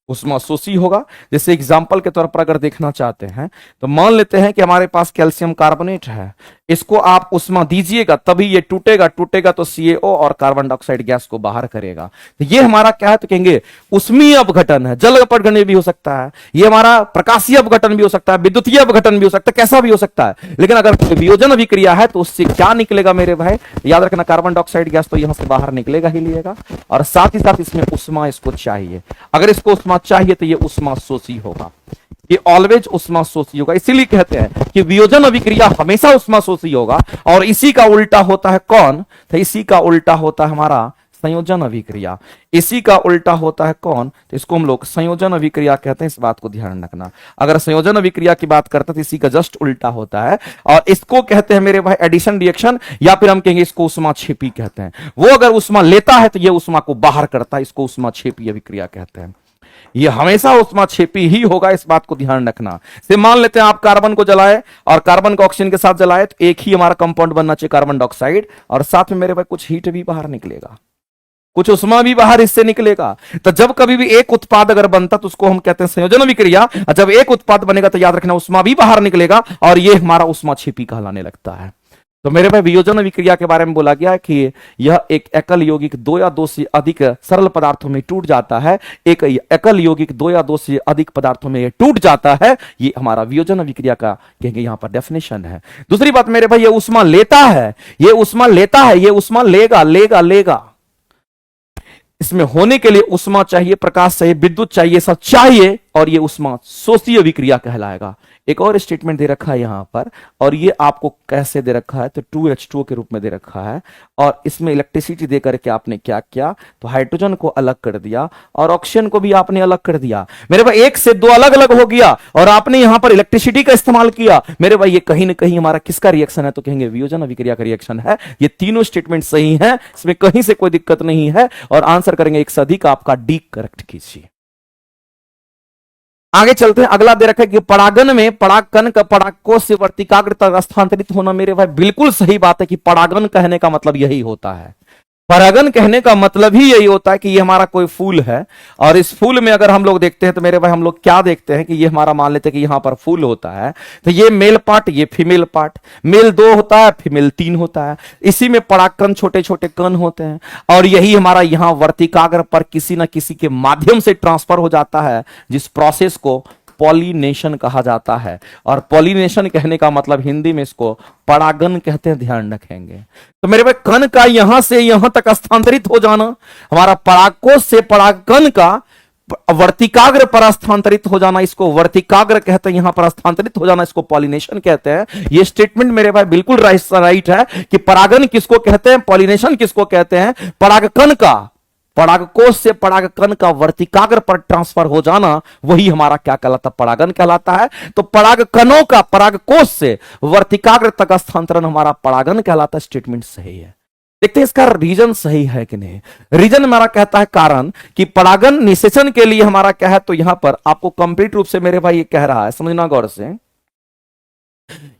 ऊष्माशोषी होगा। जैसे एग्जाम्पल के तौर पर अगर देखना चाहते हैं तो मान लेते हैं कि हमारे पास कैल्शियम कार्बोनेट है, इसको आप उष्मा दीजिएगा तभी ये टूटेगा, टूटेगा तो CaO और कार्बन डाइऑक्साइड गैस को बाहर करेगा। तो ये हमारा क्या है? तो कहेंगे उष्मीय अपघटन है। जल अपघटन भी हो सकता है, ये हमारा प्रकाशीय अपघटन भी हो सकता है, विद्युतीय अपघटन भी हो सकता है, कैसा भी हो सकता है। लेकिन अगर वियोजन अभिक्रिया है तो उससे क्या निकलेगा मेरे भाई? याद रखना कार्बन डाइऑक्साइड गैस तो यहां से बाहर निकलेगा ही निकलेगा, और साथ ही साथ इसमें उष्मा इसको चाहिए। अगर इसको उष्मा चाहिए तो ये उष्माशोषी होगा, ये ऑलवेज उष्माशोषी होगा। इसीलिए कहते हैं कि वियोजन अभिक्रिया हमेशा उष्माशोषी होगा। और इसी का उल्टा होता है कौन? तो इसी का उल्टा होता है हमारा संयोजन अभिक्रिया। इसी का उल्टा होता है कौन? तो इसको हम लोग संयोजन अभिक्रिया कहते हैं, इस बात को ध्यान रखना। अगर संयोजन अभिक्रिया की बात करते हैं तो इसी का जस्ट उल्टा होता है, और इसको कहते हैं मेरे भाई एडिशन रिएक्शन, या फिर हम कहेंगे इसको उष्माक्षेपी कहते हैं। वो अगर उष्मा लेता है तो ये उष्मा को बाहर करता है, इसको उष्माक्षेपी अभिक्रिया कहते हैं। ये हमेशा उष्माक्षेपी ही होगा, इस बात को ध्यान रखना। से मान लेते हैं आप कार्बन को जलाए और कार्बन को ऑक्सीजन के साथ जलाए, तो एक ही हमारा कंपाउंड बनना चाहिए कार्बन डाइऑक्साइड, और साथ में मेरे भाई कुछ हीट भी बाहर निकलेगा, कुछ उष्मा भी बाहर इससे निकलेगा। तो जब कभी भी एक उत्पाद अगर बनता तो उसको हम कहते हैं संयोजन अभिक्रिया, और जब एक उत्पाद बनेगा तो याद रखना उष्मा भी बाहर निकलेगा, और ये हमारा उष्माक्षेपी कहलाने लगता है। तो मेरे भाई वियोजन अभिक्रिया के बारे में बोला गया है कि यह एक एकल यौगिक दो या दो से अधिक सरल पदार्थों में टूट जाता है, एक एकल यौगिक दो या दो से अधिक पदार्थों में टूट जाता है। ये हमारा वियोजन अभिक्रिया का कहेंगे यहां पर डेफिनेशन है। दूसरी बात मेरे भाई, ये उष्मा लेता है, ये उष्मा लेता है, ये उष्मा लेगा लेगा लेगा। इसमें होने के लिए उष्मा चाहिए, प्रकाश चाहिए, विद्युत चाहिए, सब चाहिए, और ये उष्मा शोषी अभिक्रिया कहलाएगा। एक और स्टेटमेंट दे रखा है यहां पर, और ये आपको कैसे दे रखा है? तो 2H2O के रूप में दे रखा है, और इसमें इलेक्ट्रिसिटी दे करके आपने क्या किया? तो हाइड्रोजन को अलग कर दिया और ऑक्सीजन को भी आपने अलग कर दिया। मेरे भाई एक से दो अलग अलग हो गया, और आपने यहां पर इलेक्ट्रिसिटी का इस्तेमाल किया। मेरे भाई ये कहीं ना कहीं हमारा किसका रिएक्शन है? तो कहेंगे वियोजन अभिक्रिया का रिएक्शन है। ये तीनों स्टेटमेंट सही है, इसमें कहीं से कोई दिक्कत नहीं है, और आंसर करेंगे एक से अधिक, आपका डी करेक्ट कीजिए। आगे चलते हैं, अगला दे रखा है कि परागन में परागकण का परागकोश से वर्तिकाग्र तक स्थानांतरित होना। मेरे भाई बिल्कुल सही बात है कि परागन कहने का मतलब यही होता है। परागन कहने का मतलब ही यही होता है कि ये हमारा कोई फूल है, और इस फूल में अगर हम लोग देखते हैं तो मेरे भाई हम लोग क्या देखते हैं कि ये हमारा, मान लेते हैं कि यहां पर फूल होता है, तो ये मेल पार्ट, ये फीमेल पार्ट, मेल 2 होता है, फीमेल 3 होता है। इसी में परागकण छोटे छोटे कण होते हैं, और यही हमारा यहां वर्तिकाग्र पर किसी ना किसी के माध्यम से ट्रांसफर हो जाता है, जिस प्रोसेस को पॉलिनेशन कहा जाता है। और पॉलिनेशन कहने का मतलब हिंदी में इसको परागन कहते हैं, ध्यान रखेंगे। तो मेरे भाई कण का यहां से यहां तक स्थानांतरित हो जाना, हमारा परागकोश से परागकण का वर्तिकाग्र पर स्थानांतरित हो जाना, इसको वर्तिकाग्र कहते हैं, यहां पर स्थानांतरित हो जाना, इसको पॉलिनेशन कहते हैं। ये स्टेटमेंट मेरे भाई बिल्कुल राइट है कि परागन किसको कहते हैं, पॉलिनेशन किसको कहते हैं? परागकण का परागकोश से परागकण का वर्तिकाग्र पर ट्रांसफर हो जाना, वही हमारा क्या कहलाता? परागन कहलाता है। तो परागकणों का परागकोश से वर्तिकाग्र तक स्थानांतरण हमारा परागन कहलाता है। स्टेटमेंट सही है। देखते हैं इसका रीजन सही है कि नहीं। रीजन हमारा कहता है कारण कि परागन निषेचन के लिए हमारा क्या है, तो यहां पर आपको कंप्लीट रूप से मेरे भाई ये कह रहा है, समझना गौर से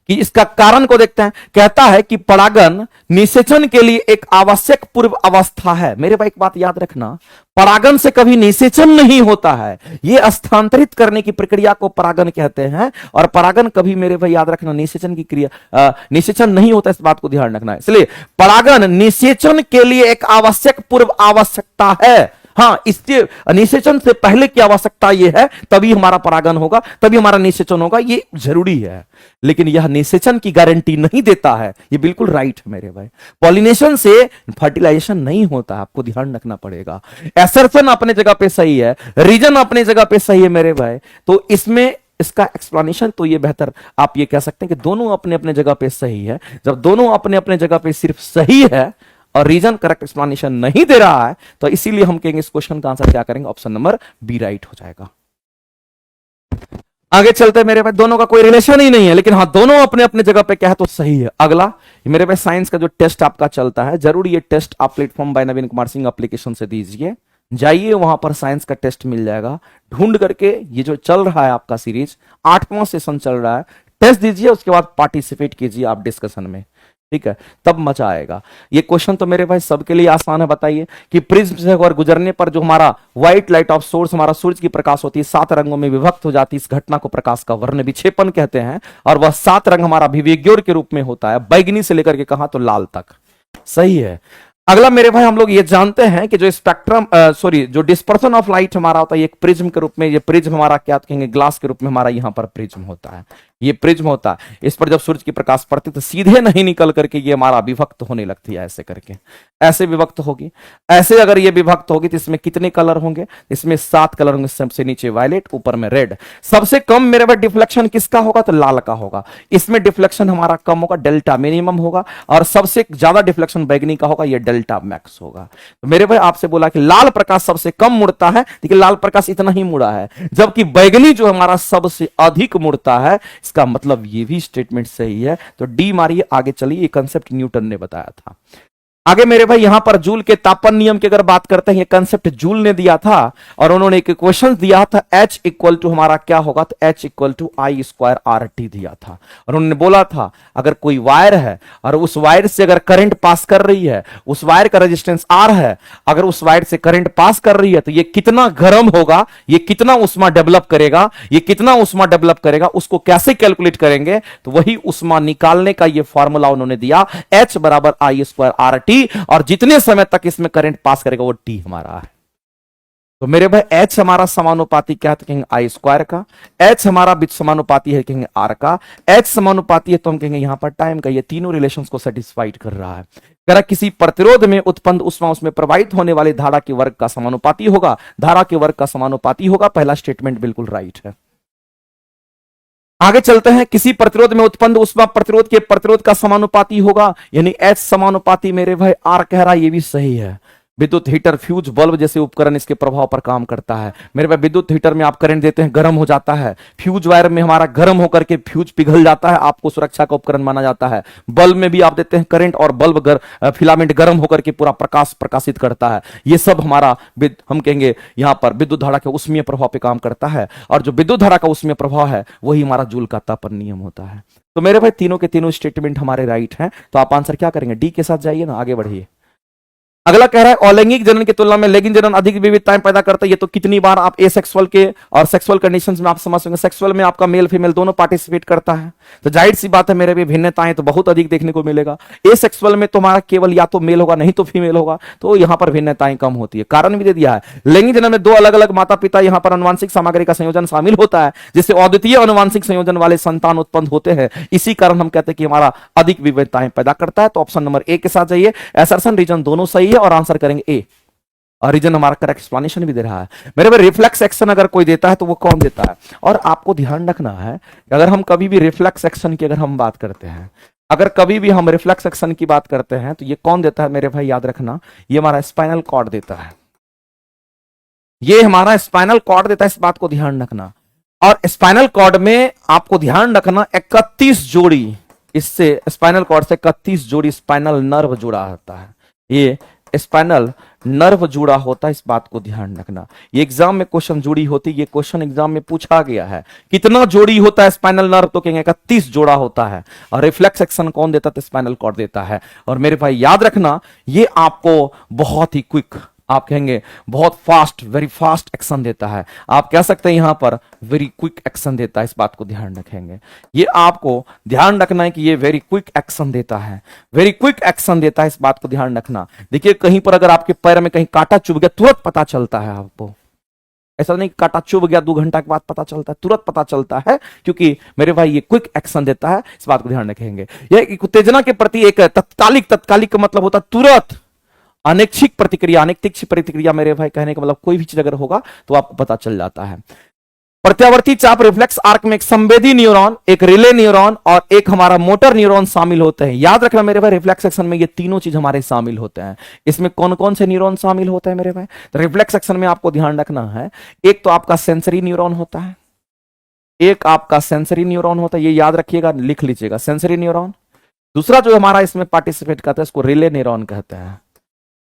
कि इसका कारण को देखते हैं। कहता है कि परागन निषेचन के लिए एक आवश्यक पूर्व अवस्था है। मेरे भाई एक बात याद रखना, परागन से कभी निषेचन नहीं होता है, यह स्थानांतरित करने की प्रक्रिया को परागन कहते हैं। और परागन कभी मेरे भाई याद रखना निषेचन की क्रिया निषेचन नहीं होता, इस बात को ध्यान रखना है। इसलिए परागन निषेचन के लिए एक आवश्यक पूर्व आवश्यकता है। हाँ, इसके निषेचन से पहले की आवश्यकता यह है, तभी हमारा परागन होगा, तभी हमारा निषेचन होगा, ये जरूरी है। लेकिन यह निषेचन की गारंटी नहीं देता है, ये बिल्कुल राइट है मेरे भाई। पॉलिनेशन से फर्टिलाइजेशन नहीं होता, आपको ध्यान रखना पड़ेगा। एसर्शन अपने जगह पे सही है, रीजन अपने जगह पे सही है मेरे भाई। तो इसमें इसका एक्सप्लेनेशन तो ये बेहतर आप ये कह सकते हैं कि दोनों अपने अपने जगह पे सही है। जब दोनों अपने अपने जगह पे सिर्फ सही है और रीजन करेक्ट एक्सप्लेनेशन नहीं दे रहा है, तो इसीलिए हम कहेंगे इस क्वेश्चन का आंसर क्या करेंगे, ऑप्शन नंबर बी राइट हो जाएगा। आगे चलते हैं मेरे भाई, दोनों का कोई रिलेशन ही नहीं है, लेकिन हाँ दोनों अपने अपने जगह पे क्या है तो सही है। अगला मेरे भाई साइंस का जो टेस्ट आपका चलता है, जरूर ये टेस्ट आप प्लेटफॉर्म बाय नवीन कुमार सिंह एप्लीकेशन से दीजिए, जाइए वहां पर साइंस का टेस्ट मिल जाएगा ढूंढ करके। ये जो चल रहा है आपका सीरीज 8वां सेशन चल रहा है, टेस्ट दीजिए, उसके बाद पार्टिसिपेट कीजिए आप डिस्कशन में, ठीक है, तब मजा आएगा। ये क्वेश्चन तो मेरे भाई सबके लिए आसान है। बताइए कि प्रिज्म से होकर गुजरने पर जो हमारा व्हाइट लाइट ऑफ सोर्स, हमारा सूरज की प्रकाश होती है, 7 रंगों में विभक्त हो जाती है। इस घटना को प्रकाश का वर्ण विक्षेपण कहते हैं, और वह 7 रंग हमारा विवेक्योर के रूप में होता है, बैगनी से लेकर के कहां तो लाल तक। सही है। अगला मेरे भाई हम लोग ये जानते हैं कि जो स्पेक्ट्रम जो डिस्पर्सन ऑफ लाइट हमारा होता है एक प्रिज्म के रूप में, ये प्रिज्म हमारा क्या कहेंगे, ग्लास के रूप में हमारा यहां पर प्रिज्म होता है। ये प्रिज्म होता है, इस पर जब सूरज की प्रकाश पड़ती तो सीधे नहीं निकल करके ये हमारा विभक्त होने लगती है, ऐसे करके ऐसे विभक्त होगी। ऐसे अगर ये विभक्त होगी तो इसमें कितने कलर होंगे? इसमें 7 कलर होंगे, सबसे नीचे वायलेट, ऊपर में रेड। सबसे कम मेरे पास डिफ्लेक्शन किसका होगा? तो लाल का होगा। इसमें डिफ्लेक्शन हमारा कम होगा, डेल्टा मिनिमम होगा, और सबसे ज्यादा डिफ्लेक्शन बैगनी का होगा, ये डेल्टा मैक्स होगा। तो मेरे भाई आपसे बोला कि लाल प्रकाश सबसे कम मुड़ता है, लेकिन लाल प्रकाश इतना ही मुड़ा है, जबकि बैगनी जो हमारा सबसे अधिक मुड़ता है। इसका मतलब ये भी स्टेटमेंट सही है। तो डी मारिए, आगे चलिए। ये कंसेप्ट न्यूटन ने बताया था। आगे मेरे भाई यहां पर जूल के तापन नियम की अगर बात करते हैं, ये कंसेप्ट जूल ने दिया था, और उन्होंने एक इक्वेशन दिया था, H इक्वल टू हमारा क्या होगा? तो H equal to I square R T दिया था। और उन्होंने बोला था अगर कोई वायर है और उस वायर से अगर करंट पास कर रही है, उस वायर का रेजिस्टेंस आर है, अगर उस वायर से करंट पास कर रही है तो ये कितना गर्म होगा, ये कितना उष्मा डेवलप करेगा, ये कितना उष्मा डेवलप करेगा, उसको कैसे कैलकुलेट करेंगे? तो वही उष्मा निकालने का ये फॉर्मूला उन्होंने दिया, H बराबर आई स्क्वायर आर टी, और जितने समय तक इसमें करंट पास करेगा वो टी हमारा है। तो मेरे भाई H हमारा समानुपाती क्या है? तो कहेंगे आई स्क्वायर का। H हमारा बीच समानुपाती है, कहेंगे आर का। H समानुपाती है तो हम कहेंगे यहां पर टाइम का। ये तीनों रिलेशंस को सेटिस्फाइड कर रहा है। अगर किसी प्रतिरोध में उत्पन्न उष्मा उसमें प्रवाहित होने वाली धारा के वर्ग का समानुपाती होगा, धारा के वर्ग का समानुपाती होगा। पहला स्टेटमेंट बिल्कुल राइट है। आगे चलते हैं। किसी प्रतिरोध में उत्पन्न उष्मा प्रतिरोध के प्रतिरोध का समानुपाती होगा, यानी H समानुपाती मेरे भाई आर कह रहा है, ये भी सही है। विद्युत हीटर, फ्यूज, बल्ब जैसे उपकरण इसके प्रभाव पर काम करता है। मेरे भाई विद्युत हीटर में आप करंट देते हैं, गर्म हो जाता है। फ्यूज वायर में हमारा गर्म होकर के फ्यूज पिघल जाता है, आपको सुरक्षा का उपकरण माना जाता है। बल्ब में भी आप देते हैं करंट, और बल्ब फिलामेंट गर्म होकर के पूरा प्रकाश प्रकाशित करता है। ये सब हमारा हम कहेंगे यहां पर विद्युत धारा के उष्मीय प्रभाव पर काम करता है, और जो विद्युत धारा का उष्मीय प्रभाव है वही हमारा जूल का तापन नियम होता है। तो मेरे भाई तीनों के तीनों स्टेटमेंट हमारे राइट हैं। तो आप आंसर क्या करेंगे? डी के साथ जाइए ना, आगे बढ़िए। अगला कह रहा है अलैंगिक जनन की तुलना में लैंगिक जनन अधिक विविधताएं पैदा करता है। ये तो कितनी बार आप एसेक्सुअल के और सेक्सुअल कंडीशंस में आप समझ सकते हैं। सेक्सुअल में आपका मेल फीमेल दोनों पार्टिसिपेट करता है, तो जाहिर सी बात है मेरे भी भिन्नताएं तो बहुत अधिक देखने को मिलेगा। एसेक्सुअल में तुम्हारा केवल या तो मेल होगा नहीं तो फीमेल होगा, तो यहां पर भिन्नताएं कम होती है। कारण भी दे दिया है, लैंगिक जनन में दो अलग अलग माता पिता यहां पर अनुवांशिक सामग्री का संयोजन शामिल होता है, जिससे अद्वितीय अनुवांशिक संयोजन वाले संतान उत्पन्न होते हैं। इसी कारण हम कहते हैं कि हमारा अधिक विविधताएं पैदा करता है। तो ऑप्शन नंबर ए के साथ जाइए। असर्शन रीजन दोनों सही है, और आंसर करेंगे ए। और रीजन हमारा करेक्ट एक्सप्लेनेशन भी दे रहा है। मेरे भाई रिफ्लेक्स एक्शन अगर कोई देता है तो वो कौन देता है? और आपको ध्यान रखना है कि अगर हम कभी भी रिफ्लेक्स एक्शन की अगर हम बात करते हैं, अगर कभी भी हम रिफ्लेक्स एक्शन की बात करते हैं तो ये कौन देता है मेरे भाई? याद रखना, ये हमारा स्पाइनल कॉर्ड देता है। ये हमारा स्पाइनल कॉर्ड देता है, इस बात को ध्यान रखना। और स्पाइनल कॉर्ड में आपको ध्यान रखना 31 जोड़ी, इससे स्पाइनल कॉर्ड से 31 जोड़ी स्पाइनल नर्व जुड़ा होता है। ये स्पाइनल नर्व जुड़ा होता है, इस बात को ध्यान रखना। ये एग्जाम में क्वेश्चन जुड़ी होती, ये क्वेश्चन एग्जाम में पूछा गया है कितना जोड़ी होता है स्पाइनल नर्व? तो कहेंगे 31 जोड़ा होता है। और रिफ्लेक्स एक्शन कौन देता है? तो स्पाइनल कॉर्ड देता है। और मेरे भाई याद रखना, ये आपको बहुत ही क्विक, आप कहेंगे बहुत फास्ट, वेरी फास्ट एक्शन देता है। आप कह सकते हैं यहां पर वेरी क्विक एक्शन देता है, इस बात को ध्यान रखेंगे। ये आपको ध्यान रखना है कि ये वेरी क्विक एक्शन देता है, वेरी क्विक एक्शन देता है, इस बात को ध्यान रखना। देखिए कहीं पर अगर आपके पैर में कहीं कांटा चुभ गया, तुरंत पता चलता है आपको। ऐसा नहीं कांटा चुभ गया 2 घंटा के बाद पता चलता है, तुरंत पता चलता है, क्योंकि मेरे भाई ये क्विक एक्शन देता है, इस बात को ध्यान रखेंगे। यह उत्तेजना के प्रति एक तत्कालिक का मतलब होता है तुरंत। अनैच्छिक प्रतिक्रिया, अनैच्छिक प्रतिक्रिया मेरे भाई कहने का मतलब कोई भी चीज अगर होगा तो आपको पता चल जाता है। प्रत्यावर्ती चाप रिफ्लेक्स आर्क में एक संवेदी न्यूरॉन, एक रिले न्यूरॉन और एक हमारा मोटर न्यूरॉन शामिल होते हैं। याद रखना मेरे भाई रिफ्लेक्स एक्शन में ये तीनों चीज हमारे शामिल होते हैं। इसमें कौन कौन से न्यूरॉन शामिल होते हैं मेरे भाई? तो रिफ्लेक्स एक्शन में आपको ध्यान रखना है, एक तो आपका सेंसरी न्यूरॉन होता है, एक आपका सेंसरी न्यूरॉन होता है, ये याद रखिएगा, लिख लीजिएगा सेंसरी न्यूरॉन। दूसरा जो हमारा इसमें पार्टिसिपेट करता है इसको रिले न्यूरॉन कहते हैं,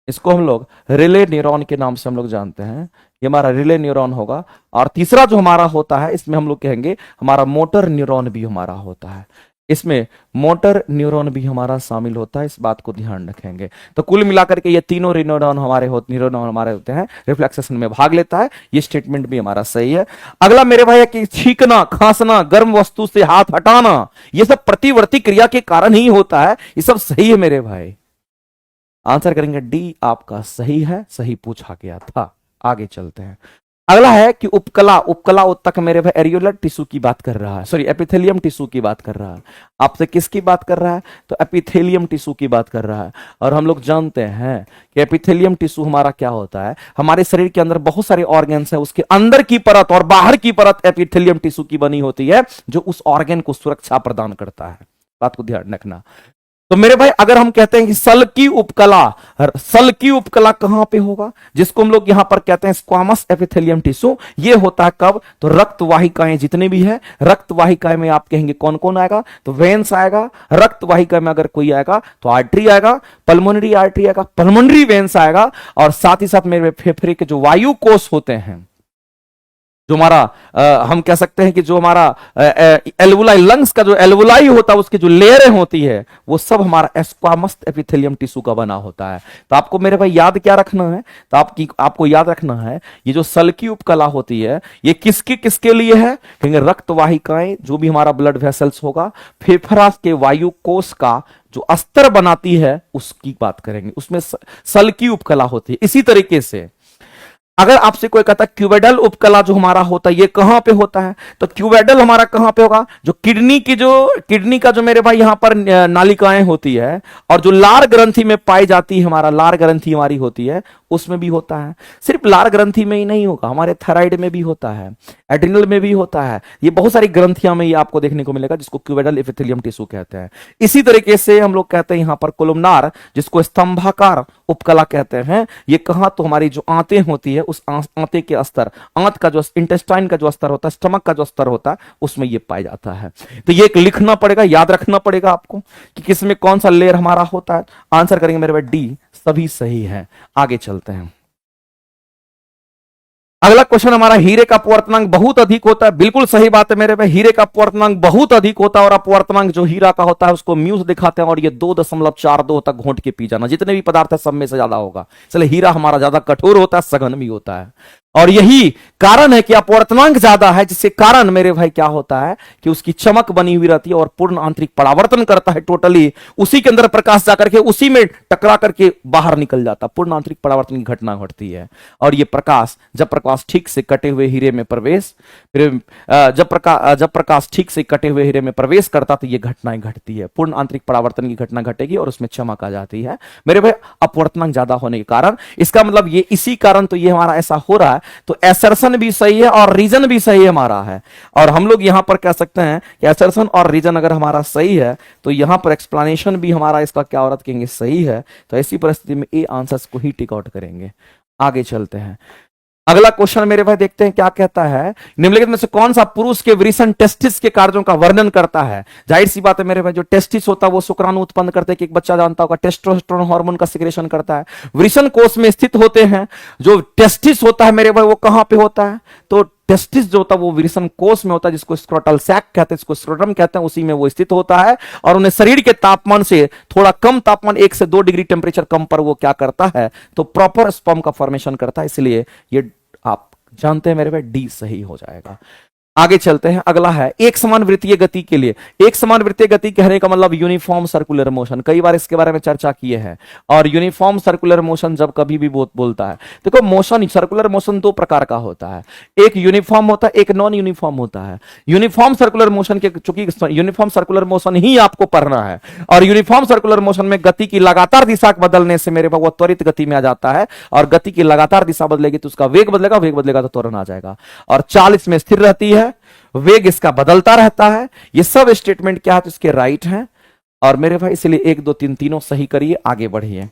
इसको हम लोग रिले न्यूरॉन के नाम से हम लोग जानते हैं, ये हमारा रिले न्यूरॉन होगा। और तीसरा जो हमारा होता है इसमें हम लोग कहेंगे हमारा मोटर न्यूरॉन भी हमारा होता है, इसमें मोटर न्यूरॉन भी हमारा शामिल होता है, इस बात को ध्यान रखेंगे। तो कुल मिलाकर के ये तीनों न्यूरॉन हमारे होते हैं, रिफ्लेक्सेशन में भाग लेता है। ये स्टेटमेंट भी हमारा सही है। अगला मेरे भाई है कि छींकना, खांसना, गर्म वस्तु से हाथ हटाना, ये सब प्रतिवर्ती क्रिया के कारण ही होता है, ये सब सही है मेरे भाई। आंसर करेंगे डी आपका सही है, सही पूछा गया था। आगे चलते हैं। अगला है कि उपकला, उपकला उत्तक मेरे भाई एरियोलर टिश्यू की बात कर रहा है, सॉरी एपिथेलियम टिश्यू की बात कर रहा है। आपसे किसकी बात कर रहा है? तो एपिथेलियम टिश्यू की बात कर रहा है। और हम लोग जानते हैं कि एपिथेलियम टिश्यू हमारा क्या होता है, हमारे शरीर के अंदर बहुत सारे ऑर्गन्स है, उसके अंदर की परत और बाहर की परत एपिथेलियम टिश्यू की बनी होती है, जो उस ऑर्गन को सुरक्षा प्रदान करता है। बात को ध्यान रखना। तो मेरे भाई अगर हम कहते हैं कि सल की उपकला, सल की उपकला कहां पे होगा, जिसको हम लोग यहां पर कहते हैं स्क्वामस एपिथेलियम टिश्यू, ये होता है कब? तो रक्त वाहिकाएं जितने भी है, रक्त वाहिकाएं में आप कहेंगे कौन कौन आएगा? तो वेन्स आएगा, रक्त वाहिका में अगर कोई आएगा तो आर्टरी आएगा, पल्मोनरी आर्टरी आएगा, पल्मोनरी वेन्स आएगा, और साथ ही साथ मेरे फेफड़े के जो वायु कोष होते हैं, जो हमारा हम कह सकते हैं कि जो हमारा एल्वुलाई, लंग्स का जो एल्वुलाई होता है, उसकी जो लेयरें होती है, वो सब हमारा स्क्वामस एपिथेलियम टिश्यू का बना होता है। तो आपको मेरे भाई याद क्या रखना है? तो आपको याद रखना है, ये जो सल्की उपकला होती है, ये किसके किसके लिए है? कहेंगे रक्त वाहिकाएं, जो भी हमारा ब्लड वेसल्स होगा, फेफड़ा के वायु कोष का जो अस्तर बनाती है, उसकी बात करेंगे, उसमें सल्की उपकला होती है। इसी तरीके से अगर आपसे कोई कहता है क्यूबेडल उपकला जो हमारा होता है, ये कहां पे होता है? तो क्यूबेडल हमारा कहां पे होगा? जो किडनी का जो मेरे भाई यहां पर नालिकाएं होती है, और जो लार ग्रंथि में पाई जाती है, हमारा लार ग्रंथि हमारी होती है, उसमें भी होता है। सिर्फ लार ग्रंथि में ही नहीं होगा, हमारे थायराइड में भी होता है, एड्रिनल में भी होता है, ये बहुत सारी ग्रंथियां में ये आपको देखने को मिलेगा, जिसको क्यूबेडल एपिथेलियम टिश्यू कहते हैं। इसी तरीके से हम लोग कहते हैं यहां पर कोलुमनार, जिसको स्तंभाकार उपकला कहते हैं, ये कहां? तो हमारी जो आंतें होती है, उस आंते के अस्तर, आंत का जो इंटेस्टाइन का जो अस्तर होता है, स्टमक का जो अस्तर होता है, उसमें ये पाया जाता है। तो ये एक लिखना पड़ेगा, याद रखना पड़ेगा आपको कि किसमें कौन सा लेयर हमारा होता है। आंसर करेंगे मेरे भाई डी, सभी सही है। आगे चलते हैं। अगला क्वेश्चन हमारा, हीरे का अपवर्तनांक बहुत अधिक होता है। बिल्कुल सही बात है मेरे भाई, हीरे का अपवर्तनांक बहुत अधिक होता है, और अपवर्तनांक जो हीरा का होता है उसको म्यूज दिखाते हैं, और ये 2.42 तक घोंट के पी जाना, जितने भी पदार्थ है सब में से ज्यादा होगा। चले हीरा हमारा ज्यादा कठोर होता है, सघन भी होता है, और यही कारण है कि अपवर्तनांक ज्यादा है, जिससे कारण मेरे भाई क्या होता है कि उसकी चमक बनी हुई रहती है, और पूर्ण आंतरिक परावर्तन करता है। टोटली उसी के अंदर प्रकाश जाकर के उसी में टकरा करके बाहर निकल जाता, पूर्ण आंतरिक परावर्तन की घटना घटती है। और ये प्रकाश, जब प्रकाश ठीक से कटे हुए हीरे में प्रवेश, जब प्रकाश ठीक से कटे हुए हीरे में प्रवेश करता, तो ये घटनाएं घटती है, पूर्ण आंतरिक परावर्तन की घटना घटेगी, और उसमें चमक आ जाती है मेरे भाई, अपवर्तनांक ज्यादा होने के कारण। इसका मतलब ये इसी कारण तो ये हमारा ऐसा हो रहा है। तो एसर्शन भी सही है और रीजन भी सही हमारा है, और हम लोग यहां पर कह सकते हैं कि एसर्शन और रीजन अगर हमारा सही है, तो यहां पर एक्सप्लेनेशन भी हमारा इसका क्या औरत कहेंगे सही है। तो ऐसी परिस्थिति में ए आंसर्स को ही टिक आउट करेंगे। आगे चलते हैं। अगला क्वेश्चन मेरे भाई देखते हैं क्या कहता है, निम्नलिखित में से कौन सा पुरुष के वृषण टेस्टिस के कार्यों का वर्णन करता है? जाहिर सी बात है मेरे भाई, जो टेस्टिस होता है वो शुक्राणु उत्पन्न करते हैं, कि एक बच्चा जानता होगा टेस्टोस्टेरोन हार्मोन का सिक्रेशन करता है, वृषण कोष में स्थित होते हैं। जो टेस्टिस होता है मेरे भाई वो कहां पे होता है? तो टेस्टिस जो होता है वो वृषण कोष में होता है, जिसको स्क्रोटल सैक कहते हैं, जिसको स्क्रोटम कहते हैं, उसी में वो स्थित होता है। और उन्हें शरीर के तापमान से थोड़ा कम तापमान, 1 से 2 डिग्री टेम्परेचर कम पर वो क्या करता है? तो प्रॉपर स्पर्म का फॉर्मेशन करता है। इसलिए ये आप जानते हैं मेरे भाई डी सही हो जाएगा। आगे चलते हैं। अगला है एक समान वृत्तीय गति के लिए। एक समान वृत्तीय गति कहने का मतलब यूनिफॉर्म सर्कुलर मोशन, कई बार इसके बारे में चर्चा किए हैं। और यूनिफॉर्म सर्कुलर मोशन जब कभी भी बोलता है, देखो मोशन, सर्कुलर मोशन 2 प्रकार का होता है, एक यूनिफॉर्म होता है, एक नॉन यूनिफॉर्म होता है। यूनिफॉर्म सर्कुलर मोशन के, चूंकि यूनिफॉर्म सर्कुलर मोशन ही आपको पढ़ना है, और यूनिफॉर्म सर्कुलर मोशन में गति की लगातार दिशा बदलने से मेरे पास वो त्वरित गति में आ जाता है, और गति की लगातार दिशा बदलेगी तो उसका वेग बदलेगा, वेग बदलेगा तो त्वरण आ जाएगा। और चाल इसमें स्थिर रहती है, वेग इसका बदलता रहता है। ये सब स्टेटमेंट क्या है? तो इसके राइट हैं। और मेरे भाई इसलिए 1 2 3 तीनों सही करिए, आगे बढ़िए।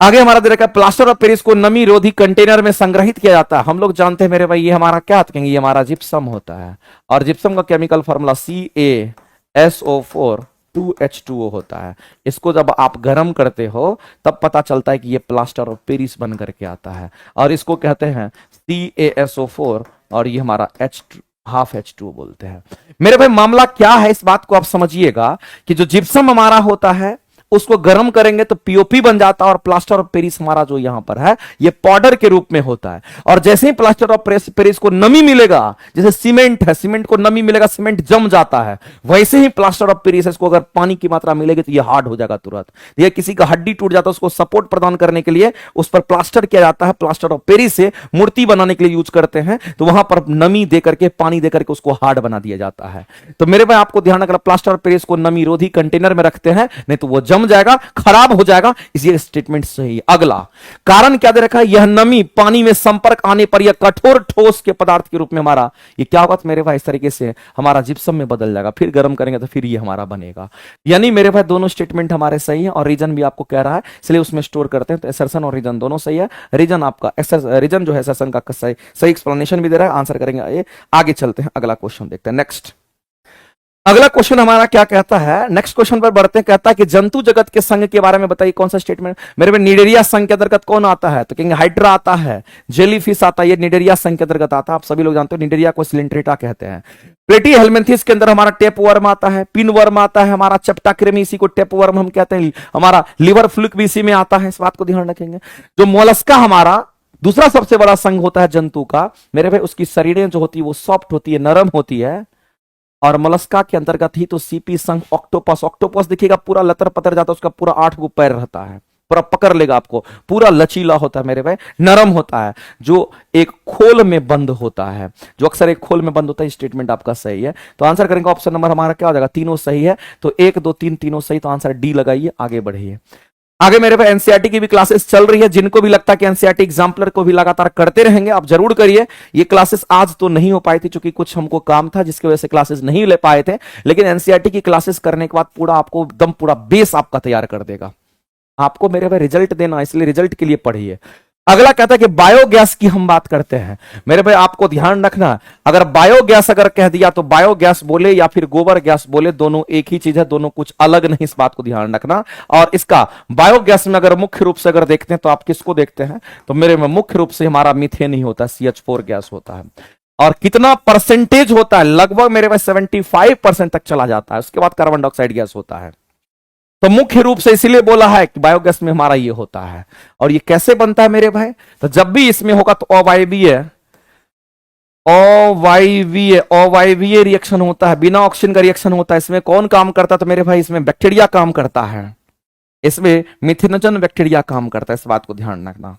आगे हमारा दे रखा है प्लास्टर ऑफ पेरिस को नमी रोधी कंटेनर में संग्रहित किया जाता है। हम लोग जानते हैं मेरे भाई ये हमारा क्या कहेंगे, ये हमारा जिप्सम होता है, और जिप्सम का केमिकल फॉर्मूला CaSO4 2H2O होता है। इसको जब आप गर्म करते हो तब पता चलता है कि ये प्लास्टर ऑफ पेरिस बन करके आता है, और इसको कहते हैं CaSO4, और ये हमारा हाफ H2O बोलते हैं। मेरे भाई मामला क्या है, इस बात को आप समझिएगा कि जो जिप्सम हमारा होता है उसको गर्म करेंगे तो पीओपी बन जाता है, और प्लास्टर ऑफ पेरिस हमारा जो यहां पर है ये पाउडर के रूप में होता है। और जैसे ही प्लास्टर ऑफ पेरिस को नमी मिलेगा, जैसे सीमेंट है, सीमेंट को नमी मिलेगा, सीमेंट जम जाता है, वैसे ही प्लास्टर ऑफ पेरिस इसको अगर पानी की मात्रा मिलेगी तो ये हार्ड हो जाएगा तुरंत। ये किसी का हड्डी टूट जाता है, उसको सपोर्ट प्रदान करने के लिए उस पर प्लास्टर किया जाता है, प्लास्टर ऑफ पेरिस से मूर्ति बनाने के लिए यूज करते हैं, तो वहां पर नमी देकर के, पानी देकर के उसको हार्ड बना दिया जाता है। तो मेरे भाई आपको ध्यान रखना, प्लास्टर ऑफ पेरिस को नमी रोधी कंटेनर में रखते हैं, नहीं तो वो जम जाएगा, खराब हो जाएगा। इसलिए स्टेटमेंट सही है। अगला कारण क्या दे रखा है, यह नमी पानी में संपर्क आने पर यह कठोर ठोस के पदार्थ के रूप में हमारा ये क्या होगा, तो मेरे भाई इस तरीके से हमारा जिप्सम में बदल जाएगा, फिर गर्म करेंगे तो फिर ये हमारा बनेगा। यानी मेरे भाई दोनों स्टेटमेंट हमारे सही है, और रीजन भी आपको कह रहा है, इसलिए उसमें स्टोर करते हैं। तो असर्शन और रीजन दोनों सही है। रीजन आपका रीजन जो है असर्शन का सही एक्सप्लेनेशन भी दे रहा है, आंसर करेंगे ये। आगे चलते हैं, अगला क्वेश्चन देखते हैं। नेक्स्ट अगला क्वेश्चन हमारा क्या कहता है, नेक्स्ट क्वेश्चन पर बढ़ते हैं। कहता है कि जंतु जगत के संघ के बारे में बताइए, कौन सा स्टेटमेंट। मेरे में निडेरिया संघ के अंतर्गत कौन आता है, तो कहेंगे हाइड्रा आता है, जेलीफिश आता है, ये निडेरिया संघ के अंतर्गत आता है। आप सभी लोग जानते हो निडेरिया को सिलेंट्रेटा कहते हैं। प्लेटी हेलमेंथिस के अंदर हमारा टेप वर्म आता है, पिन वर्म आता है, हमारा चपटा क्रेमी, इसी को टेप वर्म हम कहते हैं। हमारा लिवर फ्लूक भी इसी में आता है, इस बात को ध्यान रखेंगे। जो मोलस्का हमारा दूसरा सबसे बड़ा संघ होता है जंतु का, मेरे भाई उसकी शरीरें जो होती है वो सॉफ्ट होती है, नरम होती है। और मोलस्का के अंतर्गत ही तो सीपी संघ ऑक्टोपस, ऑक्टोपस देखिएगा पूरा लतर पतर जाता है, उसका पूरा 8 गो पैर रहता है, पूरा पकड़ लेगा आपको, पूरा लचीला होता है मेरे भाई, नरम होता है, जो एक खोल में बंद होता है, जो अक्सर एक खोल में बंद होता है। स्टेटमेंट आपका सही है, तो आंसर करेंगे ऑप्शन नंबर हमारा क्या हो जाएगा, तीनों सही है। तो 1 2 3 तीनों सही, तो आंसर डी लगाइए, आगे बढ़िए। आगे मेरे पे एनसीईआरटी की भी क्लासेस चल रही है, जिनको भी लगता है कि एनसीईआरटी एग्जाम्पलर को भी लगातार करते रहेंगे, आप जरूर करिए। ये क्लासेस आज तो नहीं हो पाई थी, क्योंकि कुछ हमको काम था जिसकी वजह से क्लासेस नहीं ले पाए थे, लेकिन एनसीईआरटी की क्लासेस करने के बाद पूरा आपको एकदम पूरा बेस आपका तैयार कर देगा। आपको मेरे भाई रिजल्ट देना, इसलिए रिजल्ट के लिए पढ़िए। अगला कहता है कि बायोगैस की हम बात करते हैं। मेरे भाई आपको ध्यान रखना, अगर बायोगैस अगर कह दिया तो बायोगैस बोले या फिर गोबर गैस बोले, दोनों एक ही चीज है, दोनों कुछ अलग नहीं, इस बात को ध्यान रखना। और इसका बायोगैस में अगर मुख्य रूप से अगर देखते हैं तो आप किसको देखते हैं, तो मेरे में मुख्य रूप से हमारा मीथेन ही होता है, CH4 गैस होता है। और कितना परसेंटेज होता है, लगभग मेरे पास 75% तक चला जाता है, उसके बाद कार्बन डाइऑक्साइड गैस होता है। तो मुख्य रूप से इसीलिए बोला है कि बायोगैस में हमारा ये होता है। और ये कैसे बनता है मेरे भाई, तो जब भी इसमें होगा तो अवायवीय रिएक्शन होता है, बिना ऑक्सीजन का रिएक्शन होता है। इसमें कौन काम करता है, तो मेरे भाई इसमें बैक्टीरिया काम करता है, इसमें मिथेनोजन बैक्टीरिया काम करता है, इस बात को ध्यान रखना।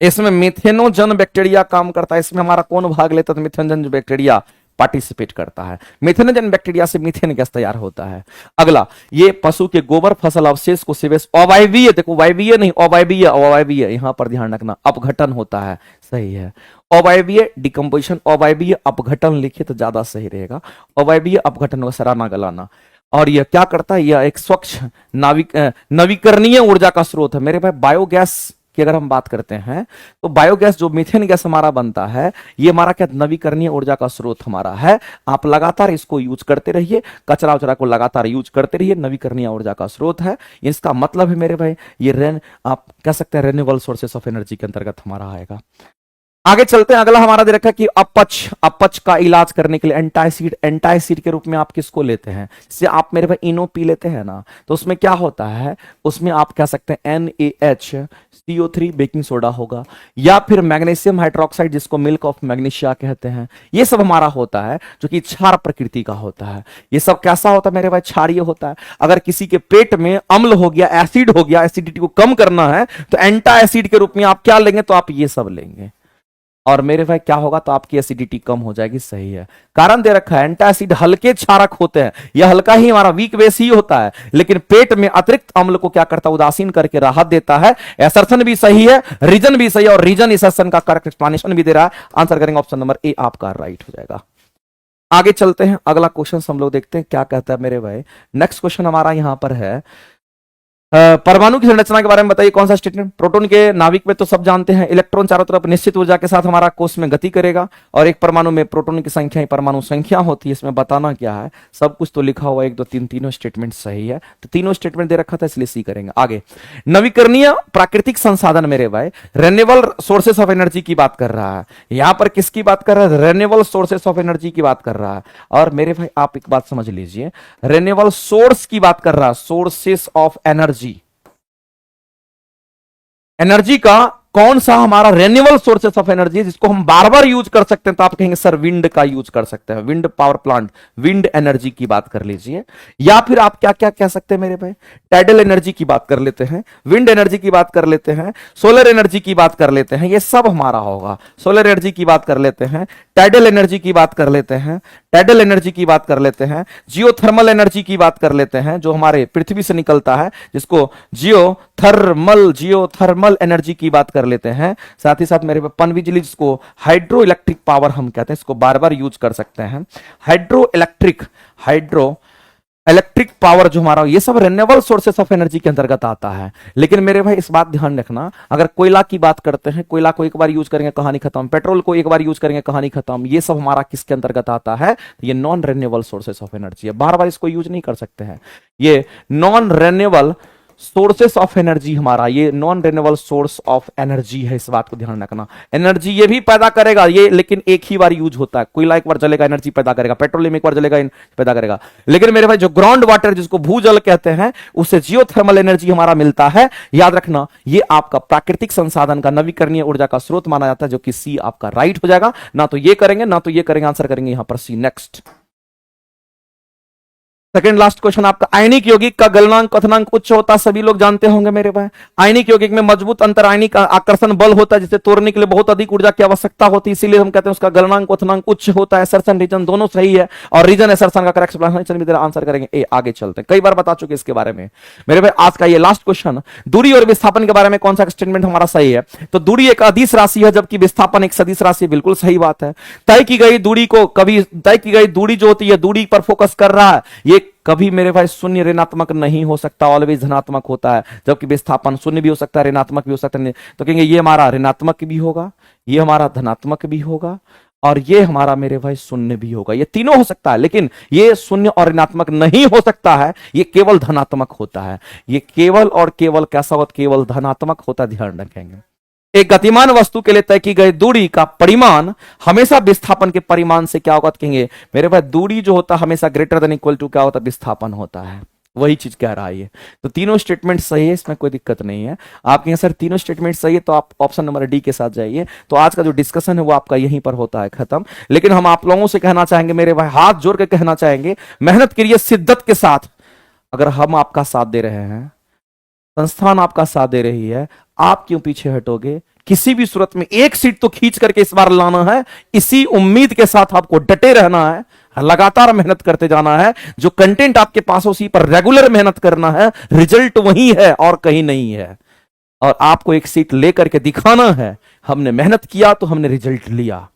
इसमें मिथेनोजन बैक्टीरिया काम करता है। इसमें हमारा कौन भाग लेता है, तो मिथेनोजन बैक्टीरिया पार्टिसिपेट करता है। मिथेनोजन बैक्टीरिया से मीथेन गैस तैयार होता है। अगला, ये पशु के गोबर फसल अवशेष को सीवेज, अवायवीय, देखो वायवीय नहीं, अवायवीय, यहां पर ध्यान रखना, अपघटन होता है, सही है। अवायवीय डिकम्पोजिशन, अवायवीय अपघटन लिखिए तो ज्यादा सही रहेगा। अवायवीय अपघटन को सराहना गलाना। और यह क्या करता है, यह एक स्वच्छ नवीकरणीय ऊर्जा का स्रोत है। मेरे भाई बायोगैस की अगर हम बात करते हैं तो बायोगैस जो मीथेन गैस हमारा बनता है, ये हमारा क्या नवीकरणीय ऊर्जा का स्रोत हमारा है। आप लगातार इसको यूज करते रहिए, कचरा उचरा को लगातार यूज करते रहिए, नवीकरणीय ऊर्जा का स्रोत है। इसका मतलब है मेरे भाई ये आप कह सकते हैं रेन्यूएबल सोर्सेस ऑफ एनर्जी के अंतर्गत हमारा आएगा। आगे चलते हैं, अगला हमारा दे रखा है कि अपच का इलाज करने के लिए एंटाइसिड के रूप में आप किसको लेते हैं, जैसे आप मेरे भाई इनो पी लेते हैं ना, तो उसमें क्या होता है, उसमें आप कह सकते हैं NaHCO3 बेकिंग सोडा होगा, या फिर मैग्नीशियम हाइड्रोक्साइड जिसको मिल्क ऑफ मैग्नीशिया कहते हैं। ये सब हमारा होता है जो कि क्षार प्रकृति का होता है। ये सब कैसा होता है मेरे भाई, क्षारीय होता है। अगर किसी के पेट में अम्ल हो गया, एसिड हो गया, एसिडिटी को कम करना है तो एंटाइसिड के रूप में आप क्या लेंगे, तो आप ये सब लेंगे। और मेरे भाई क्या होगा, तो आपकी एसिडिटी कम हो जाएगी, सही है। कारण दे रखा है, एंटासिड हल्के क्षारक होते हैं, यह हल्का ही हमारा वीक बेस ही होता है, लेकिन पेट में अतिरिक्त अम्ल को क्या करता है, उदासीन करके राहत देता है। असर्शन भी सही है, रीजन भी सही है, और रीजन इस असर्शन का करेक्ट एक्सप्लेनेशन भी दे रहा है। आंसर करेंगे ऑप्शन नंबर ए आपका राइट हो जाएगा। आगे चलते हैं, अगला क्वेश्चन हम लोग देखते हैं क्या कहता है मेरे भाई। नेक्स्ट क्वेश्चन हमारा यहां पर है, परमाणु की संरचना के बारे में बताइए, कौन सा स्टेटमेंट। प्रोटॉन के नाभिक में तो सब जानते हैं, इलेक्ट्रॉन चारों तरफ निश्चित ऊर्जा के साथ हमारा कोष में गति करेगा, और एक परमाणु में प्रोटॉन की संख्या ही परमाणु संख्या होती है। इसमें बताना क्या है, सब कुछ तो लिखा हुआ, 1 2 3 तीनों स्टेटमेंट सही है, तो तीनों स्टेटमेंट दे रखा था इसलिए सी करेंगे। आगे, नवीकरणीय प्राकृतिक संसाधन मेरे भाई, रेन्यूएबल सोर्सेस ऑफ एनर्जी की बात कर रहा है। यहां पर किसकी बात कर रहा है, रेन्यूएबल सोर्सेस ऑफ एनर्जी की बात कर रहा है। और मेरे भाई आप एक बात समझ लीजिए, रेन्यूएबल सोर्स की बात कर रहा है, सोर्सेस ऑफ एनर्जी। एनर्जी का कौन सा हमारा रेन्यूएबल सोर्सेस ऑफ एनर्जी जिसको हम बार बार यूज कर सकते हैं, तो आप कहेंगे सर विंड का यूज कर सकते हैं, wind power plant, wind energy की बात कर लीजिए। या फिर आप क्या क्या कह सकते हैं मेरे भाई, टाइडल एनर्जी की बात कर लेते हैं, विंड एनर्जी की बात कर लेते हैं, सोलर एनर्जी की बात कर लेते हैं, ये सब हमारा होगा। सोलर एनर्जी की बात कर लेते हैं, टाइडल एनर्जी की बात कर लेते हैं, टाइडल एनर्जी की बात कर लेते हैं, जियोथर्मल एनर्जी की बात कर लेते हैं, जो हमारे पृथ्वी से निकलता है, जिसको जियोथर्मल एनर्जी की बात कर लेते हैं। साथ ही साथ मेरे पनबिजली, जिसको हाइड्रो इलेक्ट्रिक पावर हम कहते हैं, इसको बार बार यूज कर सकते हैं। हाइड्रो इलेक्ट्रिक पावर जो हमारा, ये सब रेन्यूएबल सोर्सेस ऑफ एनर्जी के अंतर्गत आता है। लेकिन मेरे भाई इस बात ध्यान रखना, अगर कोयला की बात करते हैं, कोयला को एक बार यूज करेंगे कहानी खत्म, पेट्रोल को एक बार यूज करेंगे कहानी खत्म, ये सब हमारा किसके अंतर्गत आता है, ये non renewable sources of energy है, बार बार इसको यूज नहीं कर सकते हैं। ये non renewable sources of energy हमारा, ये non renewable source of energy है, इस बात को ध्यान रखना। एनर्जी ये भी पैदा करेगा ये, लेकिन एक ही बार यूज होता है। कोयला एक बार जलेगा एनर्जी पैदा करेगा, पेट्रोलियम एक बार जलेगा पैदा करेगा, लेकिन मेरे भाई जो ग्राउंड वाटर, जिसको भूजल कहते हैं, उससे जियोथर्मल एनर्जी हमारा मिलता है। याद रखना, ये आपका प्राकृतिक संसाधन का नवीकरणीय ऊर्जा का स्रोत माना जाता है, जो कि सी आपका राइट हो जाएगा। ना तो ये करेंगे ना तो ये करेंगे, आंसर करेंगे यहां पर सी। नेक्स्ट, सेकंड लास्ट क्वेश्चन आपका, आयनिक यौगिक का गलनांक क्वथनांक उच्च होता है, सभी लोग जानते होंगे मेरे भाई। आयनिक यौगिक में मजबूत अंतर आयनिक आकर्षण बल होता है, जिसे तोड़ने के लिए बहुत अधिक ऊर्जा की आवश्यकता होती है, इसीलिए हम कहते हैं उसका गलनांक क्वथनांक उच्च होता है। असर्शन रीजन दोनों सही है, और रीजन असर्शन का करेक्ट एक्सप्लेनेशन भी तेरा आंसर करेंगे ए। आगे चलते हैं, कई बार बता चुके इसके बारे में मेरे भाई। आज का ये लास्ट क्वेश्चन, दूरी और विस्थापन के बारे में कौन सा स्टेटमेंट हमारा सही है। तो दूरी एक अदिश राशि है, जबकि विस्थापन एक सदिश राशि, बिल्कुल सही बात है। तय की गई दूरी को कभी, तय की गई दूरी जो होती है, दूरी पर फोकस कर रहा है, ये कभी मेरे भाई शून्य ऋणात्मक नहीं हो सकता, ऑलवेज धनात्मक होता है। जबकि विस्थापन शून्य भी हो सकता है, ऋणात्मक भी हो सकता है, तो कहेंगे ये हमारा ऋणात्मक भी होगा, ये हमारा धनात्मक भी होगा, और ये हमारा मेरे भाई शून्य भी होगा। ये तीनों हो सकता है, लेकिन ये शून्य और ऋणात्मक नहीं हो सकता है, ये केवल धनात्मक होता है। ये केवल और केवल कैसा होता, केवल धनात्मक होता है, ध्यान रखेंगे। एक गतिमान वस्तु के लिए तय की गई दूरी का परिमाण हमेशा विस्थापन के परिमाण से क्या होगा, तो कहेंगे मेरे भाई दूरी जो होता है हमेशा ग्रेटर देन इक्वल टू क्या होता है, विस्थापन होता है। वही चीज कह रहा है ये। तो तीनों स्टेटमेंट सही है, इसमें कोई दिक्कत नहीं है। आप कहेंगे सर तीनों स्टेटमेंट सही है, तो आप ऑप्शन नंबर डी के साथ जाइए। तो आज का जो डिस्कशन है वो आपका यहीं पर होता है खत्म। लेकिन हम आप लोगों से कहना चाहेंगे मेरे भाई, हाथ जोड़ के कहना चाहेंगे, मेहनत करिए शिद्दत के साथ। अगर हम आपका साथ दे रहे हैं, संस्थान आपका साथ दे रही है, आप क्यों पीछे हटोगे। किसी भी सूरत में एक सीट तो खींच करके इस बार लाना है, इसी उम्मीद के साथ आपको डटे रहना है, लगातार मेहनत करते जाना है। जो कंटेंट आपके पास उसी पर रेगुलर मेहनत करना है, रिजल्ट वही है और कहीं नहीं है। और आपको एक सीट लेकर के दिखाना है, हमने मेहनत किया तो हमने रिजल्ट लिया,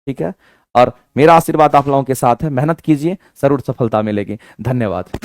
ठीक है। और मेरा आशीर्वाद आप लोगों के साथ है, मेहनत कीजिए, जरूर सफलता मिलेगी। धन्यवाद।